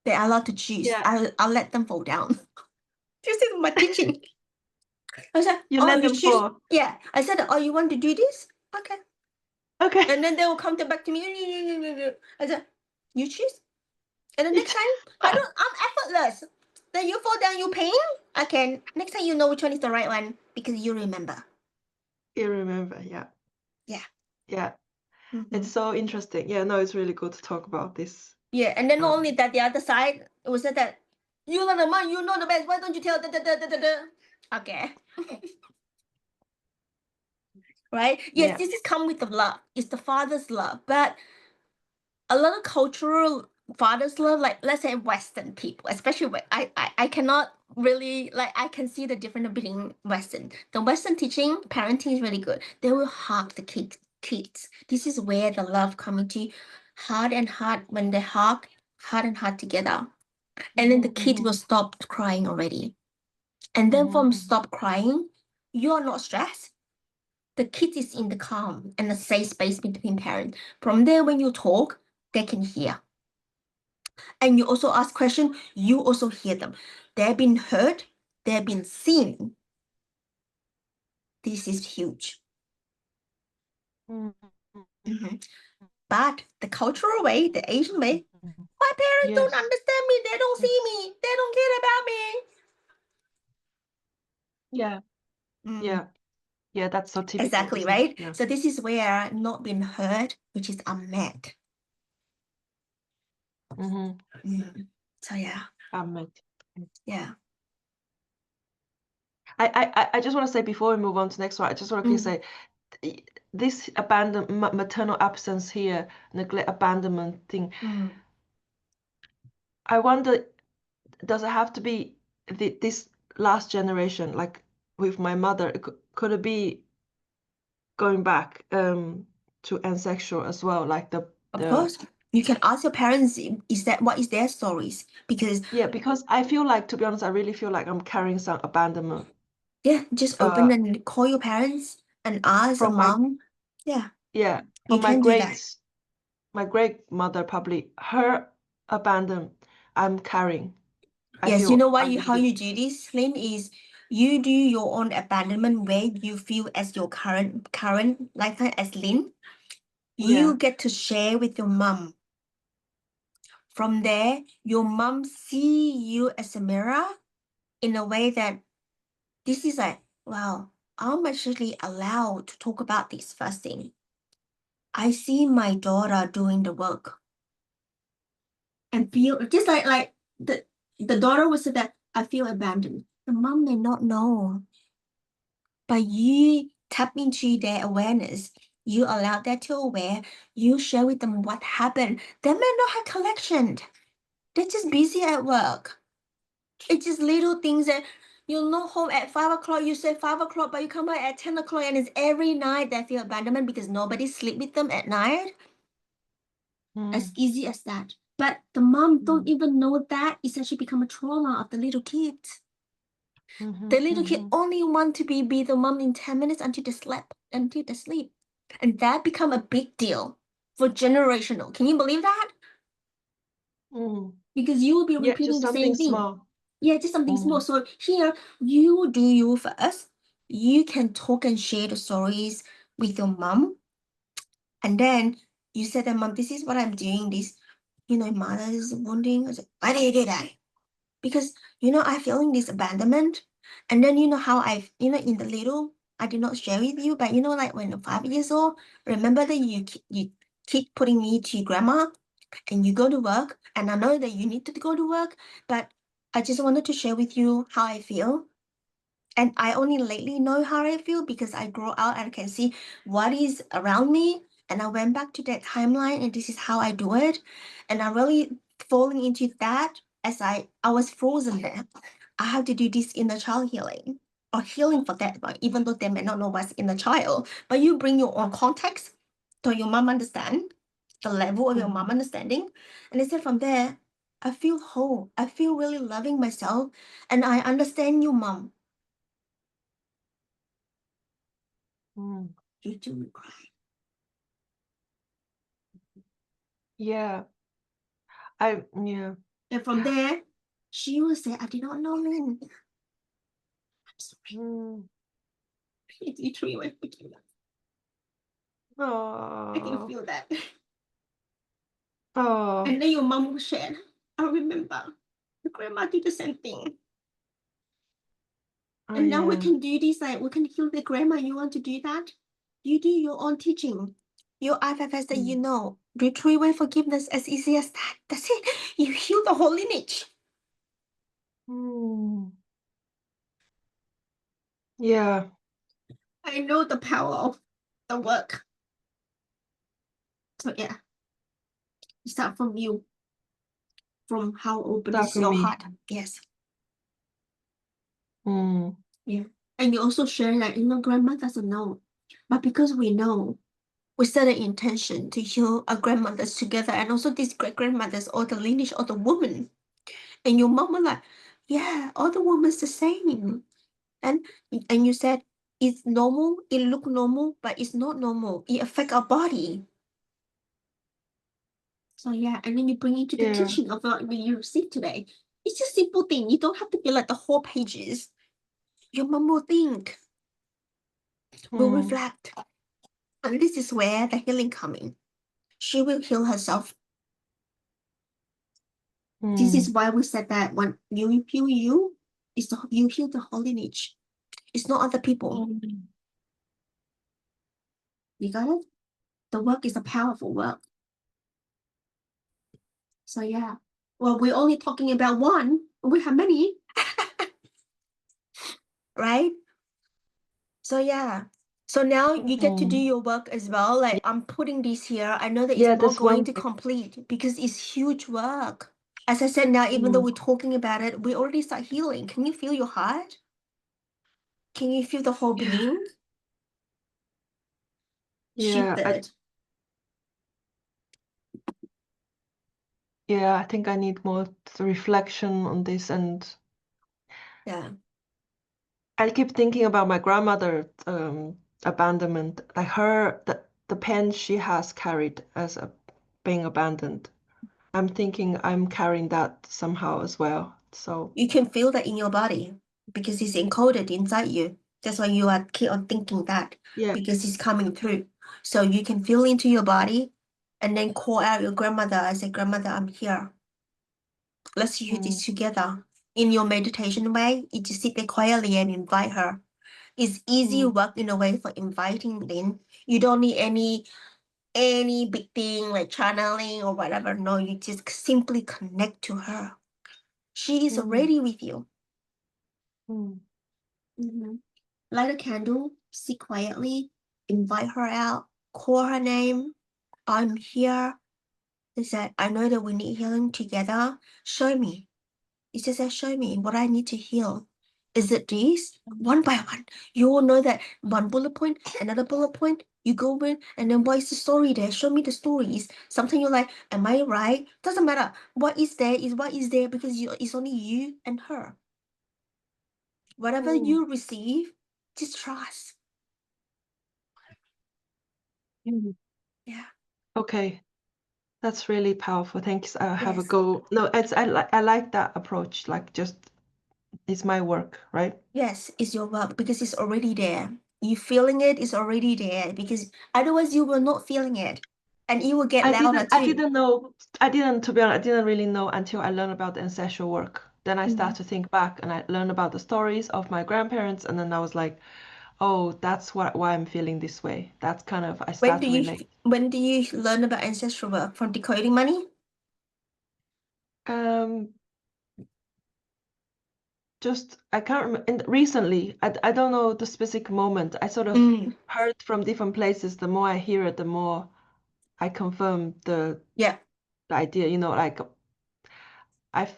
They're allowed to choose. Yeah. I'll let them fall down. This is my teaching. I said, You oh, let you them choose. fall. Yeah. I said, oh, you want to do this? Okay. Okay. And then they will come back to me. I said, you choose. And the next time, I'm effortless. Then you fall down, you pain. Okay. Next time you know which one is the right one because you remember. You remember, yeah. Yeah. Yeah. Mm-hmm. It's so interesting. Yeah, no, it's really good to talk about this. Yeah, and then not only that, the other side it was that you are the mom, you know the best. Why don't you tell? Okay. Right? Yes, Yeah. this is come with the love. It's the father's love, but a lot of cultural father's love, like let's say Western people, especially I cannot really I can see the difference between Western. The Western teaching parenting is really good. They will hug the kids. This is where the love coming to heart and heart when they hug heart and heart together. And then the kid will stop crying already. And then from stop crying, you are not stressed. The kid is in the calm and a safe space between parents. From there, when you talk, they can hear. And you also ask questions, you also hear them. They've been heard, they've been seen. This is huge. Mm-hmm. But the cultural way, the Asian way, my parents don't Yes. understand me, they don't see me, they don't care about me. Yeah. Yeah. Yeah, that's so typical, Exactly, isn't it? right? Yeah. So this is where not being heard, which is unmet. So yeah, Unmet. yeah. I just want to say before we move on to the next one, I just want to say this maternal absence here, neglect, abandonment thing. I wonder, does it have to be this last generation, like with my mother? Could it be going back to ancestral as well, like Of course, you can ask your parents, what is their stories? Because yeah, because I feel like, to be honest, I really feel like I'm carrying some abandonment. yeah, just open and call your parents and ask a From my mom. Yeah, yeah, you from can do that. my great mother, probably her abandon I'm carrying. I Yes, you feel know a what? little How bit. you do this, Lynn, is you do your own abandonment where you feel as your current lifetime as Lynn. Yeah. You get to share with your mom From there, your mom see you as a mirror in a way that this is like, wow, I'm actually allowed to talk about this first thing. I see my daughter doing the work and feel just like the daughter would say that I feel abandoned. The mom may not know, but you tap into their awareness. You allow that to aware. You share with them what happened. They may not have collection. They're just busy at work. It's just little things that you're not home at 5 o'clock. You say 5 o'clock, but you come back at 10 o'clock, and it's every night they feel abandonment because nobody sleep with them at night. As easy as that. But the mom don't even know that it's actually become a trauma of the little kids. The little kid only want to be the mom in 10 minutes until they sleep. And that become a big deal for generational. Can you believe that? Because you will be Yeah, repeating just the something same thing. small. Yeah, just something small. So here, you do you first. You can talk and share the stories with your mom. And then you said that, Mom, this is what I'm doing. This, mother is wounding. I said, why do you do that? Because, I'm feeling this abandonment. And then how in the little, I did not share with you, but like when I'm 5 years old, remember that you keep putting me to grandma and you go to work. And I know that you need to go to work, but I just wanted to share with you how I feel. And I only lately know how I feel because I grow out and can see what is around me. And I went back to that timeline and this is how I do it. And I really falling into that as I was frozen there. I have to do this inner child healing or healing for that, but even though they may not know what's in the child, but you bring your own context so your mom understand the level of your mom understanding. And instead from there, I feel whole. I feel really loving myself. And I understand you, mom. You do cry. Yeah. Yeah. And from there, she will say, I did not know Lynn. I'm sorry. It's literally like picking that. I can feel that. And then your mom will share. I remember your grandma did the same thing. And now we can do this, like we can heal the grandma. You want to do that? You do your own teaching. Your IFFS that you know. Do three-way forgiveness as easy as that. That's it. You heal the whole lineage. Yeah. I know the power of the work. So yeah. Start from you. From how open Start is from your me. heart. Yes. Yeah. And you also share that, grandma doesn't know. But because we know, we set an intention to heal our grandmothers together and also these great-grandmothers or the lineage of the woman. And your mama like, yeah, all the women's the same. And you said it's normal, it look normal, but it's not normal. It affect our body. So yeah, and then you bring it to the teaching of what you received today. It's a simple thing. You don't have to be like the whole pages. Your mom will think, will reflect. And this is where the healing coming. She will heal herself. This is why we said that when you heal you, you heal the whole lineage. It's not other people. You got it? The work is a powerful work. So yeah. Well, we're only talking about one. We have many. Right? So yeah. So now you get to do your work as well. Like I'm putting this here. I know that it's not going to complete because it's huge work. As I said now, even though we're talking about it, we already start healing. Can you feel your heart? Can you feel the whole being? Shifted. Yeah, I think I need more reflection on this, and Yeah. I keep thinking about my grandmother abandonment, like the pain she has carried as being abandoned. I'm thinking I'm carrying that somehow as well. So You can feel that in your body because it's encoded inside you. That's why you are keep on thinking that because it's coming through. So you can feel into your body and then call out your grandmother. I say, grandmother, I'm here. Let's do this together. In your meditation way, you just sit there quietly and invite her. It's easy work in a way for inviting Lynn. You don't need any big thing like channeling or whatever. No, you just simply connect to her. She is already with you. Light a candle, sit quietly, invite her out, call her name. I'm here. They said, I know that we need healing together. Show me. It just said, show me what I need to heal. Is it this? One by one. You all know that one bullet point, another bullet point, you go in, and then what is the story there? Show me the stories. Sometimes you're like, am I right? Doesn't matter. What is there is what is there because it's only you and her. Whatever you receive, just trust. Yeah. Okay. That's really powerful. Thanks. I'll have a Yes. go. No, I like that approach. Like just it's my work, right? Yes, it's your work because it's already there. You feeling it is already there because otherwise you will not feeling it. And it will get louder I too. didn't know. I didn't, to be honest, I didn't really know until I learned about the ancestral work. Then I start to think back and I learned about the stories of my grandparents, and then I was like, oh, that's why I'm feeling this way. That's kind of I start to relate. When do you learn about ancestral work? From Decoding Money? Just I can't remember. And recently, I don't know the specific moment. I sort of heard from different places. The more I hear it, the more I confirm the idea. You know, like I've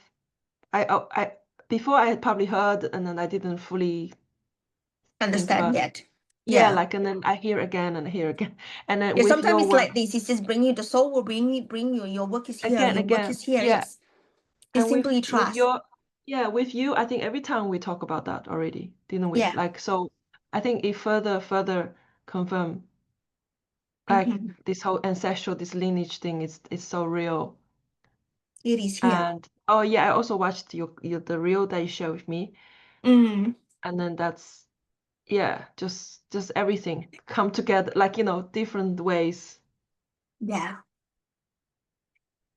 I before I had probably heard and then I didn't fully think Understand about it. yet. Yeah, Yeah. like and then I hear again and hear again. And then Yeah, with sometimes your it's work like this. It's just bring you the soul will bring you. Your work is here. Your work again. is here. Yeah. It's And simply with trust. your with you, I think every time we talk about that already, didn't we? Yeah. Like so I think it further confirm like this whole ancestral, this lineage thing is so real. It is here. And oh yeah, I also watched your the reel that you shared with me. And then that's just everything come together, like different ways. Yeah.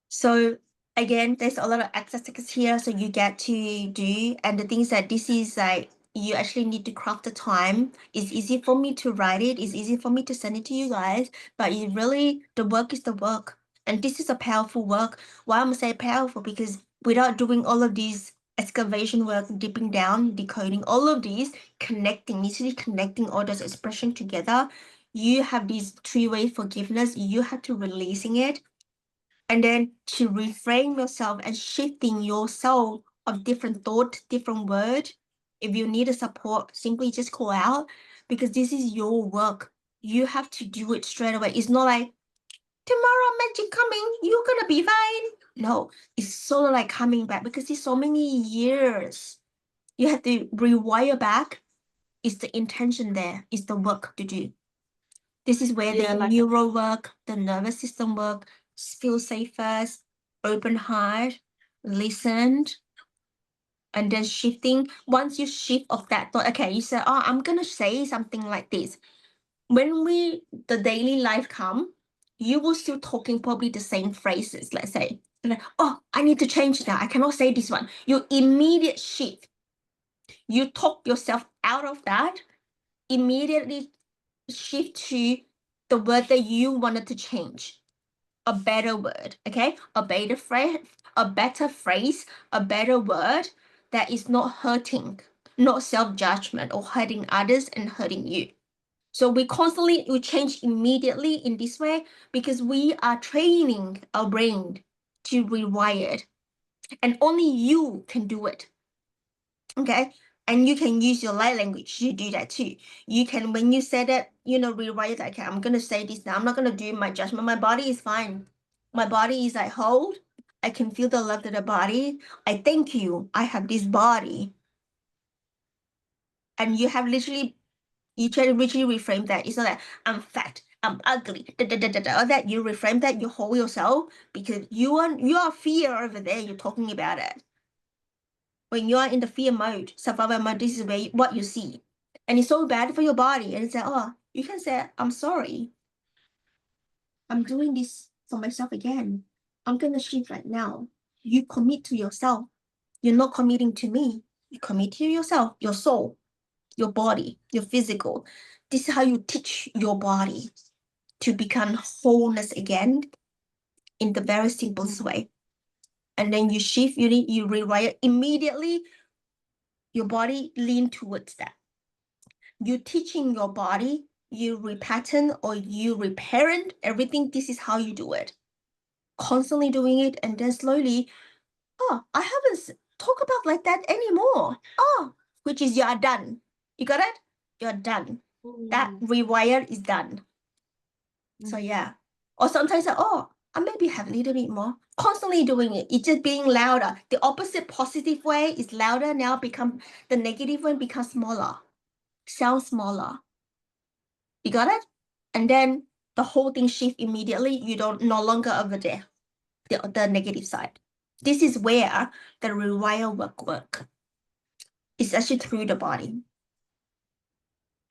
So again, there's a lot of exercises here, so you get to do, and the things that this is like you actually need to craft the time. It's easy for me to write it, it's easy for me to send it to you guys, but it really the work is the work. And this is a powerful work. Why I'm say powerful? Because without doing all of these excavation work, dipping down, decoding all of these, usually connecting all those expression together, you have these three-way forgiveness, you have to releasing it. And then to reframe yourself and shifting your soul of different thought, different word. If you need a support, simply just call out because this is your work. You have to do it straight away. It's not like tomorrow magic coming, you're gonna be fine. No, it's sort of like coming back because it's so many years. You have to rewire back. It's the intention there. It's the work to do. This is where the neural work, the nervous system work, feel safe first, open heart, listened, and then shifting. Once you shift of that thought, okay, you say, oh, I'm gonna say something like this. When the daily life come, you will still talking probably the same phrases, let's say. Like, oh, I need to change now. I cannot say this one. Your immediate shift. You talk yourself out of that, immediately shift to the word that you wanted to change, a better word, okay, a better phrase, a better word that is not hurting, not self-judgment or hurting others and hurting you. So we change immediately in this way because we are training our brain to rewire it, and only you can do it. Okay. And you can use your light language to do that too. You can, when you say that, rewrite, okay, I'm going to say this now. I'm not going to do my judgment. My body is fine. My body is like, hold. I can feel the love of the body. I thank you. I have this body. And you try to literally reframe that. It's not like, I'm fat, I'm ugly, or that you reframe that, you hold yourself because you are fear over there. You're talking about it. When you are in the fear mode, survival mode, this is what you see. And it's so bad for your body. And it's like, oh, you can say, I'm sorry. I'm doing this for myself again. I'm going to shift right now. you commit to yourself. You're not committing to me. You commit to yourself, your soul, your body, your physical. This is how you teach your body to become wholeness again in the very simplest way. And then you shift, you rewire immediately. Your body lean towards that. You're teaching your body, you repattern or you reparent everything. This is how you do it. Constantly doing it, and then slowly, oh, I haven't talked about like that anymore. Oh, which is you are done. You got it? You're done. That rewire is done. So yeah. Or sometimes, oh, I maybe have a little bit more. Constantly doing it. It's just being louder. The opposite positive way is louder. Now become the negative one becomes smaller. Sound smaller. You got it? And then the whole thing shift immediately. You don't no longer over there. The negative side. This is where the rewire work. It's actually through the body.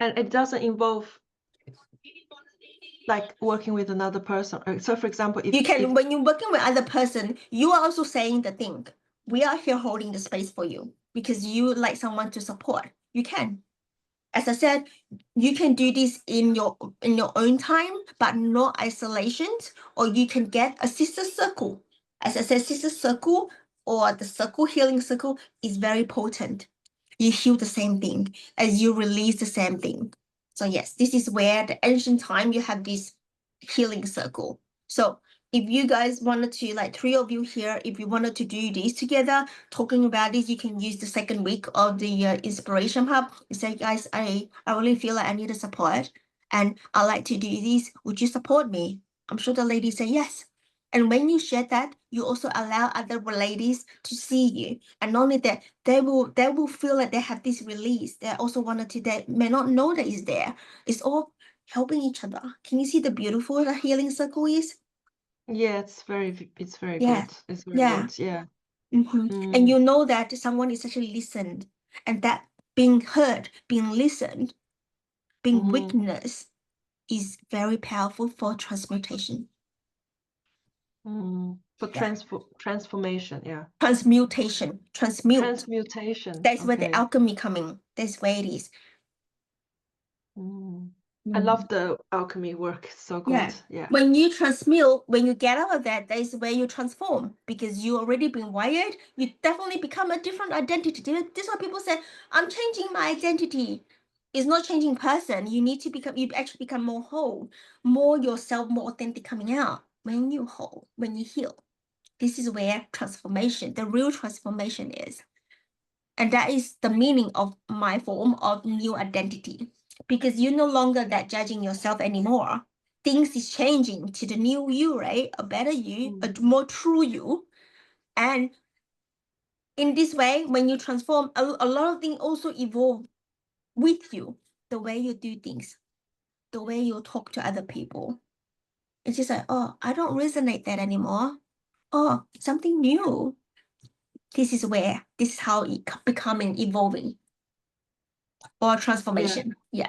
And it doesn't involve like working with another person. So for example, if you can, if, when you're working with other person, you are also saying the thing. We are here holding the space for you because you like someone to support. You can. As I said, you can do this in your own time, but no isolations, or you can get a sister circle. As I said, sister circle or the circle, healing circle is very potent. You heal the same thing as you release the same thing. So yes, this is where the ancient time you have this healing circle. So if you guys wanted to, like 3 of you here, if you wanted to do this together, talking about this, you can use the second week of the Inspiration Hub. You say, guys, I really feel like I need a support and I like to do this. Would you support me? I'm sure the ladies say yes. And when you share that, you also allow other ladies to see you. And not only that, they will feel like they have this release. They also wanted to, they may not know that it's there. It's all helping each other. Can you see the beautiful the healing circle is? yeah, it's very Yeah. good. It's very Yeah. good. Yeah. And you know that someone is actually listened, and that being heard, being listened, being witnessed is very powerful for transmutation. For transformation, yeah. Transmutation. Transmutation. That's where the Okay. alchemy coming. That's where it is. I love the alchemy work. It's so good. Yeah. When you transmute, when you get out of that, that is where you transform because you already been wired. You definitely become a different identity. This is why people say, I'm changing my identity. It's not changing person. You need to become, you actually become more whole, more yourself, more authentic coming out when you whole, when you heal. This is where transformation, the real transformation is. And that is the meaning of my form of new identity, because you're no longer that judging yourself anymore. Things is changing to the new you, right? A better you, a more true you. And in this way, when you transform, a lot of things also evolve with you. The way you do things, the way you talk to other people. It's just like, oh, I don't resonate that anymore. Oh, something new. This is how it becoming, evolving or transformation. Yeah.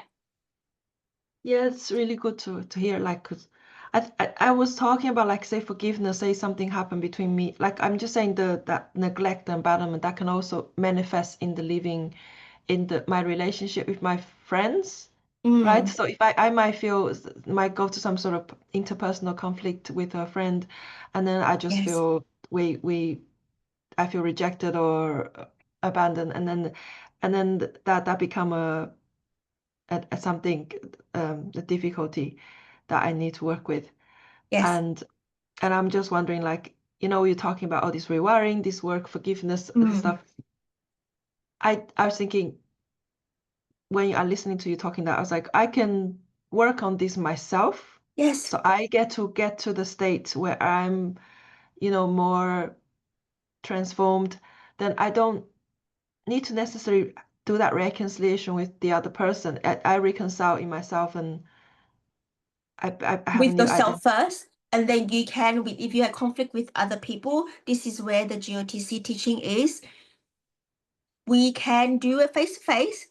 Yeah, it's really good to hear. Like, 'cause I was talking about, like, say forgiveness, say something happened between me. Like, I'm just saying that neglect and abandonment that can also manifest in the living in my relationship with my friends, right? So if I might go to some sort of interpersonal conflict with a friend, and then I just feel I feel rejected or abandoned, and then that become a something a difficulty that I need to work with. Yes. And I'm just wondering, like, you're talking about all this rewiring, this work, forgiveness, stuff. I was thinking when I'm listening to you talking that, I was like, I can work on this myself. Yes. So I get to the state where I'm, more transformed. Then I don't need to necessarily do that reconciliation with the other person. I reconcile in myself, and I have a With new yourself identity. first, and then you can, if you have conflict with other people, this is where the GOTC teaching is. We can do it face to face.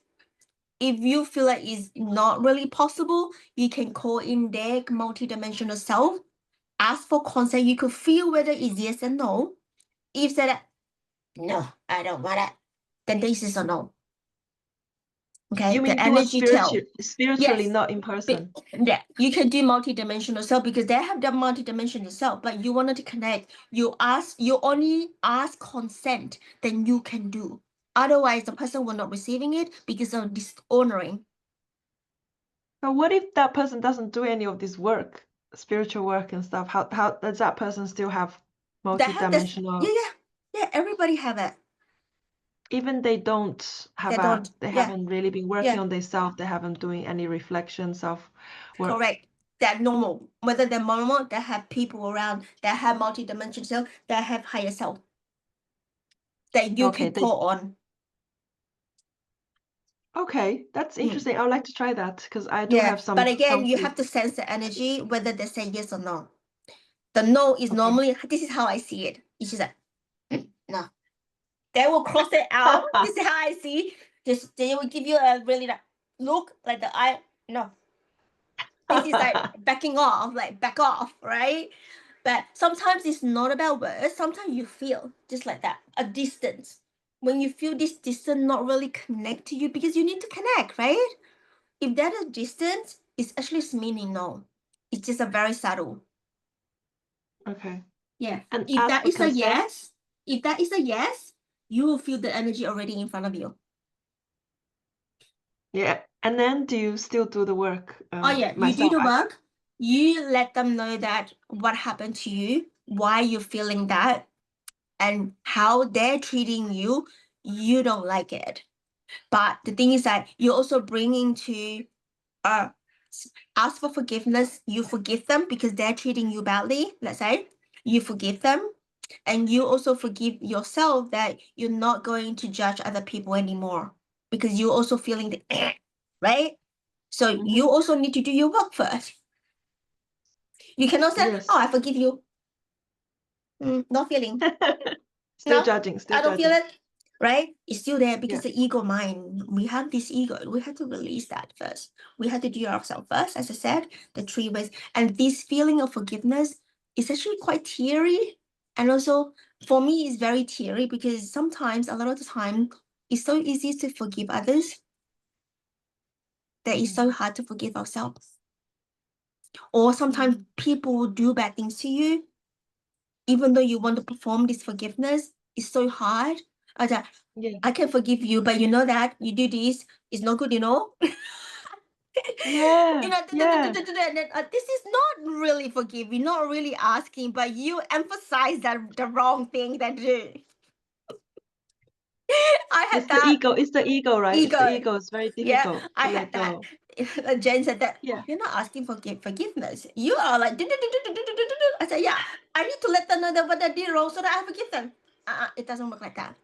If you feel like it's not really possible, you can call in their multidimensional self, ask for consent. You could feel whether it's yes and no. If said, no, I don't want it, then this is a no. Okay, You the mean do a energy tell. spiritually, Yes. not in person? Yeah, you can do multi-dimensional self because they have the multi-dimensional self, but you wanted to connect. You only ask consent, then you can do. Otherwise, the person will not receiving it because of dishonoring. But what if that person doesn't do any of this work, spiritual work and stuff? How does that person still have They have this, multi-dimensional? yeah, everybody have it. Even they don't have They don't, they yeah, haven't really been working yeah, on themselves. They haven't doing any reflections of work. correct. They're normal. Whether they're normal, they have people around, they have multi-dimensional self, they have higher self that you Okay, can call on. Okay, that's interesting. I would like to try that because I do Yeah, have some but again, you fear. have to sense the energy, whether they say yes or no. The no is Okay. normally, this is how I see it. It's just like, no. They will cross it out. This is how I see. Just they will give you a really like look like the eye. No. This is like backing off, like back off, right? But sometimes it's not about words. Sometimes you feel just like that, a distance. When you feel this distance not really connect to you because you need to connect, right? If that is distance, it's actually meaning no. It's just a very subtle. Okay. Yeah. And If ask that for is a consent. yes, if that is a yes, you will feel the energy already in front of you. Yeah. And then do you still do the work? Oh yeah, you do Myself, the work. You let them know that what happened to you, why you're feeling that, and how they're treating you. You don't like it. But the thing is that you're also bringing to uh ask for forgiveness. You forgive them because they're treating you badly. Let's say you forgive them, and you also forgive yourself that you're not going to judge other people anymore because you're also feeling the right. So you Mhm. also need to do your work first. You cannot say, Yes. "Oh, I forgive you." Not feeling. Still No, judging, still I don't feel judging. it. Right? It's still there because Yeah. the ego mind. We have this ego. We have to release that first. We have to do ourselves first, as I said, the 3 ways. And this feeling of forgiveness is actually quite teary. And also, for me, it's very teary because sometimes, a lot of the time, it's so easy to forgive others that it's so hard to forgive ourselves. Or sometimes people will do bad things to you, even though you want to perform this forgiveness, it's so hard. Yeah. I can forgive you, but you know that you do this, it's not good, you know? Yeah. Yeah. This is not really forgiving, not really asking, but you emphasize that the wrong thing that do. I had It's that the ego, right? It's the ego. ego. It's very Yeah, difficult I to let had that. go. Jen said that Yeah. you're not asking for forgiveness. You are like, I said, yeah, I need to let them know that what they did wrong so that I forgive them. It doesn't work like that.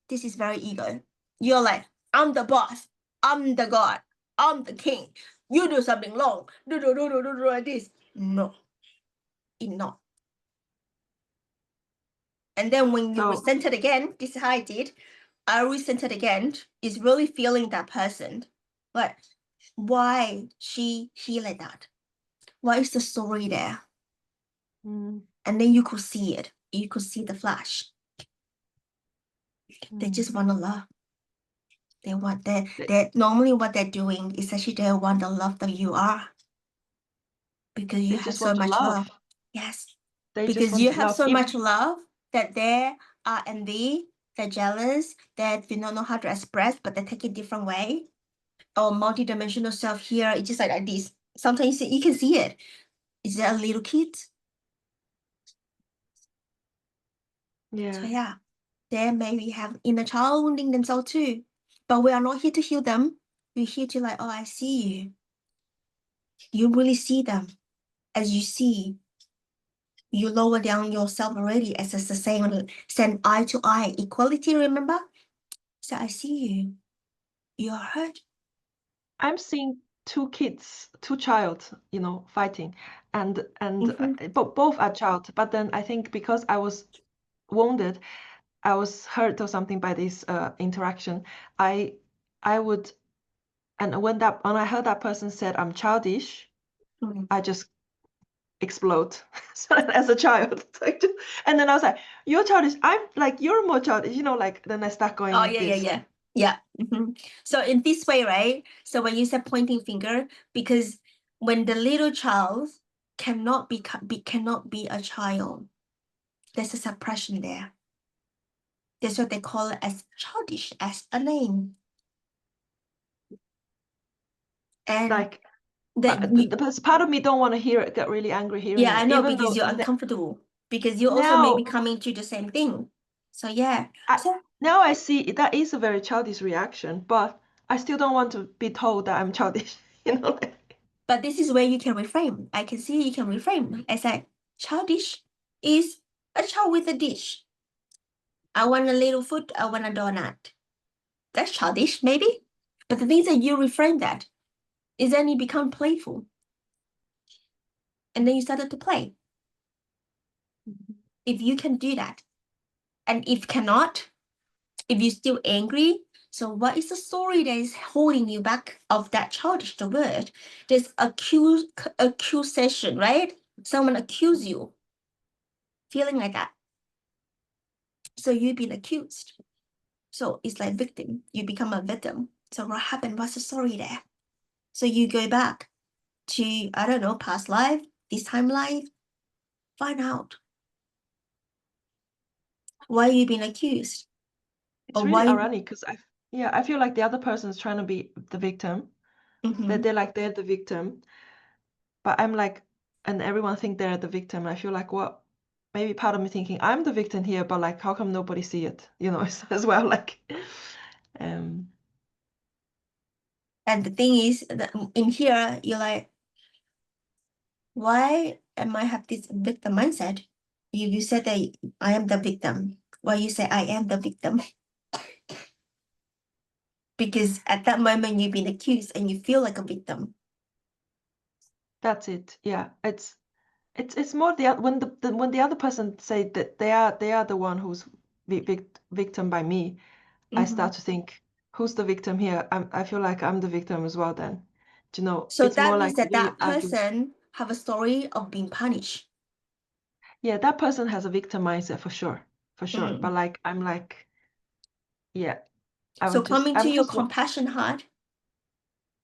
This is very ego. You're like, I'm the boss. I'm the god. I'm the king. You do something wrong. Do like this. No, it's not. And then when you So resent it again, this is how I did. I resent it again. Is really feeling that person. But why he like that? What is the story there? And then you could see it. You could see the flash. They just want to love. They want that normally what they're doing is actually they want the love that you are. Because you they have just so want to much love. love. Yes. They just Because want you to have love. so Even much love that they are envy, they're jealous, that do not know how to express, but they take it different way. Or multidimensional self here, it's just like this. Sometimes you can see it. Is there a little kid? So yeah, they maybe have inner child wounding themselves too. But we are not here to heal them. We're here to like, oh, I see you. You really see them. As you see, you lower down yourself already as it's the same eye to eye equality, remember? So I see you. You are hurt. I'm seeing two kids, two child, fighting, and both are child. But then I think because I was wounded, I was hurt or something by this interaction. I would, and when I heard that person said I'm childish, Mhm. I just explode as a child. And then I was like, you're childish. I'm like, you're more childish, like then I start going Oh, yeah, this. yeah. So in this way, right? So when you say pointing finger, because when the little child cannot cannot be a child, there's a suppression there. That's what they call it as childish, as a name. And Like that part of me don't want to hear it, get really angry hearing yeah, I it, know, even because though you're uncomfortable, because you also may be coming to the same thing. So yeah. now I see that is a very childish reaction, but I still don't want to be told that I'm childish, like. But this is where you can reframe. I can see you can reframe. I said, childish is a child with a dish. I want a little food, I want a donut. That's childish, maybe. But the thing is that you reframe that, is then you become playful. And then you started to play. If you can do that. And if cannot, if you're still angry, so what is the story that is holding you back of that childish the word? There's accusation, right? Someone accuse you, feeling like that. So you've been accused. So it's like victim. You become a victim. So what happened? What's the story there? So you go back to, I don't know, past life, this time life, find out why you've been accused. It's Or really why. ironic because I feel like the other person is trying to be the victim. That they're the victim, but I'm like, and everyone think they're the victim. I feel like, what? Maybe part of me thinking I'm the victim here, but like, how come nobody see it? As well, like. And the thing is that in here, you're like, why am I have this victim mindset? You said that I am the victim. Why you say I am the victim? Because at that moment you've been accused and you feel like a victim. That's it. Yeah, it's more when the other person say that they are the one who's victim by me. I start to think, who's the victim here? I feel like I'm the victim as well then. So It's that more means like that we that argue. person have a story of being punished. Yeah, that person has a victim mindset for sure. But like I'm like, yeah, So coming to I'm your just compassion heart,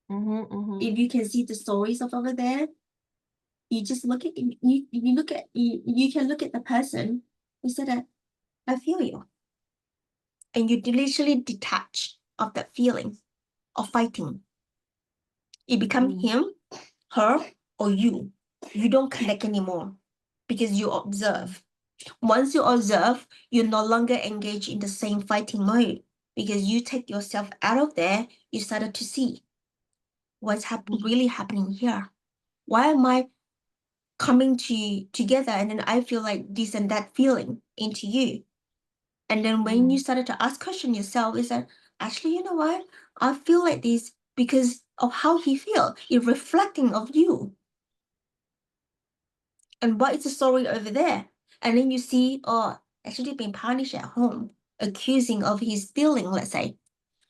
if you can see the stories of over there, you just look at you can look at the person who said that I feel you. And you literally detach of that feeling of fighting. It becomes him, her, or you. You don't connect anymore because you observe. Once you observe, you're no longer engaged in the same fighting mode because you take yourself out of there. You started to see what's really happening here. Why am I coming together and then I feel like this and that feeling into you? And then when you started to ask question yourself, is that actually, you know what? I feel like this because of how he feel. It's reflecting of you. And what is the story over there? And then you see, oh, actually being punished at home, accusing of his stealing, let's say,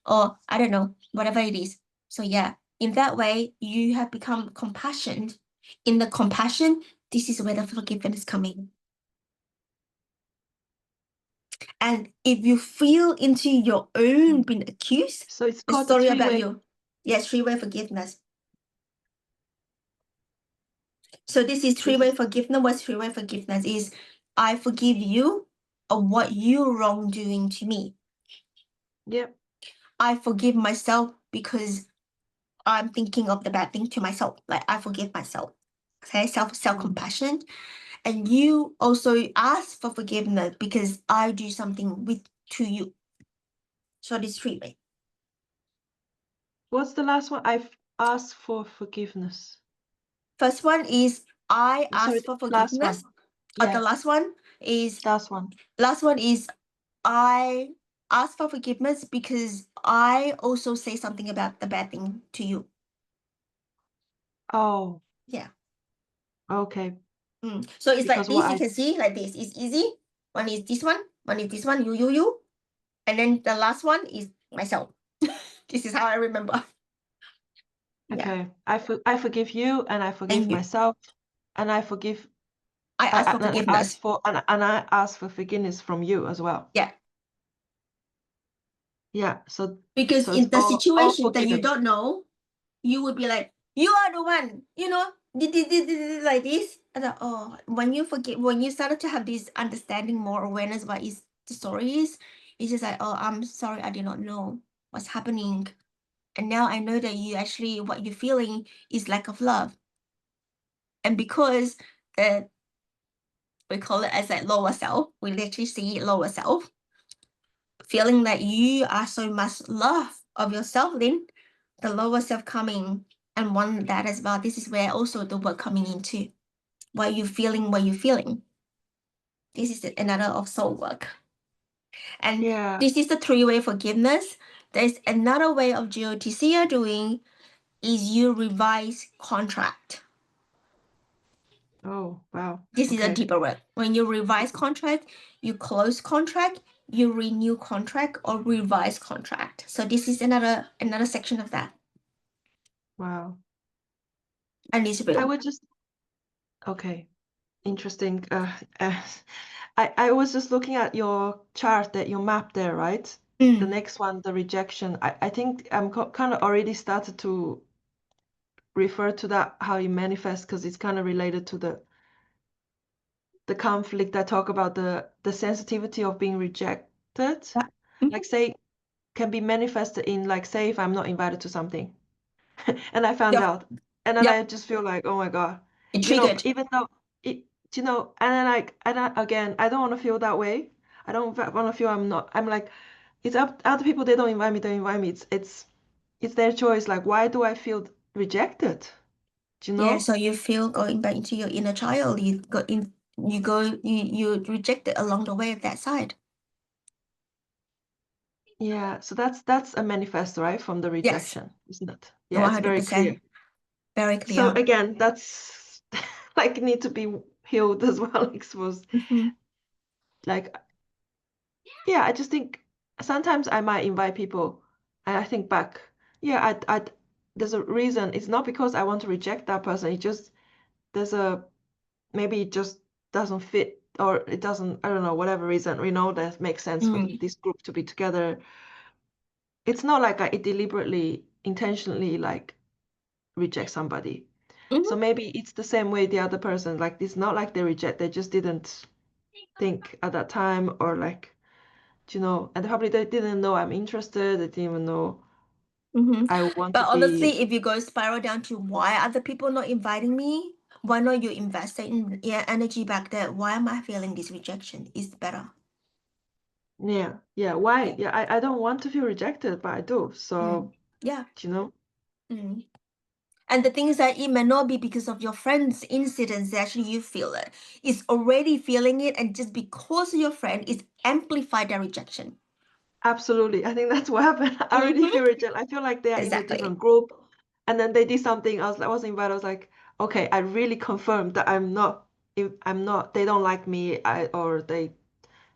or I don't know, whatever it is. So yeah, in that way, you have become compassionate. In the compassion, this is where the forgiveness is coming. And if you feel into your own being accused, so it's the called the story about three-way. you. Yes, three-way forgiveness. So this is three-way forgiveness. What's three-way forgiveness is I forgive you of what you wrongdoing to me. Yep. I forgive myself because I'm thinking of the bad thing to myself. Like I forgive myself. Okay, self-compassion. And you also ask for forgiveness because I do something to you. So this three-way. What's the last one? I've asked for forgiveness. First one is I Sorry, ask for last one. forgiveness. Yeah. The last one is Last one. I ask for forgiveness because I also say something about the bad thing to you. Oh. Yeah. Okay. So it's Because like this, you can see like this. It's easy. One is this one is this one, you. And then the last one is myself. This is how I remember. Okay. I forgive you and I forgive And you. myself. and I forgive. I ask for And I forgiveness. ask for and I ask for forgiveness from you as well. Yeah. Yeah. So Because it's in the all situation that you forgiven. don't know, you would be like, you are the one, did like this. And then, oh, when you forget, when you started to have this understanding, more awareness what is the story is, it's just like, oh, I'm sorry, I did not know what's happening. And now I know that you actually, what you're feeling is lack of love. And because we call it as a lower self, we literally see lower self, feeling that you are so much love of yourself, then the lower self coming and want that as well. This is where also the work coming into what you're feeling. This is another of soul work. And Yeah. this is the 3-way forgiveness. There's another way of GOTC are doing is you revise contract. Oh, wow. This is a Okay. deeper work. When you revise contract, you close contract, you renew contract or revise contract. So this is another section of that. Wow. And it's I real. would just okay. Interesting. I was just looking at your chart that you mapped there, right? The next one, the rejection. I think I'm kind of already started to refer to that how you manifest because it's kind of related to the conflict. I talk about the sensitivity of being rejected. Yeah. Like say can be manifested in like say if I'm not invited to something and I found Yep. out and then I Yep. just feel like, oh my God, It you know, triggered. even though it, you know, and then like, and again, I don't want to feel that way. I don't want to feel I'm like, it's up other people, they don't invite me, they invite me. It's their choice. Like, why do I feel rejected? Do you Yeah, know? so you feel going back into your inner child, you reject it along the way of that side. Yeah, so that's a manifest, right? From the Yes, rejection, isn't it? Yeah, it's very 100%. clear. Very So clear. again, that's like need to be healed as well, I suppose. Mm-hmm. Like, yeah, I just think sometimes I might invite people and I think back, yeah, there's a reason. It's not because I want to reject that person. It just there's a maybe it just doesn't fit or it doesn't, I don't know, whatever reason, we know that makes sense for Mm. this group to be together. It's not like I deliberately, intentionally like reject somebody. So Mm-hmm. maybe it's the same way the other person, like it's not like they reject, they just didn't think at that time or like, you know, and probably they didn't know I'm interested, they didn't even know Mm-hmm. I want to But honestly, be. if you go spiral down to why other people not inviting me, why not you invest in energy back there? Why am I feeling this rejection? Is better. Yeah, why? Yeah. Yeah, I don't want to feel rejected, but I do. So, Yeah. you know, Mm. And the thing is that it may not be because of your friend's incidents that actually you feel it. It's already feeling it, and just because your friend is amplified that rejection. absolutely. I think that's what happened. I already Mm-hmm. feel rejected. I feel like they are in a Exactly. different group, and then they did something. I was invited. I was like, okay, I really confirmed that I'm not. If I'm not, they don't like me. Or they,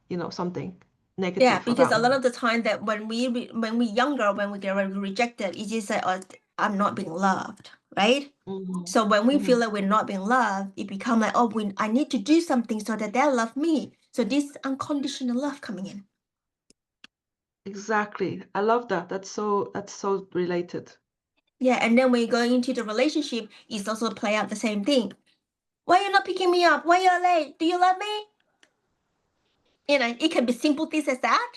you know, something Yeah, negative because about a lot me. of the time that when we younger, when we get rejected, it's just like, oh, I'm not being loved, right? Hmm. So when we Hmm. feel like we're not being loved, it become like, oh, I need to do something so that they love me. So this unconditional love coming in. Exactly. I love that. That's so related. Yeah, and then when you go into the relationship, it's also play out the same thing. Why you not picking me up? Why you're late? Do you love me? It can be simple things as that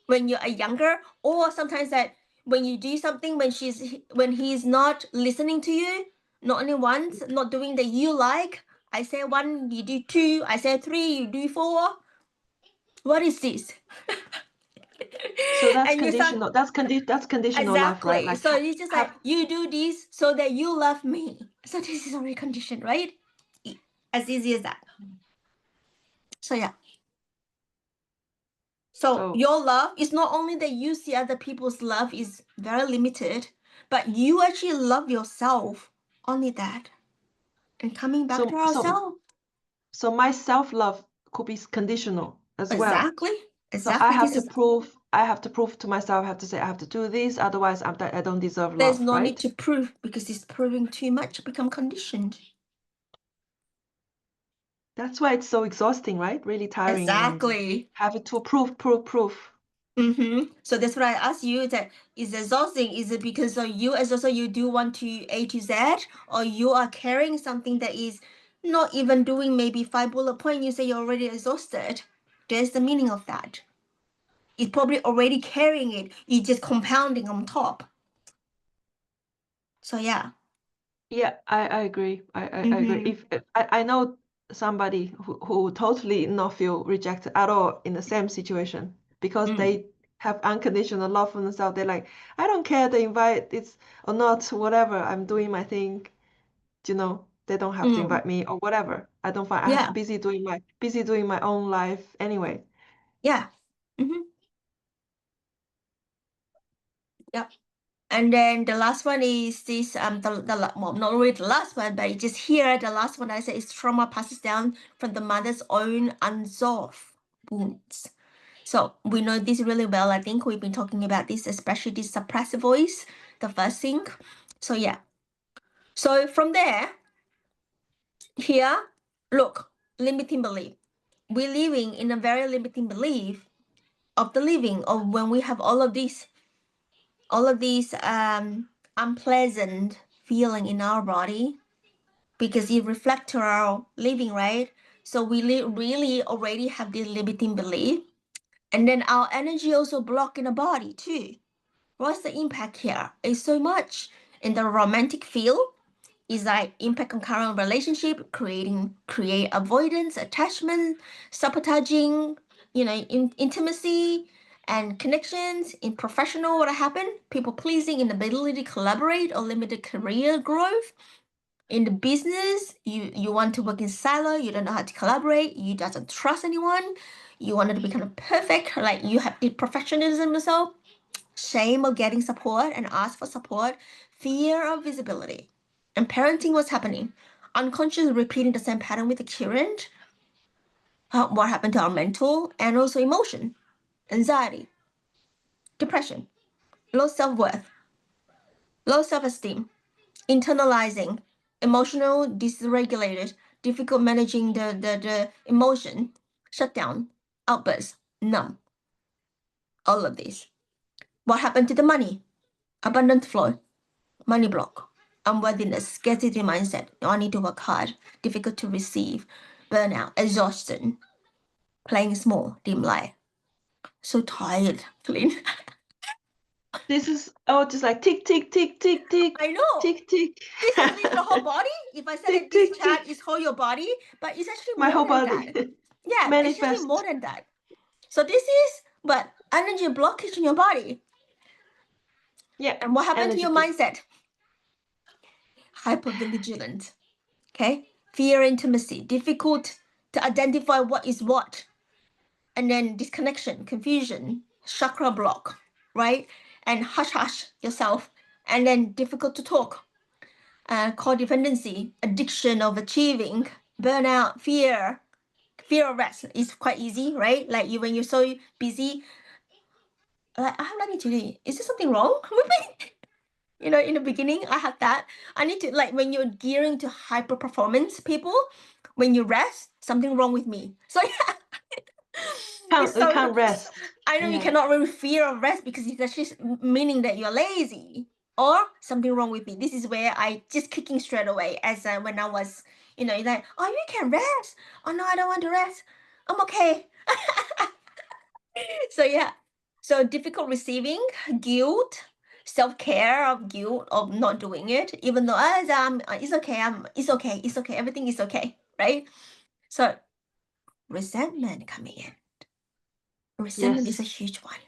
when you're younger, or sometimes that when you do something when he's not listening to you, not only once, not doing that you like. I say one, you do two. I say three, you do four. What is this? So that's And you start conditional. That's conditional love, right? exactly. Like So it's just like have you do this so that you love me. So this is already conditioned, right? As easy as that. So yeah. So so your love is not only that you see other people's love is very limited, but you actually love yourself. Only that. And coming back to so so ourselves. so my self-love could be conditional as well. Exactly. So I Exactly. have This to is prove to myself, I have to say I have to do this, otherwise I don't deserve there's love, no need right? to prove because it's proving too much, become conditioned. That's why it's so exhausting, right? Really tiring and Exactly. having to prove. So that's what I asked you, that is exhausting. Is it because you as also you do want to A to Z, or you are carrying something that is not even doing maybe 5 bullet point, you say you're already exhausted. There's the meaning of that. It's probably already carrying it. You're just compounding on top. So yeah. Yeah, I agree. I agree. If I know somebody who totally not feel rejected at all in the same situation because they have unconditional love for themselves. They're like, I don't care the invite it's or not, whatever. I'm doing my thing. You know, they don't have to invite me or whatever. I don't find Yeah. I'm busy doing my own life anyway. Yeah. Yep. And then the last one is this well, not really the last one, but just here the last one I say is trauma passes down from the mother's own unsolved wounds. So we know this really well. I think we've been talking about this, especially this suppressed voice, the first thing. So yeah. So from there, here, look, limiting belief. We're living in a very limiting belief of the living, of when we have all of these unpleasant feeling in our body, because it reflects our living, right? So we really already have this limiting belief, and then our energy also block in the body too. What's the impact here? It's so much in the romantic field. Is like impact on current relationship, create avoidance, attachment, sabotaging, intimacy and connections. In professional, what happened? People pleasing, inability to collaborate, or limited career growth. In the business, you want to work in silo, you don't know how to collaborate, you doesn't trust anyone, you wanted to be kind of perfect, like you have the perfectionism yourself, shame of getting support and ask for support, fear of visibility. And parenting, what's happening? Unconsciously repeating the same pattern with the current. What happened to our mental and also emotion, anxiety, depression, low self-worth, low self-esteem, internalizing, emotional dysregulated, difficult managing the emotion, shutdown, outburst, numb. All of these. What happened to the money? Abundant flow, money block, unworthiness, scarcity mindset. I need to work hard, difficult to receive, burnout, exhaustion, playing small, dim light. So tired, Flynn. This is just like tick tick tick tick tick I know. tick tick. This is literally the whole body. If I said Tick that this tick chat tick. is whole your body, but it's actually My more whole than body. that. Yeah, it's actually Manifest. more than that. So this is but energy blockage in your body. Yeah. And what happened to Energy your block. mindset? Hypervigilant. Okay? Fear intimacy, difficult to identify what is what. And then disconnection, confusion, chakra block, right? And hush hush yourself. And then difficult to talk. Codependency, addiction of achieving, burnout, fear of rest is quite easy, right? Like when you're so busy, like I have nothing to do. Is there something wrong with me? In the beginning, I had that. I need to, like, when you're gearing to hyper performance people, when you rest, something wrong with me. So yeah, it's We so. can't rest. I know you Yeah. cannot really fear of rest because it's actually meaning that you're lazy or something wrong with me. This is where I just kicking straight away as when I was, like, oh, you can rest. Oh no, I don't want to rest. I'm okay. So yeah, so difficult receiving, guilt, self-care of guilt of not doing it, even though it's okay, it's okay, everything is okay, right? So resentment coming in. Resentment is a Yes. huge one,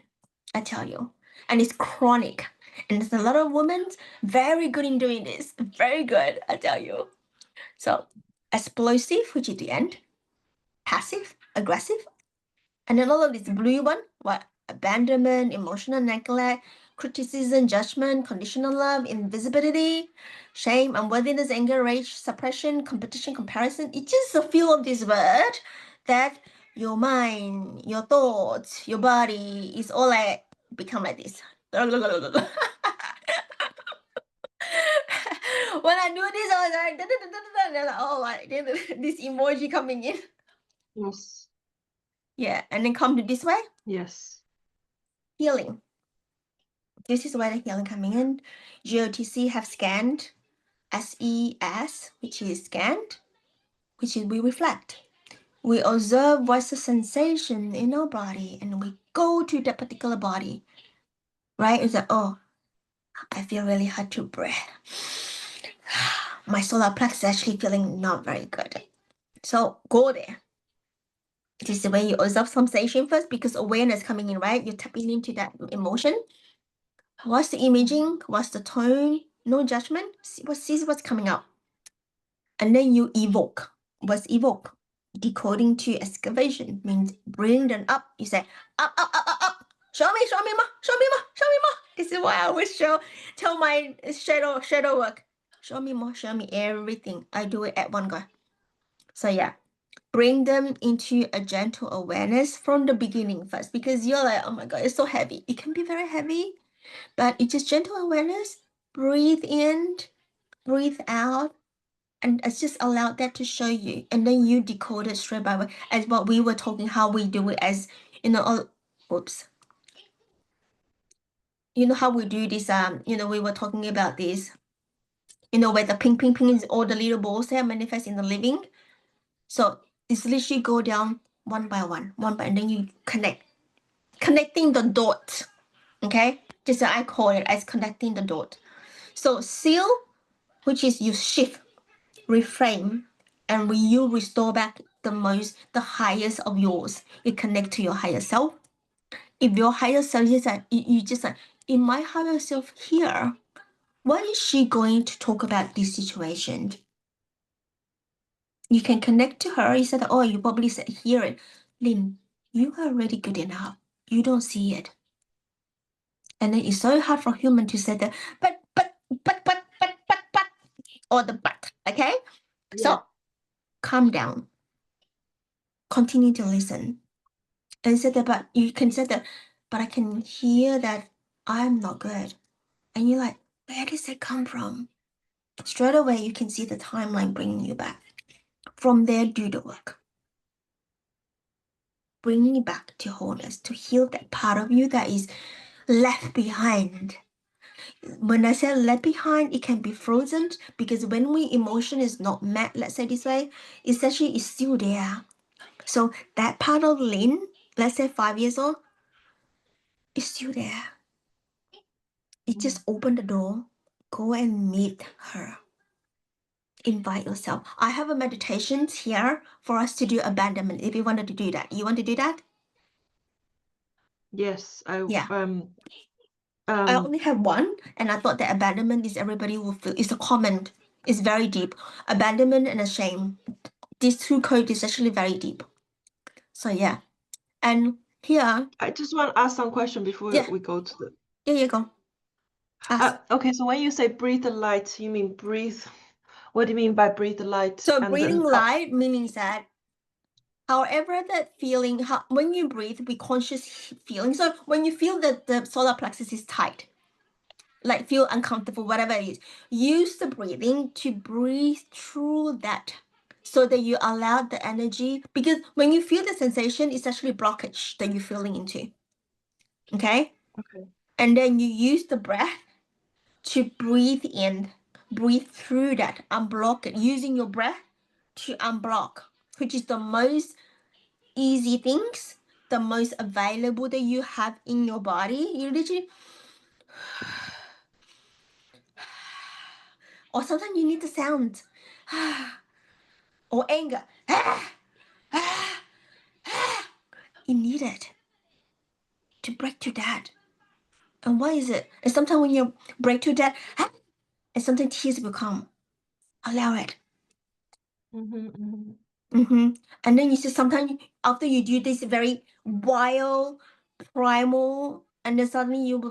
I tell you, and it's chronic. And there's a lot of women very good in doing this, very good, I tell you. So explosive, which is the end, passive, aggressive, and then all of this blue one, what? Abandonment, emotional neglect, criticism, judgment, conditional love, invisibility, shame, unworthiness, anger, rage, suppression, competition, comparison. It's just a feel of this word that your mind, your thoughts, your body is all like become like this. What When I do this, I was like, da, da, da, da, da, and they're like, oh, like this emoji coming in. Yes. Yeah, and then come to this way, Yes. healing. This is where the healing coming in. GOTC have scanned SES, which is scanned, which is we reflect. We observe what's the sensation in our body, and we go to that particular body, right? It's like, oh, I feel really hard to breathe. My solar plexus is actually feeling not very good. So go there. This is the way you observe sensation first, because awareness coming in, right? You're tapping into that emotion. What's the imaging? What's the tone? No judgment. See what's coming out. And then you evoke. What's evoke? Decoding to excavation means bring them up. You say, up, up, up, up, up. Show me more, show me more, show me more. This is why I always tell my shadow work. Show me more, show me everything. I do it at one go. So yeah, bring them into a gentle awareness from the beginning first, because you're like, oh my God, it's so heavy. It can be very heavy, but it's just gentle awareness. Breathe in, breathe out, and it's just allowed that to show you, and then you decode it straight by way, as what we were talking, how we do it, as you know. Oops. You know how we do this, we were talking about this, where the ping is all the little balls that manifest in the living. So it's literally go down one by one, and then you connecting the dot. Okay, just I call it as connecting the dot. So seal, which is you shift, reframe, and you restore back the highest of yours. You connect to your higher self. If your higher self is that you just like, in my higher self here, what is she going to talk about this situation? You can connect to her. You said, oh, you probably said, hear it. Lynn, you are already good enough. You don't see it. And then it's so hard for human to say that, but, or the but, okay? Yeah. So calm down. Continue to listen. And say that, but you can say that, but I can hear that I'm not good. And you're like, where does that come from? Straight away, you can see the timeline bringing you back. From there, do the work. Bringing you back to wholeness, to heal that part of you that is left behind. When I say left behind, it can be frozen, because when emotion is not met, let's say this way, it's actually is still there. So that part of Lynn, let's say 5 years old, is still there. You just open the door, go and meet her. Invite yourself. I have a meditation here for us to do abandonment. If you wanted to do that, you want to do that? Yes, Yeah. I only have one, and I thought that abandonment is everybody will feel. It's a common. It's very deep. Abandonment and a shame. These two codes is actually very deep. So yeah, and here. I just want to ask some question before we go to the. Yeah, you go. Okay, so when you say breathe the light, you mean breathe. What do you mean by breathe the light? So breathing light means that however that feeling, when you breathe, be conscious feeling. So when you feel that the solar plexus is tight, like feel uncomfortable, whatever it is, use the breathing to breathe through that, so that you allow the energy, because when you feel the sensation, it's actually blockage that you're feeling into. Okay? Okay. And then you use the breath to breathe in, breathe through that, unblock it, using your breath to unblock, which is the most easy things, the most available that you have in your body. You literally, or sometimes you need the sound, or anger. You need it to break to that. And why is it? And sometimes when you break to that, and sometimes tears will come. Allow it. And then you see sometimes after you do this very wild, primal, and then suddenly you will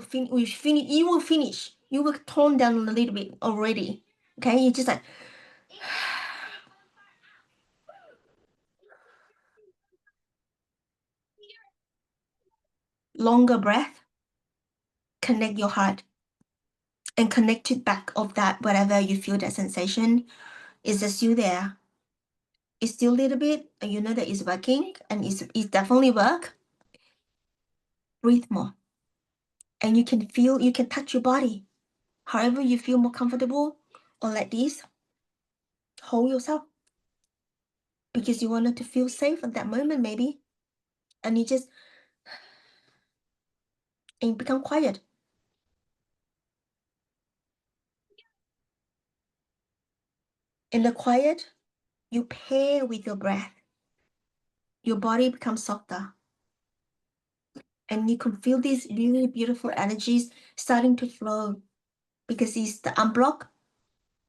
finish. You will tone down a little bit already. Okay, you just like longer breath. Connect your heart. and connect it back of that, whatever you feel that sensation is still there. It's still a little bit, and you know that it's working and it's definitely work. Breathe more. And you can feel, you can touch your body. However you feel more comfortable, or like this, hold yourself. Because you wanted to feel safe at that moment, maybe. And you just and become quiet. In the quiet, you pair with your breath. Your body becomes softer. And you can feel these really beautiful energies starting to flow, because it's the unblock,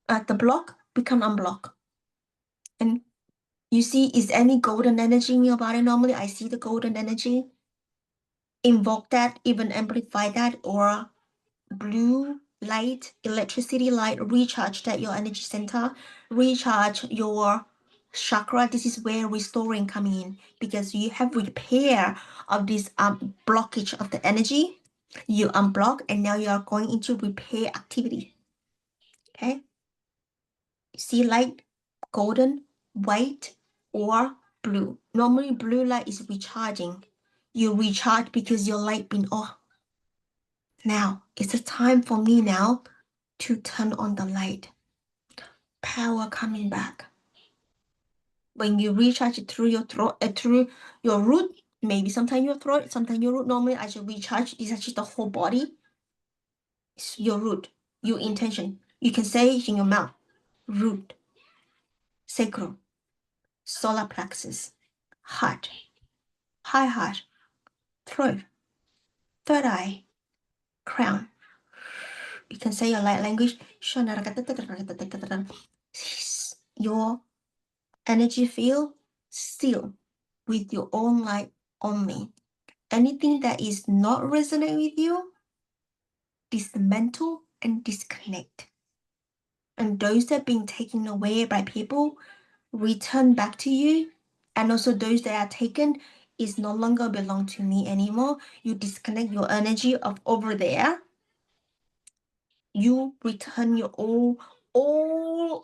the block become unblock. And you see, is any golden energy in your body? Normally, I see the golden energy. Invoke that, even amplify that, or blue light, electricity light, recharge that your energy center, recharge your chakra. This is where restoring coming in, because you have repair of this blockage of the energy. You unblock, and now you are going into repair activity. Okay, see light, golden, white, or blue. Normally blue light is recharging. You recharge because your light been off. Now it's a time for me now to turn on the light. Power coming back. When you recharge it through your throat, through your root, maybe sometimes your throat, sometimes your root. Normally, I should recharge. It's actually the whole body. It's your root, your intention. You can say it in your mouth. Root, sacral, solar plexus, heart, high heart, throat, third eye, crown. You can say your light language. Your energy field still with your own light only. Anything that is not resonate with you, dismantle and disconnect. And those that are being taken away by people, return back to you. And also those that are taken is no longer belong to me anymore. You disconnect your energy of over there. You return your all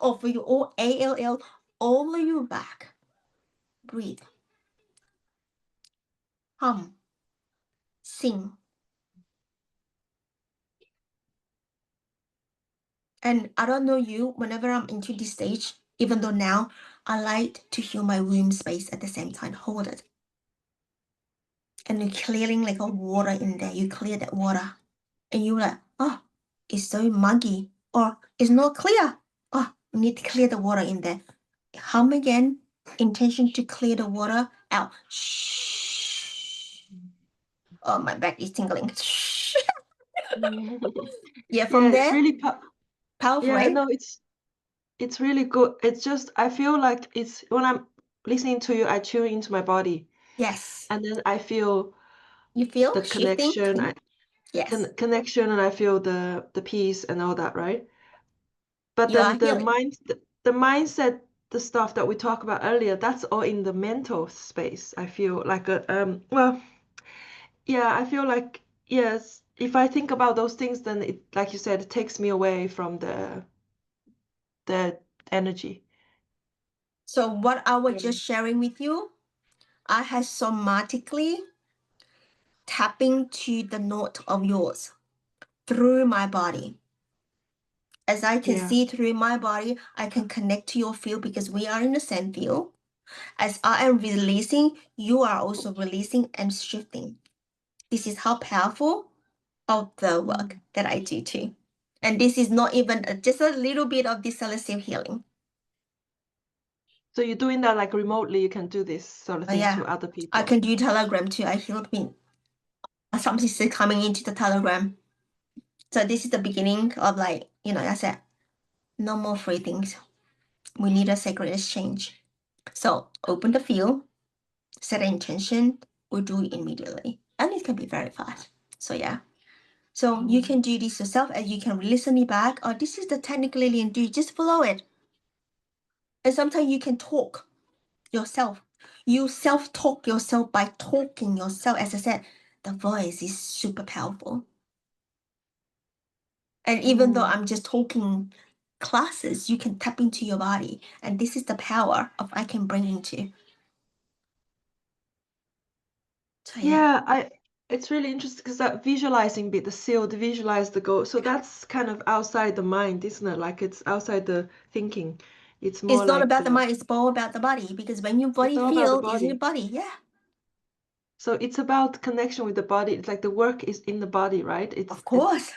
of you, all ALL, all of you back. Breathe. Hum. Sing. And I don't know you, whenever I'm into this stage, even though now I like to heal my womb space at the same time, hold it. And you're clearing like a water in there. You clear that water. And you're like, oh, it's so muggy. Or it's not clear. Oh, you need to clear the water in there. Hum again. Intention to clear the water out. Shh. Oh, my back is tingling. Shh. Yeah, from Yeah, there, it's really powerful, yeah, right? no, it's really good. It's just I feel like it's when I'm listening to you, I tune into my body, Yes. and then I feel You feel the shifting? connection, Yes. connection, and I feel the peace and all that, right? But You are then healing. the mindset, the stuff that we talked about earlier, that's all in the mental space. I feel like well, yeah, I feel like yes, if I think about those things, then it, like you said, it takes me away from the energy. So what I was Yeah. just sharing with you, I have somatically tapping to the note of yours through my body. As I can Yeah. see through my body, I can connect to your field because we are in the same field. As I am releasing, you are also releasing and shifting. This is how powerful of the work that I do too. And this is not even just a little bit of this celestial healing. So you're doing that like remotely, you can do this sort of Oh, thing yeah, to other I people. can do Telegram too. I healed me. Some sister coming into the Telegram. So this is the beginning of like, I said, no more free things. We need a sacred exchange. So open the field, set an intention, or do it immediately. And it can be very fast. So yeah. So you can do this yourself and you can listen me back. Or this is the technique Lillian do, just follow it. And sometimes you can talk yourself. You self-talk yourself by talking yourself. As I said, the voice is super powerful. And even though I'm just talking classes, you can tap into your body. And this is the power of I can bring into. So Yeah, it's really interesting because that visualizing bit, the seal, the visualize the goal. So that's kind of outside the mind, isn't it? Like it's outside the thinking. It's more it's not like about the mind, it's more about the body. Because when your body it's all about the feels, is in your body. body. Yeah. So it's about connection with the body. It's like the work is in the body, right? Of course.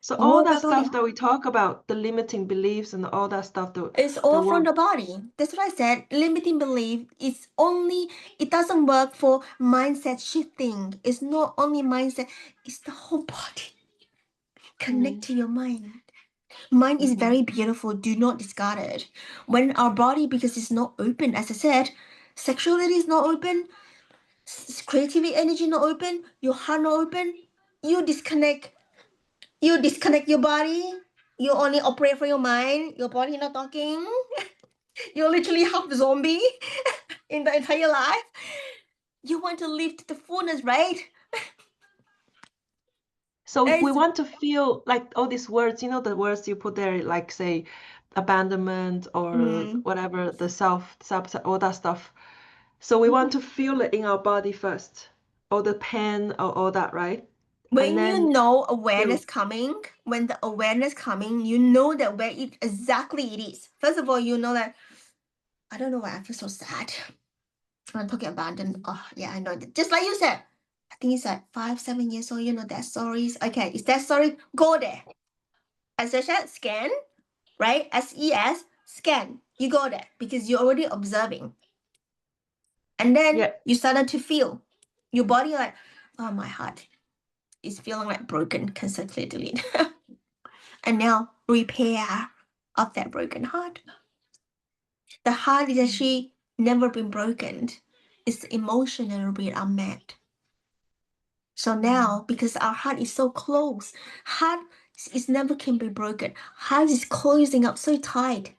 So All all that about body. stuff that we talk about, the limiting beliefs and all that stuff, It's the all from work. the body. That's what I said. Limiting belief is only, it doesn't work for mindset shifting. It's not only mindset, it's the whole body. Connect to your mind. Mind is very beautiful. Do not discard it. When our body, because it's not open, as I said, sexuality is not open, creativity energy not open, your heart not open, you disconnect. You disconnect your body. You only operate for your mind. Your body not talking. You're literally half zombie in the entire life. You want to live to the fullness, right? So we want to feel like all these words, you know, the words you put there, like say abandonment or whatever, the self, all that stuff. So we want to feel it in our body first, all the pain or all that, right? When And then you know awareness coming, when the awareness coming, you know that where it exactly it is. First of all, you know that I don't know why I feel so sad. I'm talking abandoned. Oh yeah, I know that. Just like you said, I think it's like 5, 7 years old. You know that stories. Okay, is that story? Go there. As I said, scan, right? SES, scan. You go there because you're already observing. And then yeah, you started to feel your body like, oh, my heart is feeling like broken, can circulate delete. And now repair of that broken heart. The heart is actually never been broken. It's emotional being unmet. So now, because our heart is so close, heart is never can be broken. Heart is closing up so tight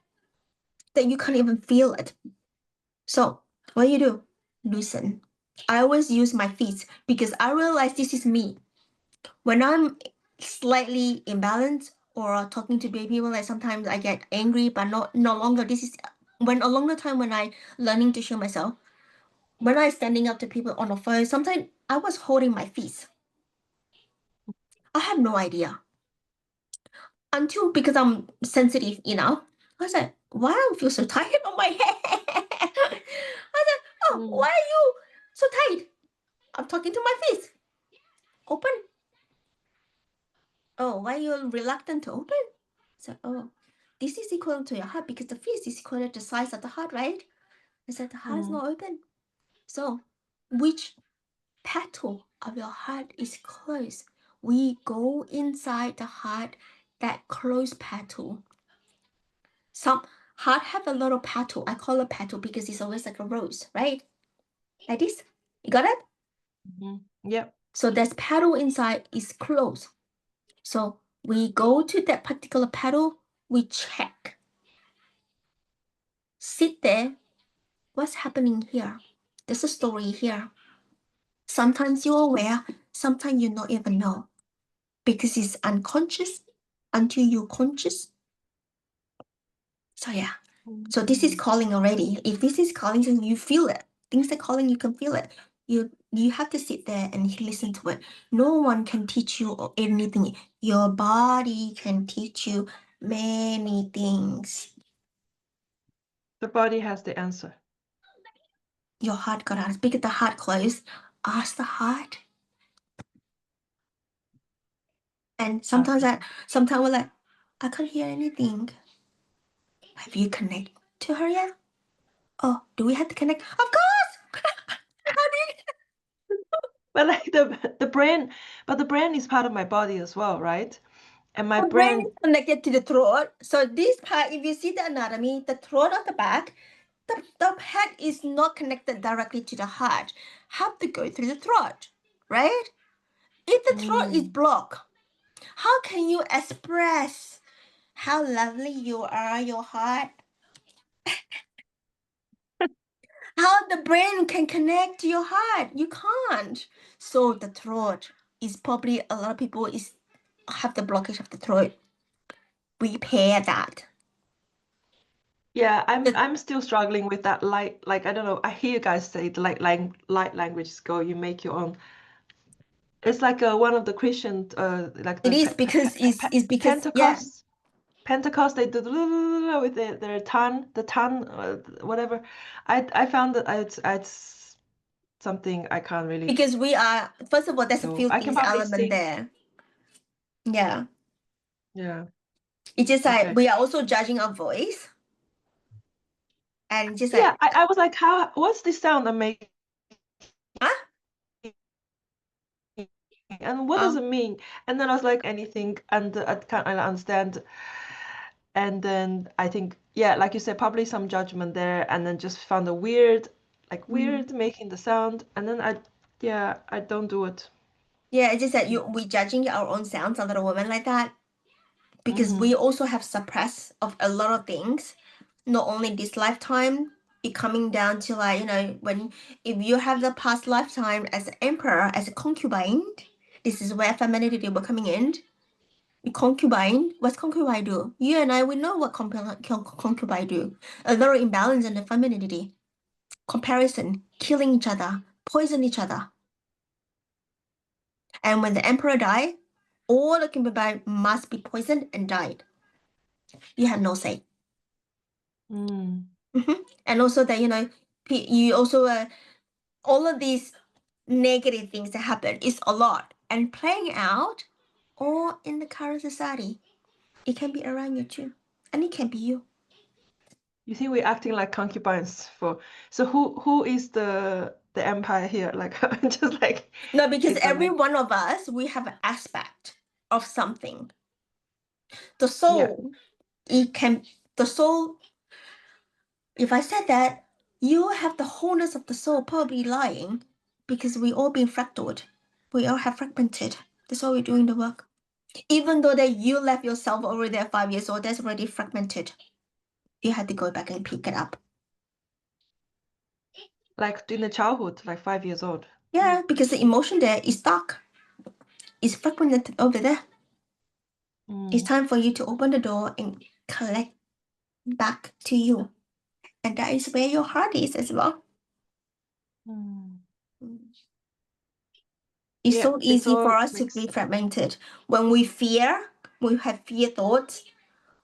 that you can't even feel it. So what do? Loosen. I always use my feet because I realize this is me. When I'm slightly imbalanced or talking to people, like sometimes I get angry, but no longer. This is when a longer time when I learning to show myself. When I standing up to people on the phone, sometimes I was holding my feet. I have no idea until because I'm sensitive, I was like, why do I feel so tight on my head? I said, oh, why are you so tight? I'm talking to my face. Open. Oh, why are you reluctant to open? So, oh, this is equal to your heart because the face is equal to the size of the heart, right? I said the heart is not open. So, which petal of your heart is closed? We go inside the heart, that closed petal. Some heart have a lot of petal. I call it petal because it's always like a rose, right? Like this. You got it? Yep. So that petal inside is closed. So we go to that particular petal, we check. Sit there. What's happening here? There's a story here. Sometimes you're aware, sometimes you don't even know. Because it's unconscious until you're conscious. So yeah. So this is calling already. If this is calling, then you feel it. Things are calling, you can feel it. You have to sit there and listen to it. No one can teach you anything. Your body can teach you many things. The body has the answer. Your heart got asked. Because the heart closed, ask the heart. And sometimes we're like, I can't hear anything. Have you connected to her yet? Oh, do we have to connect? Of course! How did But like the brain, but the brain is part of my body as well, right? And my the brain brain is connected to the throat. So this part, if you see the anatomy, the throat at the back, the head is not connected directly to the heart. Have to go through the throat, right? If the throat is blocked, how can you express how lovely you are, your heart? How the brain can connect to your heart? You can't. So the throat is probably a lot of people is have the blockage of the throat, repair that. Yeah, I'm still struggling with that light, like I don't know. I hear you guys say the light languages go, you make your own. It's like one of the Christian like It the is because it's because Pentecost they do with their tongue, whatever. I found that it's something I can't really because we are, first of all, there's a do. few I can things probably element sing. there. Yeah. Yeah. It's just like Okay. we are also judging our voice. And just Yeah, like, I was like, what's this sound that make huh? and what does it mean? And then I was like, anything, and I can't really understand. And then I think, yeah, like you said, probably some judgment there, and then just found a weird making the sound, and then I don't do it. Yeah, it's just that we judging our own sounds, a little woman like that, because we also have suppressed of a lot of things, not only this lifetime, it coming down to like, you know, when if you have the past lifetime as an emperor, as a concubine, this is where femininity will coming in. Concubine, what's concubine do? You and I, we know what concubine do. A lot of imbalance in the femininity, comparison, killing each other, poison each other. And when the emperor died, all the concubines must be poisoned and died. You have no say. And also that, you know, you also, all of these negative things that happen is a lot. And playing out all in the current society. It can be around you too. And it can be you. You think we're acting like concubines for? So who is the empire here? Like just like No, because it's every like one of us, we have an aspect of something. The yeah. soul, the soul, if I said that, you have the wholeness of the soul, probably lying, because we all been fractaled. We all have fragmented. That's why we're doing the work. Even though that you left yourself over there 5 years old, that's already fragmented. You had to go back and pick it up. Like in the childhood, like 5 years old. Yeah, because the emotion there is stuck. It's fragmented over there. It's time for you to open the door and collect back to you. And that is where your heart is as well. It's so easy for us to be fragmented. When we fear, we have fear thoughts,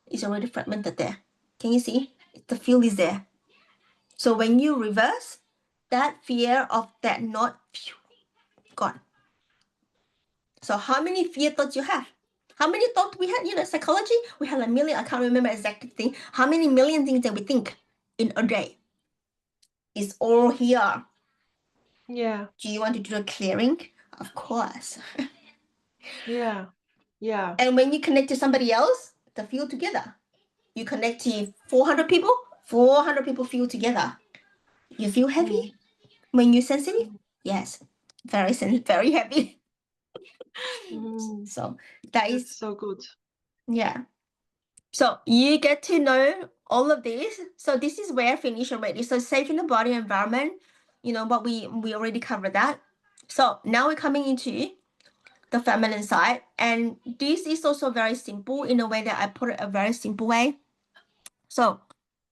it's already fragmented there. Can you see? The field is there. So when you reverse, that fear of that not gone. So how many fear thoughts you have? How many thoughts we had? You know, psychology, we have a million. I can't remember exactly thing. How many million things that we think in a day? It's all here. Yeah. Do you want to do a clearing? Of course. Yeah. Yeah. And when you connect to somebody else, the feel together. You connect to 400 people, 400 people feel together. You feel heavy when you're sensitive? Yes, very sensitive, very heavy. So that is so good. Yeah. So you get to know all of this. So this is where I finish already. So safe in the body environment, you know, but we already covered that. So now we're coming into the feminine side. And this is also very simple in a way that I put it a very simple way. So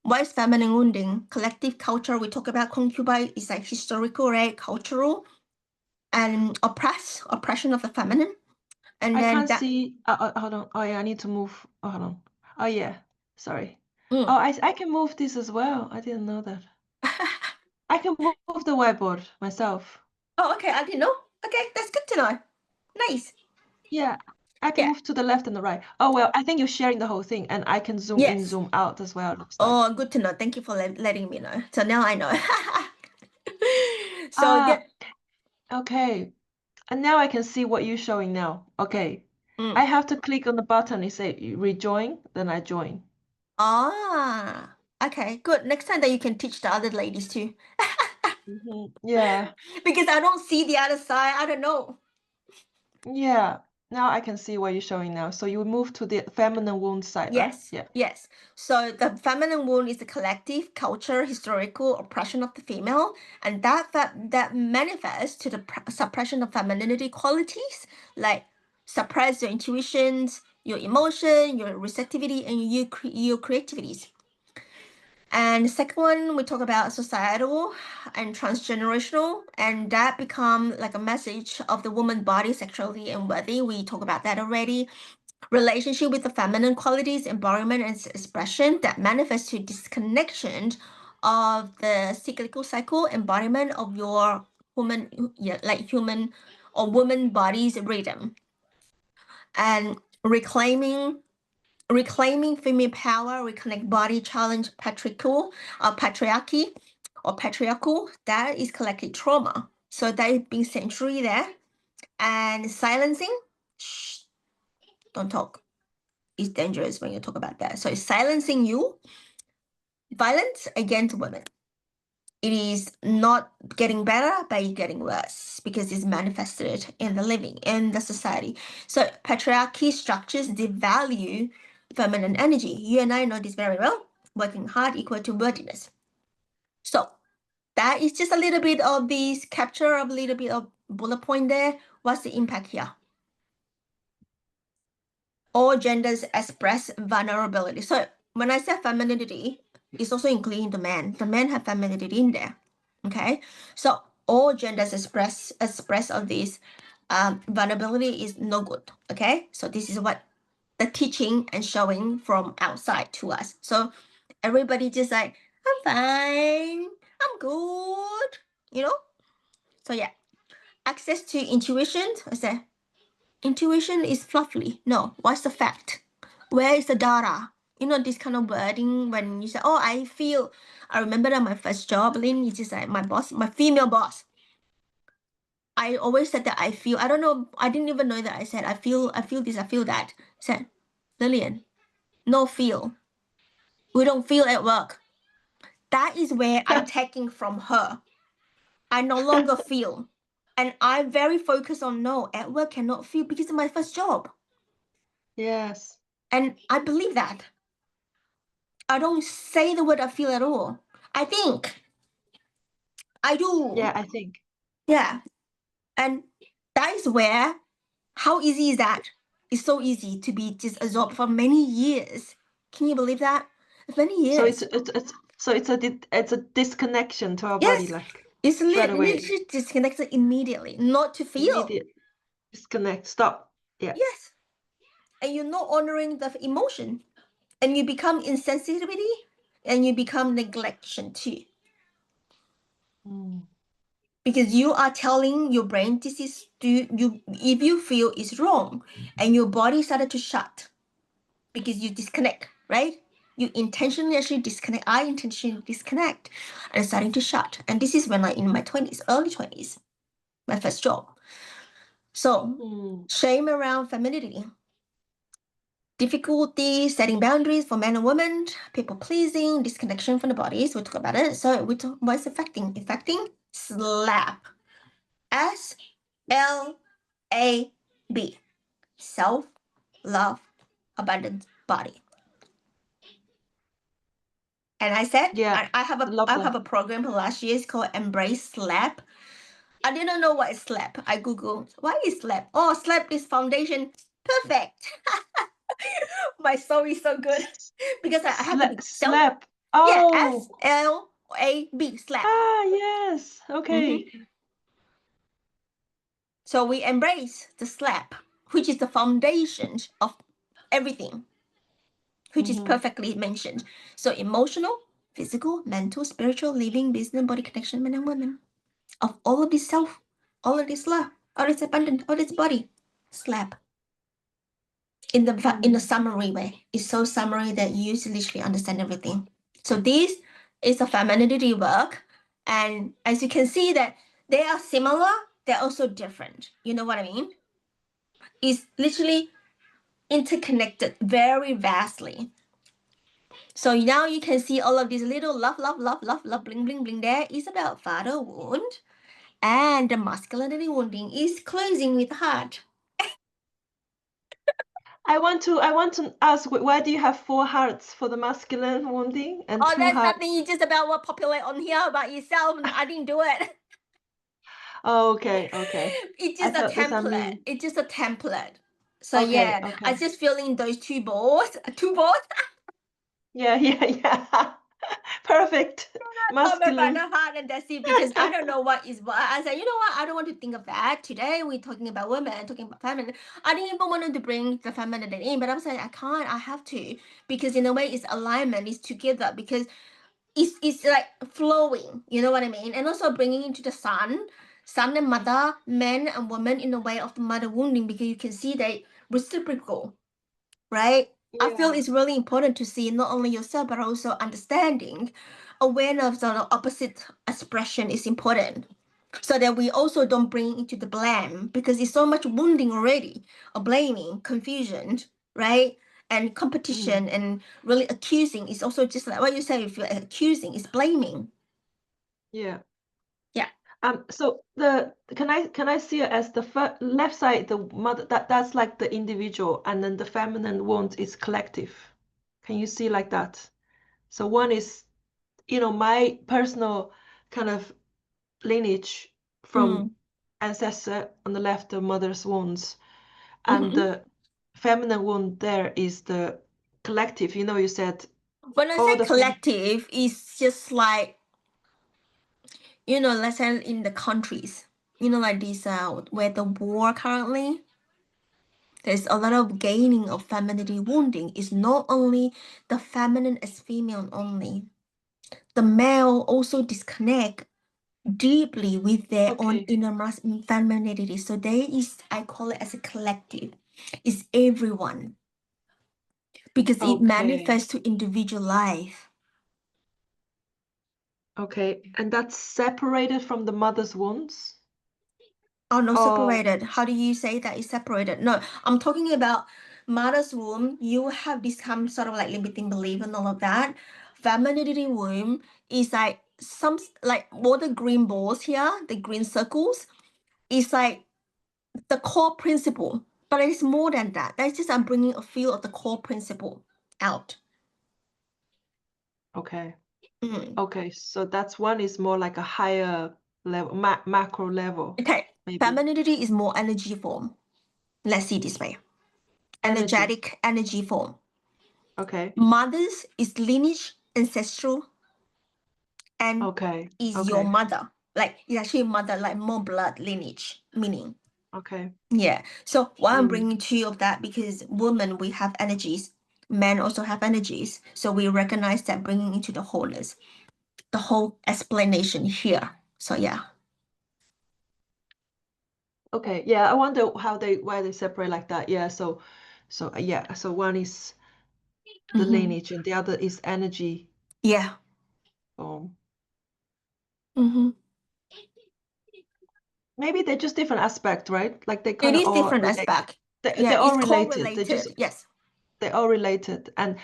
what is feminine wounding? Collective culture, we talk about concubine is like historical, right? Cultural and oppression of the feminine. And I then can't that see. Hold on. Oh yeah, I need to move. Oh, hold on. Oh yeah. Sorry. Mm. Oh, I can move this as well. I didn't know that. I can move the whiteboard myself. Oh, okay, I didn't know. Okay, that's good to know. Nice. Yeah, I can Yeah. move to the left and the right. Oh well, I think you're sharing the whole thing, and I can zoom in, Yes. zoom out as well. Looks like. Oh, good to know. Thank you for letting me know. So now I know. So Ah, okay. And now I can see what you're showing now. Okay. I have to click on the button. It say rejoin, then I join. Okay, good. Next time that you can teach the other ladies too. Yeah. Because I don't see the other side. I don't know. Yeah. Now I can see what you're showing now. So you move to the feminine wound side, right? Yes. Yeah. Yes. So the feminine wound is the collective culture, historical oppression of the female, and that manifests to the suppression of femininity qualities like suppress your intuitions, your emotion, your receptivity, and your creativity. And the second one, we talk about societal and transgenerational, and that become like a message of the woman body, sexuality, and worthy. We talk about that already. Relationship with the feminine qualities, embodiment, and expression that manifest to disconnection of the cyclical cycle, embodiment of your human, like human or woman body's rhythm, and reclaiming female power, reconnect body, challenge patriarchy or patriarchal. That is collective trauma. So that is being century there. And silencing, shh, don't talk. It's dangerous when you talk about that. So it's silencing you, violence against women. It is not getting better, but it's getting worse because it's manifested in the living, in the society. So patriarchy structures devalue feminine energy. You and I know this very well. Working hard equal to worthiness. So that is just a little bit of this capture of a little bit of bullet point there. What's the impact here? All genders express vulnerability. So when I say femininity, it's also including the men. The men have femininity in there. Okay, so all genders express of this vulnerability is no good. Okay, so this is what the teaching and showing from outside to us. So everybody just like, I'm fine, I'm good, you know. So yeah, access to intuition. I say intuition is fluffy. No, what's the fact? Where is the data? You know, this kind of wording when you say, oh, I feel. I remember that my first job, Lynn, it's just like my boss, my female boss. I always said that I feel. I don't know. I didn't even know that I said I feel this, I feel that. I said, Lillian, no feel. We don't feel at work. That is where I'm taking from her. I no longer feel. And I'm very focused on no, at work cannot feel because it's my first job. Yes. And I believe that. I don't say the word I feel at all. I think. I do. Yeah, I think. Yeah. And that is where, how easy is that? It's so easy to be just absorbed for many years. Can you believe that? Many years. So it's a disconnection to our Yes. body, like It's straight away. literally disconnected immediately, not to feel. Immediate disconnect. Stop. Yeah. Yes. And you're not honoring the emotion. And you become insensitivity and you become neglection too. Because you are telling your brain this is you if you feel it's wrong and your body started to shut because you disconnect, right? You intentionally actually disconnect. I intentionally disconnect and starting to shut. And this is when I'm in my 20s, early 20s, my first job. So shame around femininity, difficulty setting boundaries for men and women, people pleasing, disconnection from the bodies. We talk about it. So we talk what's affecting? Affecting SLAP. SLAB. Self, love, abundant body. And I said, yeah, I have a program for last year. It's called Embrace SLAP. I didn't know what is SLAP. I Googled, what is SLAP? Oh, SLAP is foundation. Perfect. My soul is so good because I have to be slap. Oh. Yeah, SLAB, SLAP. Ah, yes. Okay. So we embrace the SLAP, which is the foundation of everything, which is perfectly mentioned. So emotional, physical, mental, spiritual, living, business, body connection, men and women. Of all of this self, all of this love, all this abundance, all this body, SLAP. In the summary way. It's so summary that you literally understand everything. So this is a femininity work. And as you can see that they are similar, they're also different. You know what I mean? It's literally interconnected very vastly. So now you can see all of these little love, bling, bling, bling there is about father wound. And the masculinity wounding is closing with heart. I want to ask, why do you have 4 hearts for the masculine wounding and 2 that's hearts? nothing. It's just about what populate on here about yourself. I didn't do it. Oh, okay. It's just a template. It's just a template. So Okay, yeah, I okay. just feeling those two balls. Yeah, yeah. Perfect. Top about Masculine. the heart, and that's it, because I don't know what is what. I said, you know what? I don't want to think of that. Today we're talking about women, talking about feminine. I didn't even want to bring the feminine in, but I was like, I can't. I have to, because in a way, it's alignment, it's together, because it's like flowing. You know what I mean? And also bringing into the son and mother, men and women in the way of the mother wounding, because you can see they reciprocal, right? I feel Yeah. it's really important to see not only yourself but also understanding, awareness of the opposite expression is important, so that we also don't bring into the blame, because it's so much wounding already, or blaming, confusion, right? And competition and really accusing is also just like what you say. If you're accusing, it's blaming. Yeah. Yeah. So can I see it as the left side, the mother, that's like the individual, and then the feminine wound is collective. Can you see like that? So one is, my personal kind of lineage from Mm. ancestor on the left, the mother's wounds, and Mm-hmm. the feminine wound there is the collective. You said When I all say the collective, it's just like, let's say in the countries, like this, where the war currently, there's a lot of gaining of femininity wounding. It's not only the feminine as female only. The male also disconnect deeply with their own okay, inner femininity. So there is, I call it as a collective. It's everyone, because it okay, manifests to individual life. okay, and that's separated from the mother's wounds. Oh, no, Oh, separated. How do you say that is separated? No, I'm talking about mother's womb. You have this some sort of like limiting belief and all of that. Femininity womb is like like all the green balls here, the green circles, is like the core principle. But it's more than that. That's just I'm bringing a few of the core principle out. okay. Mm. Okay, so that's one is more like a higher level, macro level, Okay, maybe. femininity is more energy form. Let's see this way. Energy. Energetic energy form. Okay. Mothers is lineage, ancestral, and Okay. is your Okay. mother. Like it's actually mother, like more blood lineage, meaning. Okay. Yeah. So why I'm Mm. bringing two of that, because women, we have energies, men also have energies. So we recognize that, bringing into the wholeness, the whole explanation here. So yeah. Okay. Yeah, I wonder why they separate like that. Yeah, yeah, so one is the Mm-hmm. lineage and the other is energy. Yeah. Um, Mm-hmm. maybe they're just different aspect, right? Like they It kind of is all different relate. aspect. Yeah, They're all it's related. correlated. Yes, They're all related. And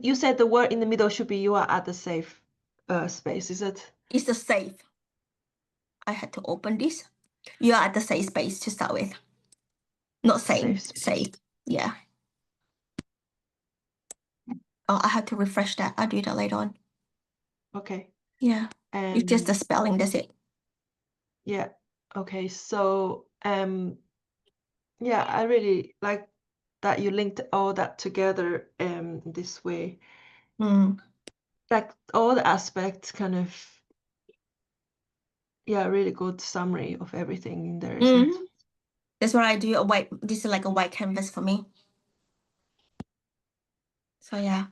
you said the word in the middle should be you are at the safe space, is it? it's the safe. I had to open this. You are at the safe space to start with. Not Safe same, space. safe. Yeah. Oh, I have to refresh that. I'll do that later on. Okay. Yeah. It's just the And spelling, that's it. yeah. Okay. So yeah, I really like that you linked all that together this way. Mm. Like all the aspects kind of, yeah, really good summary of everything in there, isn't it? Mm. That's what I do. This is like a white canvas for me. So yeah.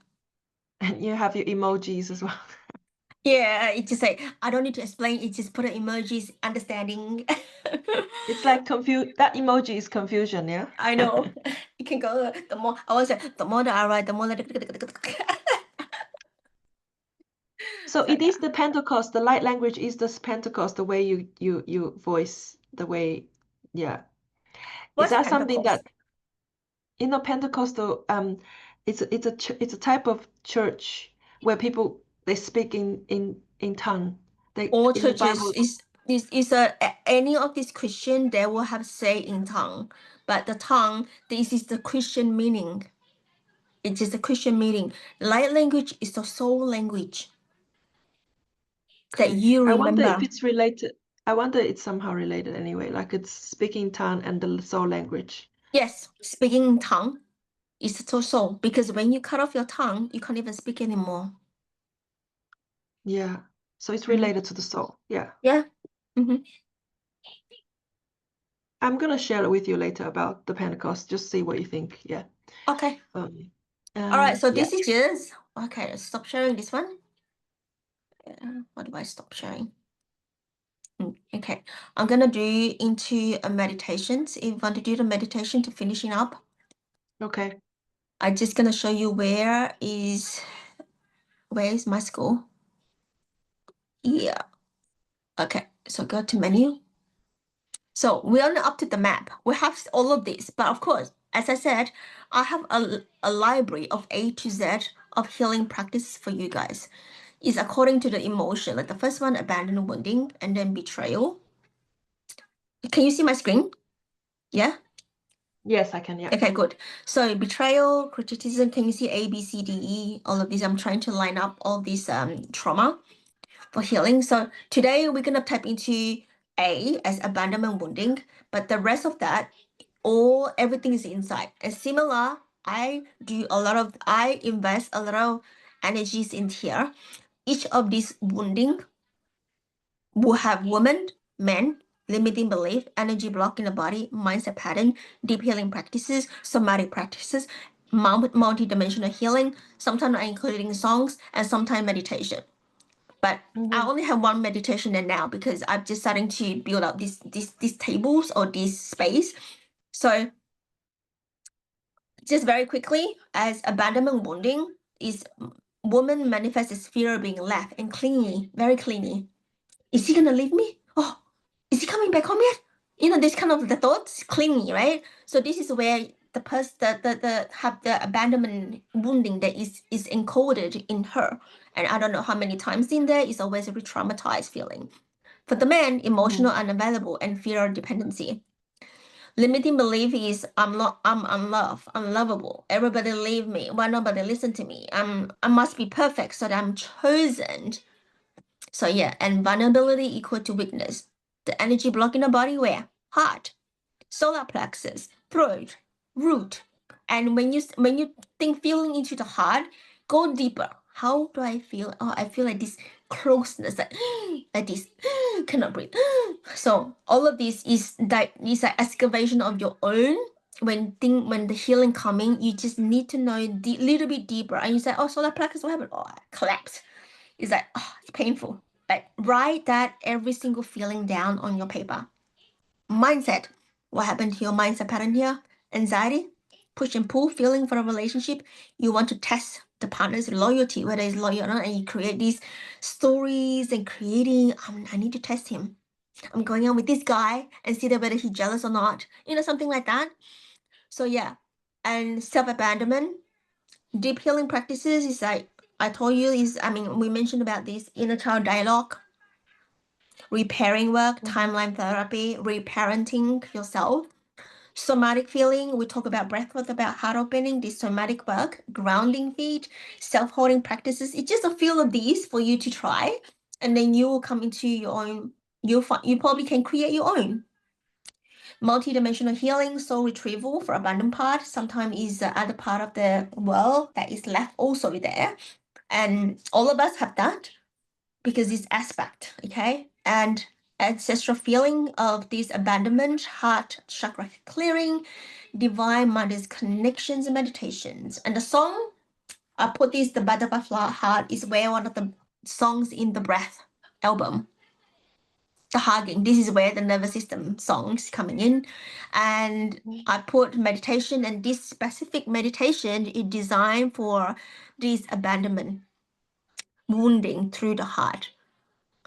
And you have your emojis as well. Yeah, it just like I don't need to explain, it just put the emojis, understanding. It's like that emoji is confusion, yeah? I know. You can go the more I was like, the more that I write, the more that So so it yeah. is the Pentecost, the light language is the Pentecost, the way you voice, the way, yeah. Is What's that something Pentecost? that, Pentecostal, it's a type of church where people they speak in tongue. They All in the churches Bible. is any of these Christian, they will have say in tongue, but the tongue, this is the Christian meaning. It is the Christian meaning. Light language is the soul language that Okay, you I wonder if remember. it's related. I wonder it's somehow related anyway. Like it's speaking tongue and the soul language. Yes, speaking in tongue is so because when you cut off your tongue, you can't even speak anymore. Yeah. So it's related to the soul. Yeah. Yeah. Mm-hmm. I'm gonna share it with you later about the Pentecost. Just see what you think. Yeah. Okay. Um, All right. So yeah. this is just okay. Stop sharing this one. What do I stop sharing? Okay. I'm gonna do into a meditation. So if you want to do the meditation to finishing up, Okay. I'm just gonna show you where is my school. Yeah. Okay. So go to menu. So we're not up to the map. We have all of this, but of course, as I said, I have a library of A to Z of healing practices for you guys. It's according to the emotion. Like the first one, abandon, wounding, and then betrayal. Can you see my screen? Yeah. Yes, I can. Yeah. Okay, good. So betrayal, criticism. Can you see A, B, C, D, E? All of these. I'm trying to line up all these trauma for healing. So today we're gonna tap into A as abandonment, wounding, but the rest of that, everything is inside. And similar, I invest a lot of energies in here. Each of these wounding will have women, men, limiting belief, energy block in the body, mindset pattern, deep healing practices, somatic practices, multi-dimensional healing. Sometimes I including songs and sometimes meditation. But I only have one meditation there now because I'm just starting to build up these tables or this space. So just very quickly, as abandonment wounding is woman manifests as fear of being left and clingy, very clingy. Is he gonna leave me? Oh, is he coming back home yet? You know, this kind of the thoughts, clingy, right? So this is where the person the have the abandonment wounding that is encoded in her. And I don't know how many times in there, it's always a re-traumatized feeling. For the man, emotional unavailable and fear of dependency. Limiting belief is I'm unloved, unlovable. Everybody leave me. Why nobody listen to me? I must be perfect so that I'm chosen. So yeah, and vulnerability equal to weakness. The energy blocking the body where? Heart, solar plexus, throat, root. And when you think feeling into the heart, go deeper. How do I feel? Oh, I feel like this closeness, like this, cannot breathe. So all of this is that is an excavation of your own. When the healing coming, you just need to know little bit deeper. And you say, oh, solar plexus, what happened? Oh, I collapsed. It's like, oh, it's painful. Like write that every single feeling down on your paper. Mindset. What happened to your mindset pattern here? Anxiety, push and pull feeling for a relationship. You want to test the partner's loyalty, whether it's loyal or not, and you create these stories and creating, I need to test him. I'm going out with this guy and see whether he's jealous or not. You know, something like that. So yeah. And self-abandonment. Deep healing practices is like I told you we mentioned about this inner child dialogue, repairing work, timeline therapy, reparenting yourself. Somatic feeling, we talk about breath work, about heart opening, this somatic work, grounding feet, self-holding practices. It's just a few of these for you to try, and then you will come into your own. You probably can create your own. Multi-dimensional healing, soul retrieval for abandoned part. Sometimes is the other part of the world that is left also there, and all of us have that because this aspect, okay, and ancestral feeling of this abandonment, heart chakra clearing, divine mother's connections and meditations. And the song I put this, the butterfly heart is where one of the songs in the breath album, the hugging, this is where the nervous system songs coming in. And I put meditation, and this specific meditation is designed for this abandonment wounding through the heart.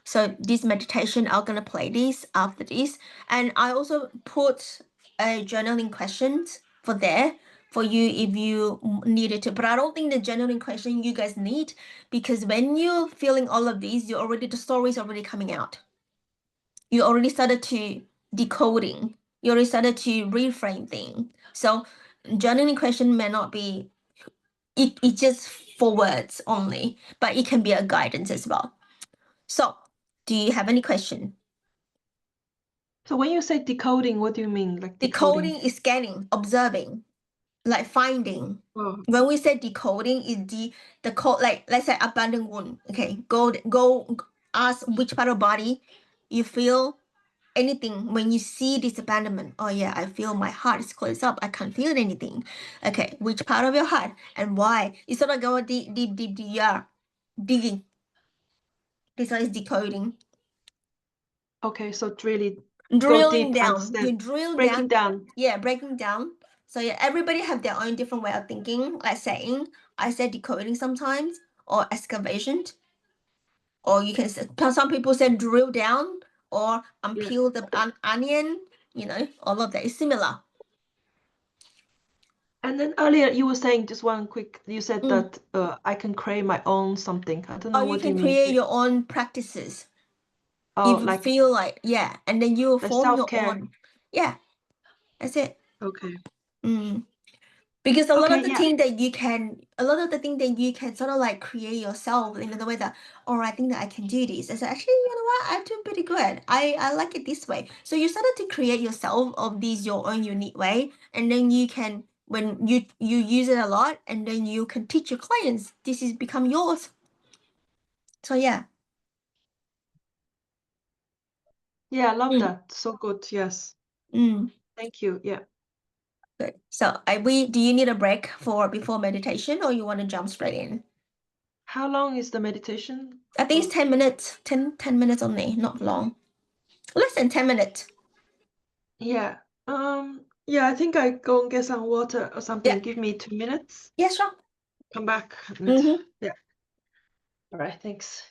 So this meditation, I'm gonna play this after this. And I also put a journaling questions for there for you if you needed to. But I don't think the journaling question you guys need, because when you're feeling all of these, the story is already coming out. You already started to decoding. You already started to reframe things. So journaling question may not be it just for words only, but it can be a guidance as well. So do you have any question? So when you say decoding, what do you mean? Like decoding? Decoding is scanning, observing, like finding. Oh, When we say decoding, is the code, like let's say abandoned wound. Okay, go ask which part of body you feel anything when you see this abandonment. Oh yeah, I feel my heart is closed up. I can't feel anything. Okay, which part of your heart and why? It's sort of go deep, deep, deep, deep. Yeah, digging. This one is decoding. okay. So really go Drilling deep to down. You understand, drill breaking down. down. Yeah, breaking down. So yeah, everybody have their own different way of thinking. Like saying, I said decoding sometimes, or excavation, or you can say, some people say drill down, or Yeah. unpeel the onion. You know, all of that is similar. And then earlier you were saying just one quick, you said Mm. that I can create my own something. I don't Or know you what do you can mean. create your own practices Oh, if you like feel like, yeah, and then you the form your self-care. own. Yeah, that's it. Okay. Mm. Because Okay, yeah. a lot of the thing that you can sort of like create yourself in the way that, oh, I think that I can do this. I said, actually, you know what? I do pretty good. I like it this way. So you started to create yourself of this your own unique way, and then you can when you use it a lot, and then you can teach your clients. This is become yours. So yeah. Yeah, I love Mm, that. So good. Yes. mm, Thank you. Yeah. good. So do you need a break for before meditation, or you want to jump straight in? How long is the meditation? I think it's 10 minutes, 10 minutes only, not long. Less than 10 minutes. Yeah. Yeah, I think I go and get some water or Yeah, something. Give me 2 minutes. yeah, sure. Come back and Mm-hmm. yeah. All right, thanks.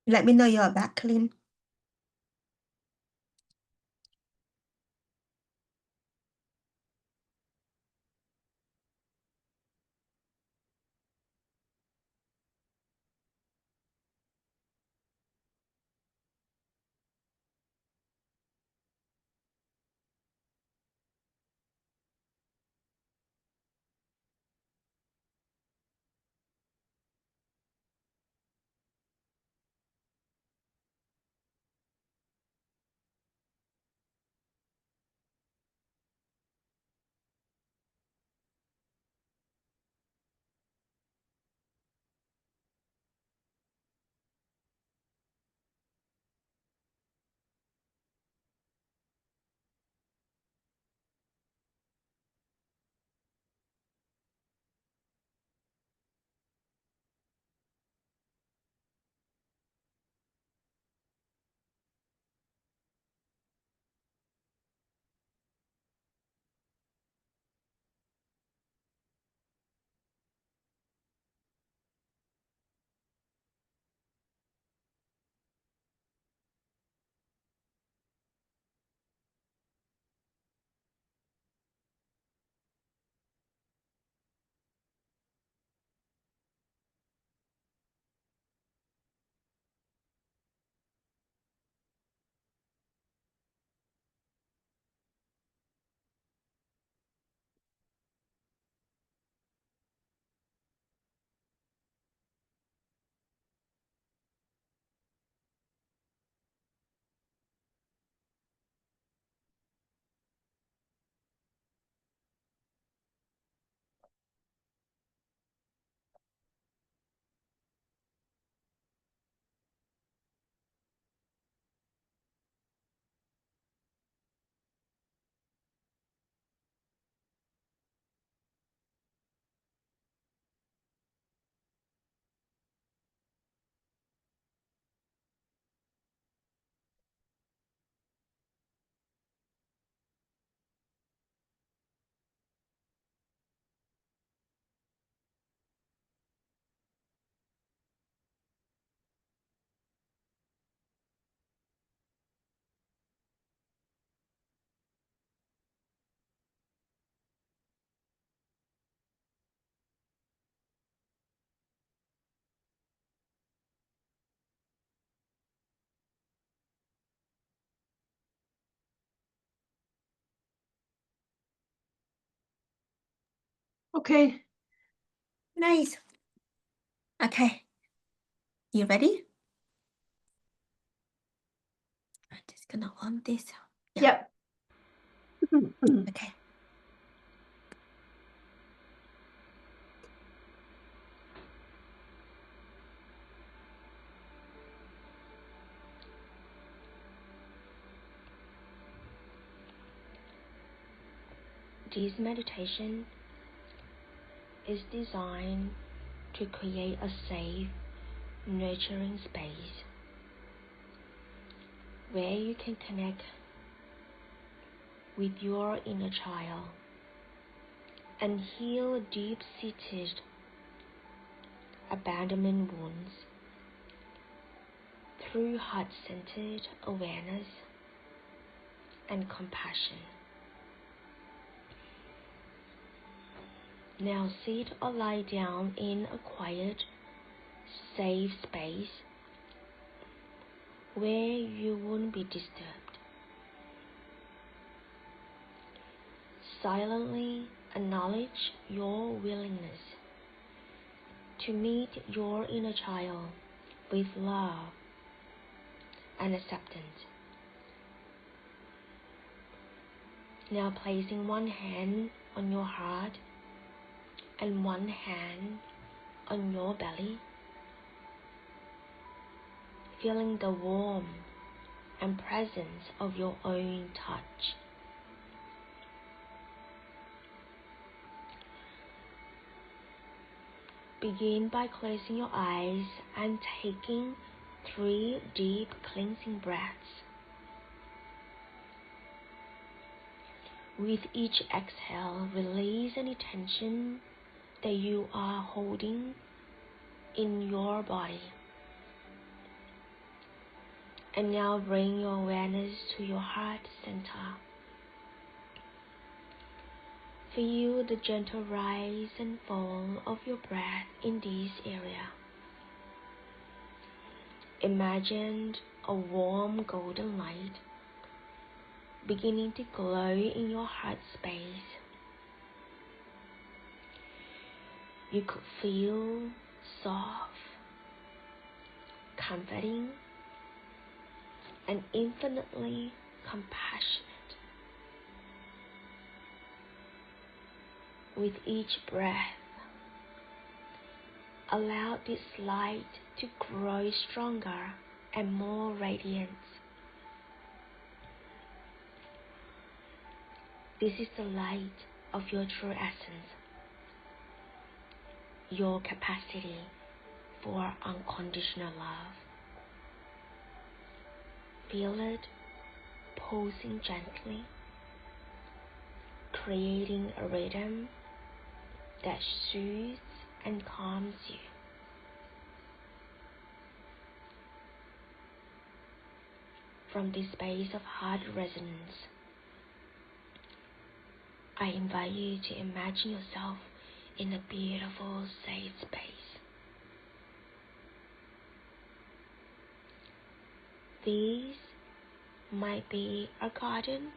Let me know you're back, Lynn. Okay. Nice. Okay. You ready? I'm just gonna on this. Yep. Okay. This meditation is designed to create a safe, nurturing space where you can connect with your inner child and heal deep-seated abandonment wounds through heart-centered awareness and compassion. Now sit or lie down in a quiet, safe space where you won't be disturbed. Silently acknowledge your willingness to meet your inner child with love and acceptance. Now placing one hand on your heart and one hand on your belly, feeling the warmth and presence of your own touch. Begin by closing your eyes and taking 3 deep cleansing breaths. With each exhale, release any tension that you are holding in your body. And now bring your awareness to your heart center. Feel the gentle rise and fall of your breath in this area. Imagine a warm golden light beginning to glow in your heart space. You could feel soft, comforting, and infinitely compassionate. With each breath, allow this light to grow stronger and more radiant. This is the light of your true essence, your capacity for unconditional love. Feel it pulsing gently, creating a rhythm that soothes and calms you. From this space of heart resonance, I invite you to imagine yourself in a beautiful, safe space. These might be a garden,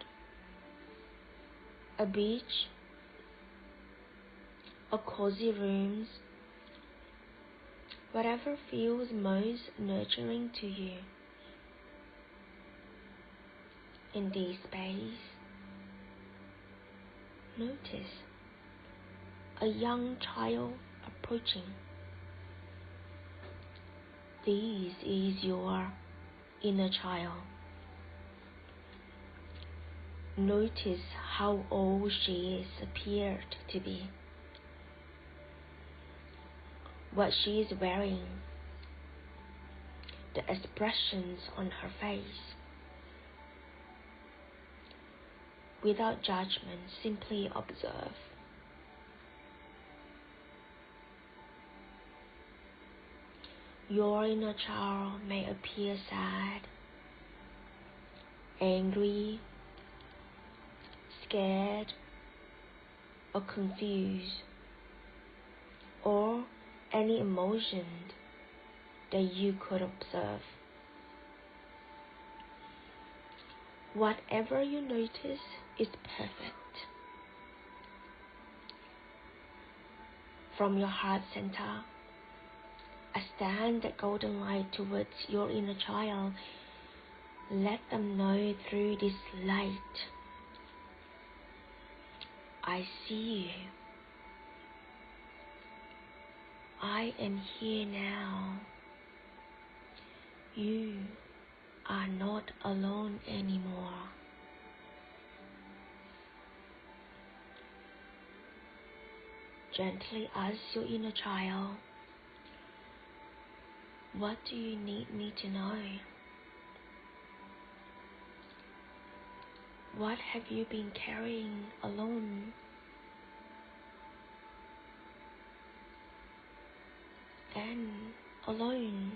a beach, a cozy room, whatever feels most nurturing to you. In this space, notice a young child approaching. This is your inner child. Notice how old she is appeared to be, what she is wearing, the expressions on her face. Without judgment, simply observe. Your inner child may appear sad, angry, scared, or confused, or any emotion that you could observe. Whatever you notice is perfect. from your heart center. Extend that golden light towards your inner child. Let them know through this light, I see you. I am here now. You are not alone anymore. Gently ask your inner child, what do you need me to know? What have you been carrying alone? And alone.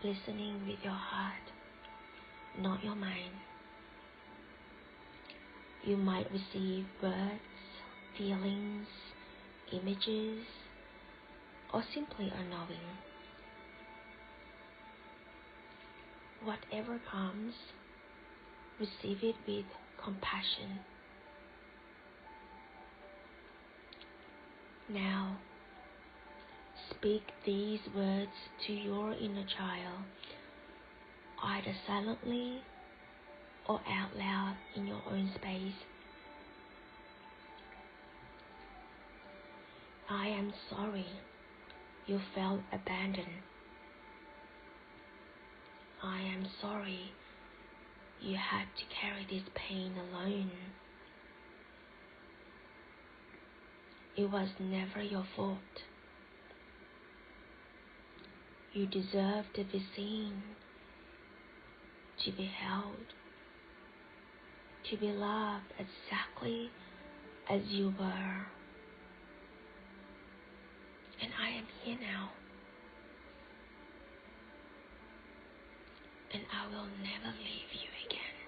Listening with your heart, not your mind. You might receive words, feelings, images, or simply a knowing. Whatever comes, receive it with compassion. Now, speak these words to your inner child, either silently or out loud in your own space. I am sorry you felt abandoned. I am sorry you had to carry this pain alone. It was never your fault. You deserve to be seen, to be held, to be loved exactly as you were. And I am here now. And I will never leave you again.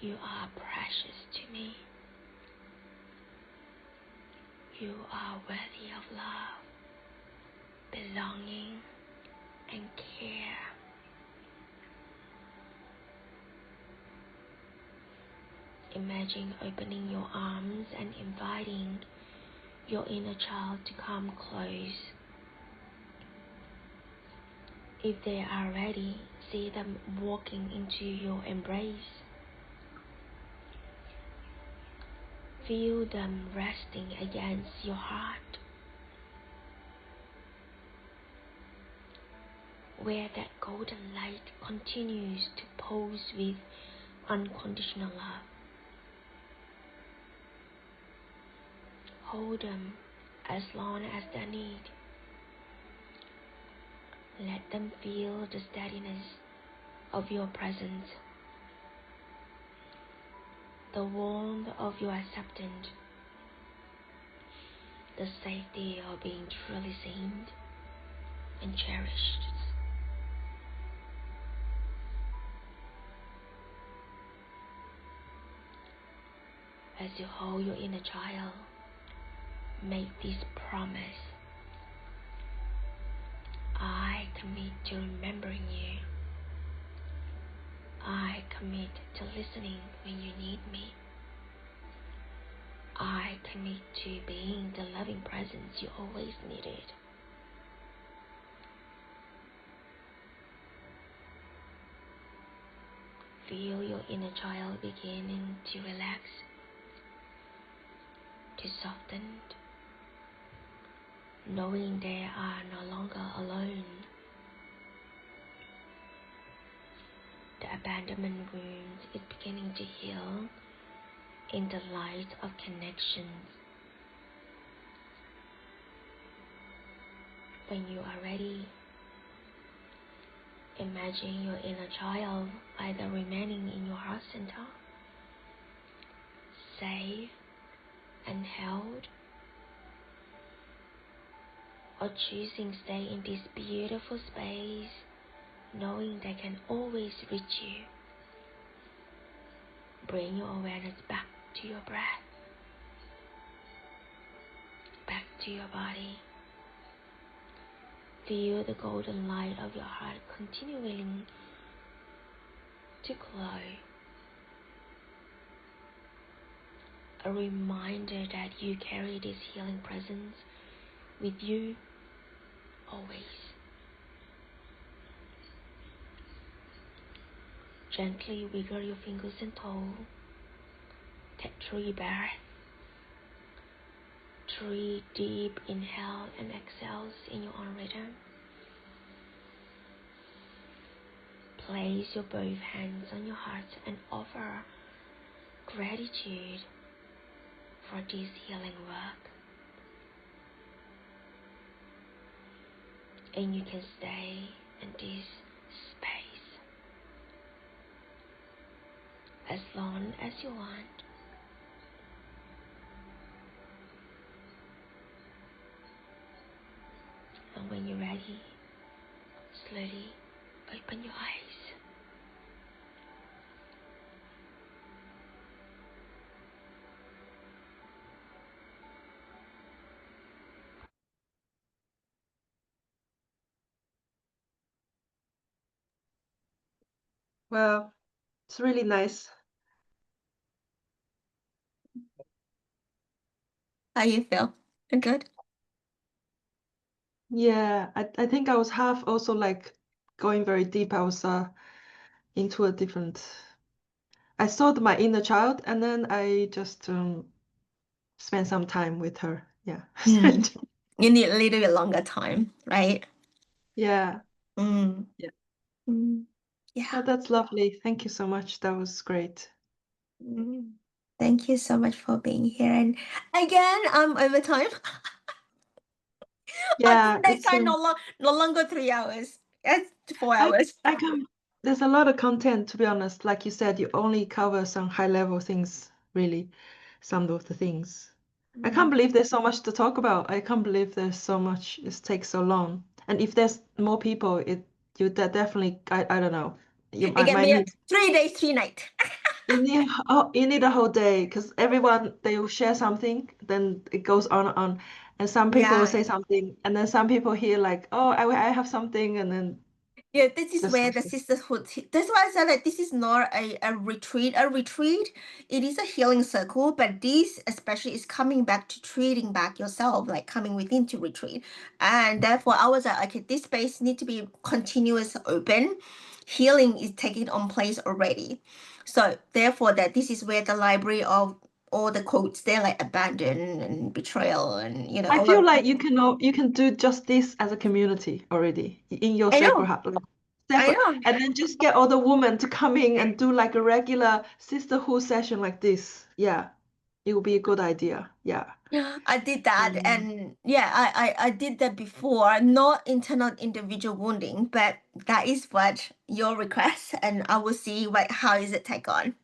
You are precious to me. You are worthy of love, belonging, and care. Imagine opening your arms and inviting your inner child to come close. If they are ready, see them walking into your embrace. Feel them resting against your heart, where that golden light continues to pulse with unconditional love. Hold them as long as they need. Let them feel the steadiness of your presence, the warmth of your acceptance, the safety of being truly seen and cherished. As you hold your inner child, make this promise. I commit to remembering you. I commit to listening when you need me. I commit to being the loving presence you always needed. Feel your inner child beginning to relax, to soften, knowing they are no longer alone. The abandonment wound is beginning to heal in the light of connection. When you are ready, imagine your inner child either remaining in your heart center, safe and held, or choosing stay in this beautiful space, knowing they can always reach you. Bring your awareness back to your breath, back to your body. Feel the golden light of your heart continuing to glow. a reminder that you carry this healing presence with you always. Gently wiggle your fingers and toes. Take 3 breaths. 3 deep inhale and exhales in your own rhythm. Place your both hands on your heart and offer gratitude for this healing work. And you can stay in this space as long as you want. And when you're ready, slowly open your eyes. Well, it's really nice. How you feel? Good? Yeah, I think I was half also like going very deep. I was into a different. I saw my inner child, and then I just spent some time with her. Yeah. You need a little bit longer time, right? Yeah. Mm. Yeah. Mm. Yeah. Oh, that's lovely. Thank you so much. That was great. Mm. Thank you so much for being here. And again, over time. I Yeah, think next it's time no longer 3 hours. It's 4 I hours. I can there's a lot of content, to be honest. Like you said, you only cover some high level things, really, some of the things. I can't believe there's so much to talk about. I can't believe there's so much, it takes so long. And if there's more people, definitely, I don't know. You It can might be a need 3 days, 3 nights. you need a whole day because everyone they will share something, then it goes on and on. And some people will Yeah. say something, and then some people hear like, oh, I have something, and then Yeah, this is just where the sisterhood. That's why I said that this is not a retreat. A retreat, it is a healing circle, but this especially is coming back to treating back yourself, like coming within to retreat. And therefore, I was like, okay, this space need to be continuous, open. Healing is taking on place already. So therefore, that this is where the library of all the quotes there, like abandon and betrayal, and I all feel of. like you can do just this as a community already in your I sacred know, heart, like I separate, know. and then just get all the women to come in and do like a regular sisterhood session like this. Yeah, it would be a good idea. Yeah. Yeah, I did that, Um, and yeah, I did that before, not internal individual wounding, but that is what your request, and I will see how is it take on.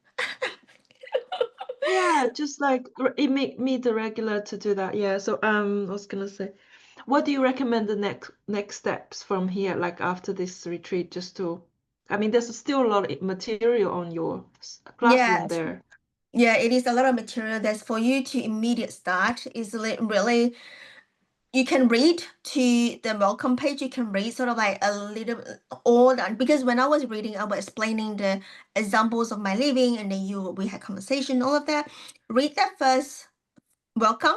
yeah, just like it make me the regular to do that. Yeah. So I was gonna say, what do you recommend the next steps from here, like after this retreat, just to, I mean, there's still a lot of material on your classroom Yes, there. yeah, it is a lot of material that's for you to immediate start. Is really you can read to the welcome page. You can read sort of like a little all that, because when I was reading, I was explaining the examples of my living, and then we had conversation, all of that. Read that first, welcome.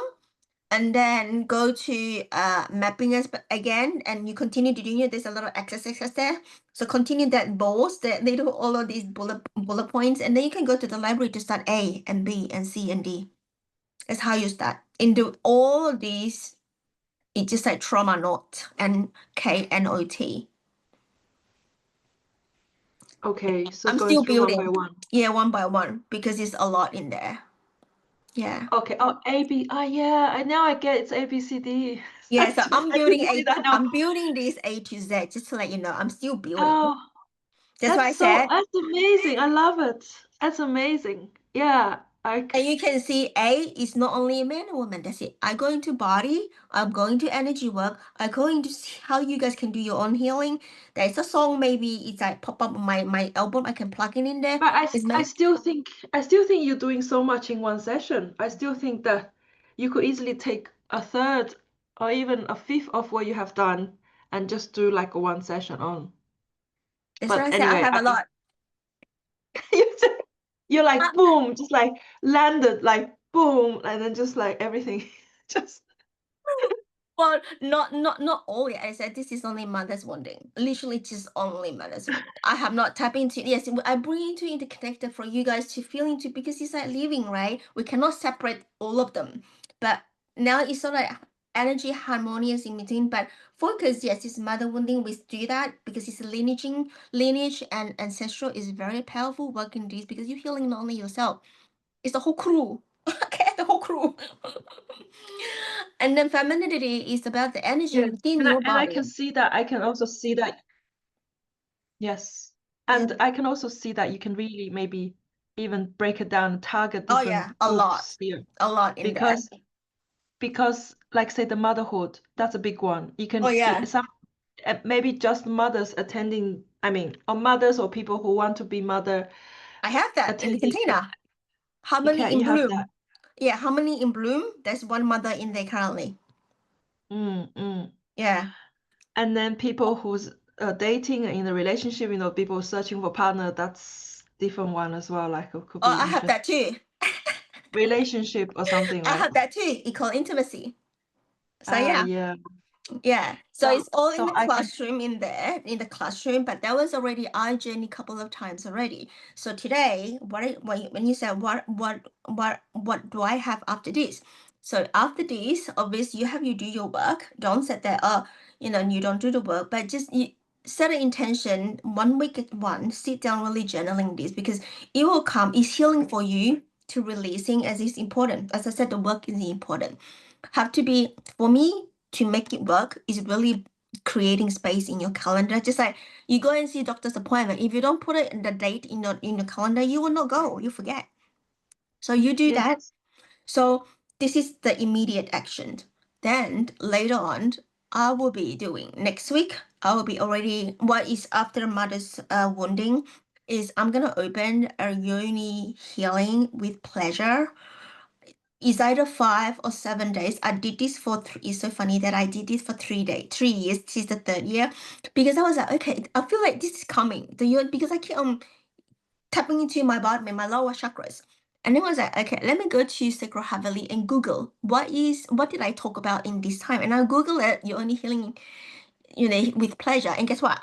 And then go to mapping us again, and you continue to do it. There's a lot of exercises there, so continue that balls, that little all of these bullet points, and then you can go to the library to start A and B and C and D. That's how you start into all these. It's just like trauma note and KNOT. Okay, so I'm going still through one building, by one. yeah, one by one, because it's a lot in there. Yeah. Okay. Oh, A B. Ah, yeah. I now I get it's A B C D. Yeah, so I'm I building didn't see that. No. I'm building this A to Z, just to let you know, I'm still building. Oh, That's why I said. that's amazing. I love it. That's amazing. Yeah. And you can see A is not only a man and woman. That's it. I go into body. I'm going to energy work. I go into see how you guys can do your own healing. There's a song, maybe it's like pop up on my album. I can plug it in there. But It's I my still think you're doing so much in one session. I still think that you could easily take a third or even a fifth of what you have done and just do like a one session on. that's why But I said I anyway, have a lot. you're like boom, just like landed like boom, and then just like everything just Well, not all yet. I said this is only mother's wounding. Literally just only mother's wounding. I have not tapped into, yes, I bring into interconnected for you guys to feel into, because it's like living, right? We cannot separate all of them. But now it's sort of like energy harmonious in between. But focus, yes, it's mother wounding. We do that because it's lineage and ancestral is very powerful working this, because you're healing not only yourself, it's the whole crew. Okay, the whole crew. And then femininity is about the energy yes. within And your I body. can see that. I can also see that. Yes. And Yeah. I can also see that you can really maybe even break it down, target Oh different yeah, a lot, groups here. a lot in there. Because like say the motherhood, that's a big one. You Oh can yeah, some maybe just mothers attending, I mean, or mothers or people who want to be mother I have that in the attending. container. Harmony in You have bloom. that. Yeah, harmony in bloom. There's one mother in there currently. Yeah. And then people who's dating in a relationship, you know, people searching for partner, that's different one as well. Like it could be Oh, I have that too. relationship or something, I right? have that too. It's called intimacy. So yeah. Yeah. Yeah, so it's all in So the I can, classroom in there, in the classroom, but that was already I journey a couple of times already. So today, when you said what do I have after this? So after this, obviously you do your work. Don't sit there, you don't do the work, but just you set an intention 1 week at once, sit down really journaling this, because it will come, it's healing for you to releasing, as is important. As I said, the work is important. Have to be, for me, to make it work is really creating space in your calendar. Just like you go and see a doctor's appointment, if you don't put it in the date in your calendar, you will not go. You forget. So you do that. yes. So this is the immediate action. Then later on, I will be doing next week. I will be already, what is after mother's wounding is I'm gonna open a yoni healing with pleasure. It's either 5 or 7 days. I did this for it's so funny that I did this for 3 days, 3 years. This is the third year, because I was like, okay, I feel like this is coming. The year, because I keep tapping into my body, my lower chakras. And then I was like, okay, let me go to Sacral Haveli and Google what did I talk about in this time? And I Google it, you're only healing, with pleasure. And guess what?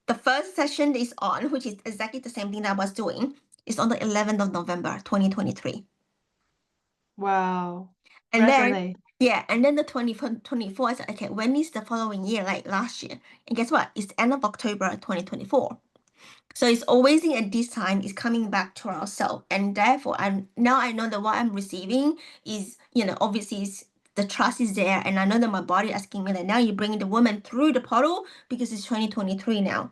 The first session is on, which is exactly the same thing that I was doing, is on the 11th of November, 2023. Wow. And Resonate. then the 2024, I said, okay, when is the following year, like last year? And guess what? It's the end of October 2024. So it's always at this time is coming back to ourselves. And therefore, I know that what I'm receiving is, obviously the trust is there. And I know that my body asking me that now you're bringing the woman through the portal, because it's 2023 now.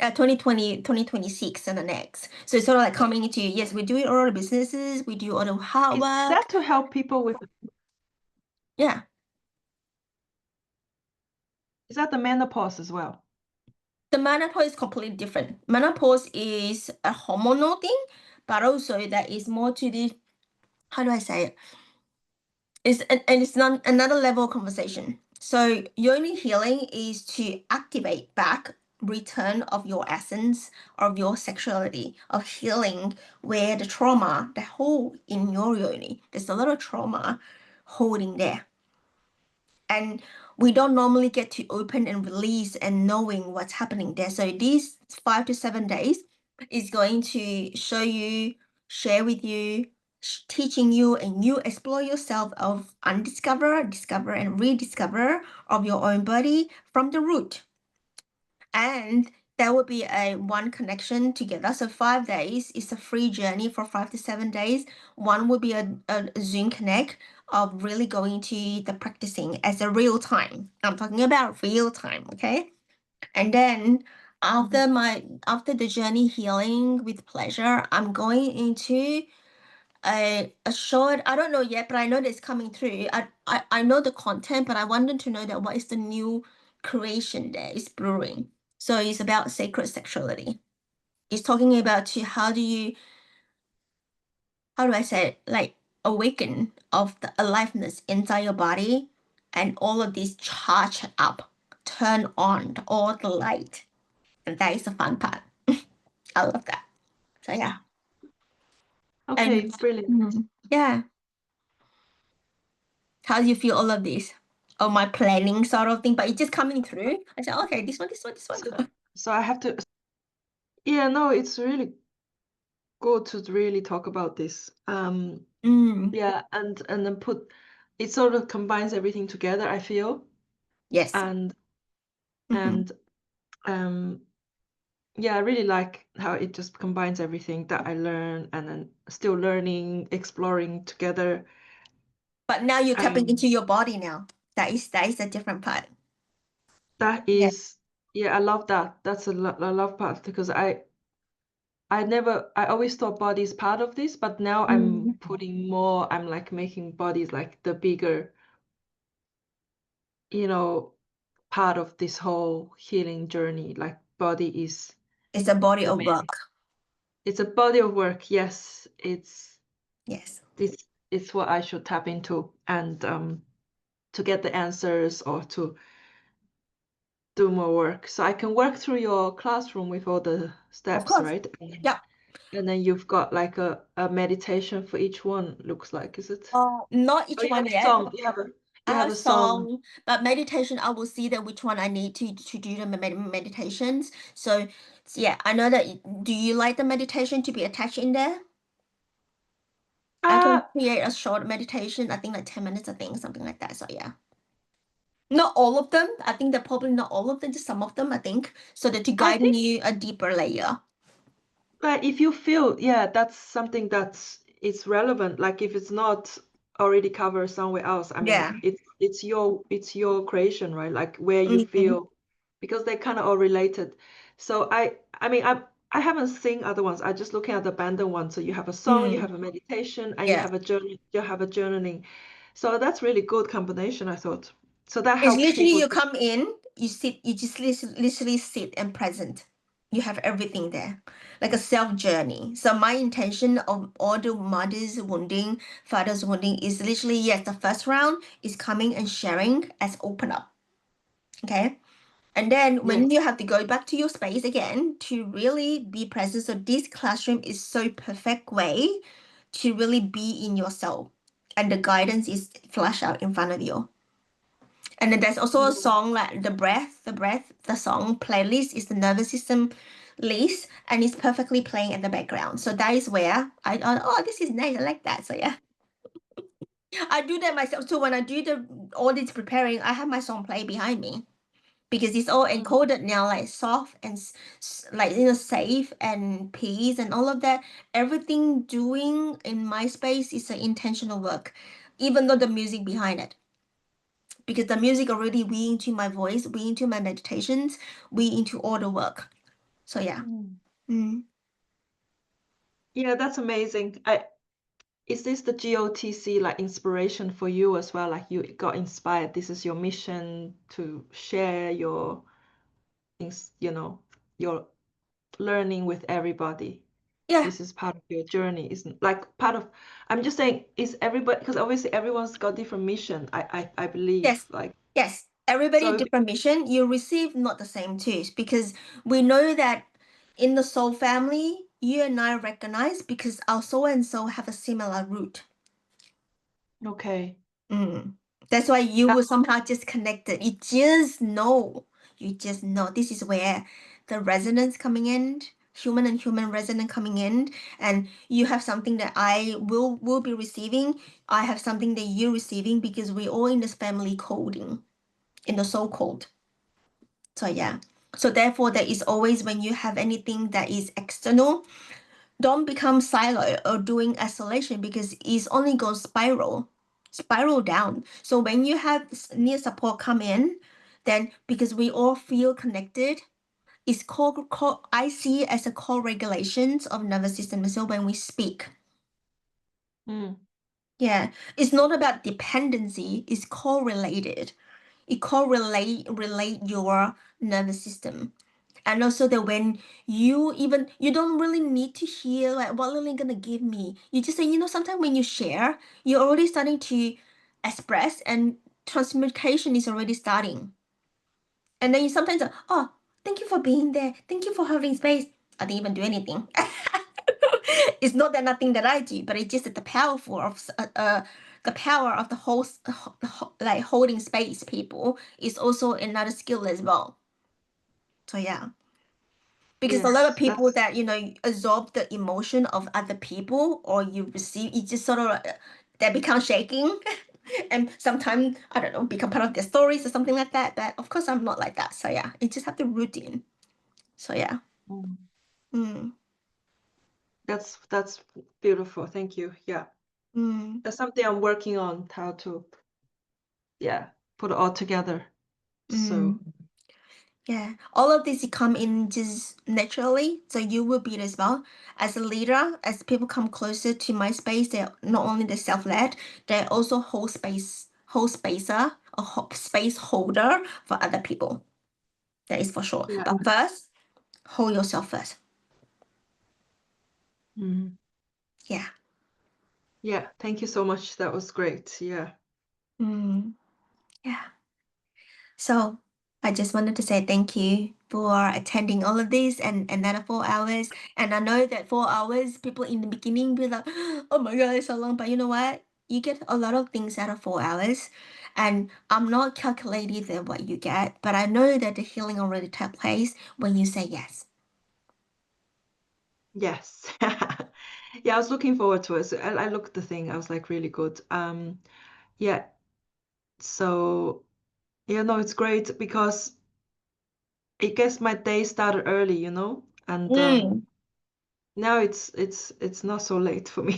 2026 and the next. So it's sort of like coming into, yes, we do all the businesses, we do all the hard Is work. that to help people with, Yeah. is that the menopause as well? The menopause is completely different. Menopause is a hormonal thing, but also that is more to the, how do I say it? It's not another level of conversation. So yoni healing is to activate back return of your essence, of your sexuality, of healing where the trauma, the hole in your yoni, there's a lot of trauma holding there. And we don't normally get to open and release and knowing what's happening there. So these 5 to 7 days is going to show you, share with you, teaching you, and you explore yourself of undiscover, discover, and rediscover of your own body from the root. And there will be a one connection together. So 5 days is a free journey for 5 to 7 days. One will be a Zoom connect of really going to the practicing as a real time. I'm talking about real time, okay? And then after the journey healing with pleasure, I'm going into a short, I don't know yet, but I know that it's coming through. I know the content, but I wanted to know that what is the new creation that is brewing. So it's about sacred sexuality. It's talking about how do I say it, like awaken of the aliveness inside your body, and all of these charge up, turn on all the light. And that is the fun part. I love that. So yeah. Okay, And brilliant. Yeah. How do you feel all of this? Oh, my planning sort of thing, but it's just coming through. I said, okay, this one, this one, this one. So I have to, yeah, no, it's really good to really talk about this. Yeah, and then it sort of combines everything together, I feel. Yes. And Mhm. and yeah, I really like how it just combines everything that I learn and then still learning, exploring together. But now you're tapping Um, into your body now. That is a different part. that Yeah. is, yeah, I love that. That's a love part because I always thought body is part of this, but now I'm putting more, I'm like making bodies like the bigger, part of this whole healing journey. Like body is It's a body the of main, work. it's a body of work. Yes, Yes. it's what I should tap into and to get the answers or to do more work. So I can work through your classroom with all the Of steps, course. right? Yeah. And then you've got like a meditation for each one, looks like, is it? Not each Oh, you have one a yet. song. I You have have a song. song, but meditation, I will see that which one I need to do the meditations. So yeah, I know that. Do you like the meditation to be attached in there? I can create a short meditation. I think like 10 minutes. I think something like that. So yeah, not all of them. I think they're probably not all of them. Just some of them. I think so that to I guiding think you a deeper layer. But if you feel, yeah, that's something it's relevant. Like if it's not already covered somewhere else, I mean, Yeah. it's your creation, right? Like where you Mhm. feel, because they're kind of all related. So I mean, I haven't seen other ones. I just looking at the abandoned one. So you have a song, you have a meditation, and you Yeah. have a journal, you have a journaling. So that's really good combination, I thought. So that It's helps literally people you to, come in, you sit, you just literally sit and present. You have everything there, like a self journey. So my intention of all the mother's wounding, father's wounding is literally, yes, the first round is coming and sharing as open up. Okay. And then yeah. when you have to go back to your space again to really be present. So this classroom is so perfect way to really be in yourself. And the guidance is flash out in front of you. And then there's also a song like the song playlist is the nervous system list and it's perfectly playing in the background. So that is where I thought, oh, this is nice. I like that. So yeah. I do that myself too. When I do all this preparing, I have my song play behind me because it's all encoded now, like soft and like safe and peace and all of that. Everything doing in my space is an intentional work, even though the music behind it. Because the music already we into my voice, we into my meditations, we into all the work. So yeah. Yeah, that's amazing. Is this the GOTC like inspiration for you as well? Like you got inspired. This is your mission to share your, your learning with everybody. Yeah. This is part of your journey. Isn't like part of. I'm just saying, is everybody, because obviously everyone's got different mission. I believe Yes. like Yes. Everybody so. different mission. You receive not the same too, because we know that in the soul family, you and I recognize because our soul and soul have a similar root. Okay. That's why you will somehow just connected. You just know. You just know. This is where the resonance coming in, human and human resonance coming in, and you have something that I will be receiving. I have something that you're receiving because we're all in this family coding, in the soul code. So yeah. So therefore, there is always when you have anything that is external, don't become silo or doing isolation because it's only goes spiral down. So when you have near support come in, then because we all feel connected, it's called I see it as a co-regulations of nervous system. So when we speak, yeah, it's not about dependency, it's correlated. It relate your nervous system. And also that when you don't really need to hear like what Lily gonna give me. You just say, sometimes when you share, you're already starting to express and transmutation is already starting. And then you sometimes oh, thank you for being there. Thank you for having space. I didn't even do anything. It's not that nothing that I do, but it's just that the powerful of the power of the whole like holding space people is also another skill as well. So yeah. Because a lot of Yes, people that's that absorb the emotion of other people, or you receive, it just sort of they become shaking, and sometimes I don't know, become part of their stories or something like that. But of course, I'm not like that. So yeah, you just have to root in. So yeah. mm, Mm, that's beautiful. Thank you. Yeah. mm, That's something I'm working on, how to put it all together. So mm. Yeah, all of this come in just naturally. So you will be as well as a leader. As people come closer to my space, they're not only the self-led, they're also whole spacer, or space holder for other people. That is for sure. yeah. But first, hold yourself first. Mhm. Yeah. Yeah, thank you so much. That was great. Yeah. Mm, yeah. So I just wanted to say thank you for attending all of this and another 4 hours. And I know that 4 hours, people in the beginning be like, oh my God, it's so long. But you know what? You get a lot of things out of 4 hours. And I'm not calculating than what you get, but I know that the healing already took place when you say yes. Yes. Yeah, I was looking forward to it. So I looked at the thing. I was like, really good. Yeah. So no, it's great because I guess my day started early, and Mm. now it's not so late for me.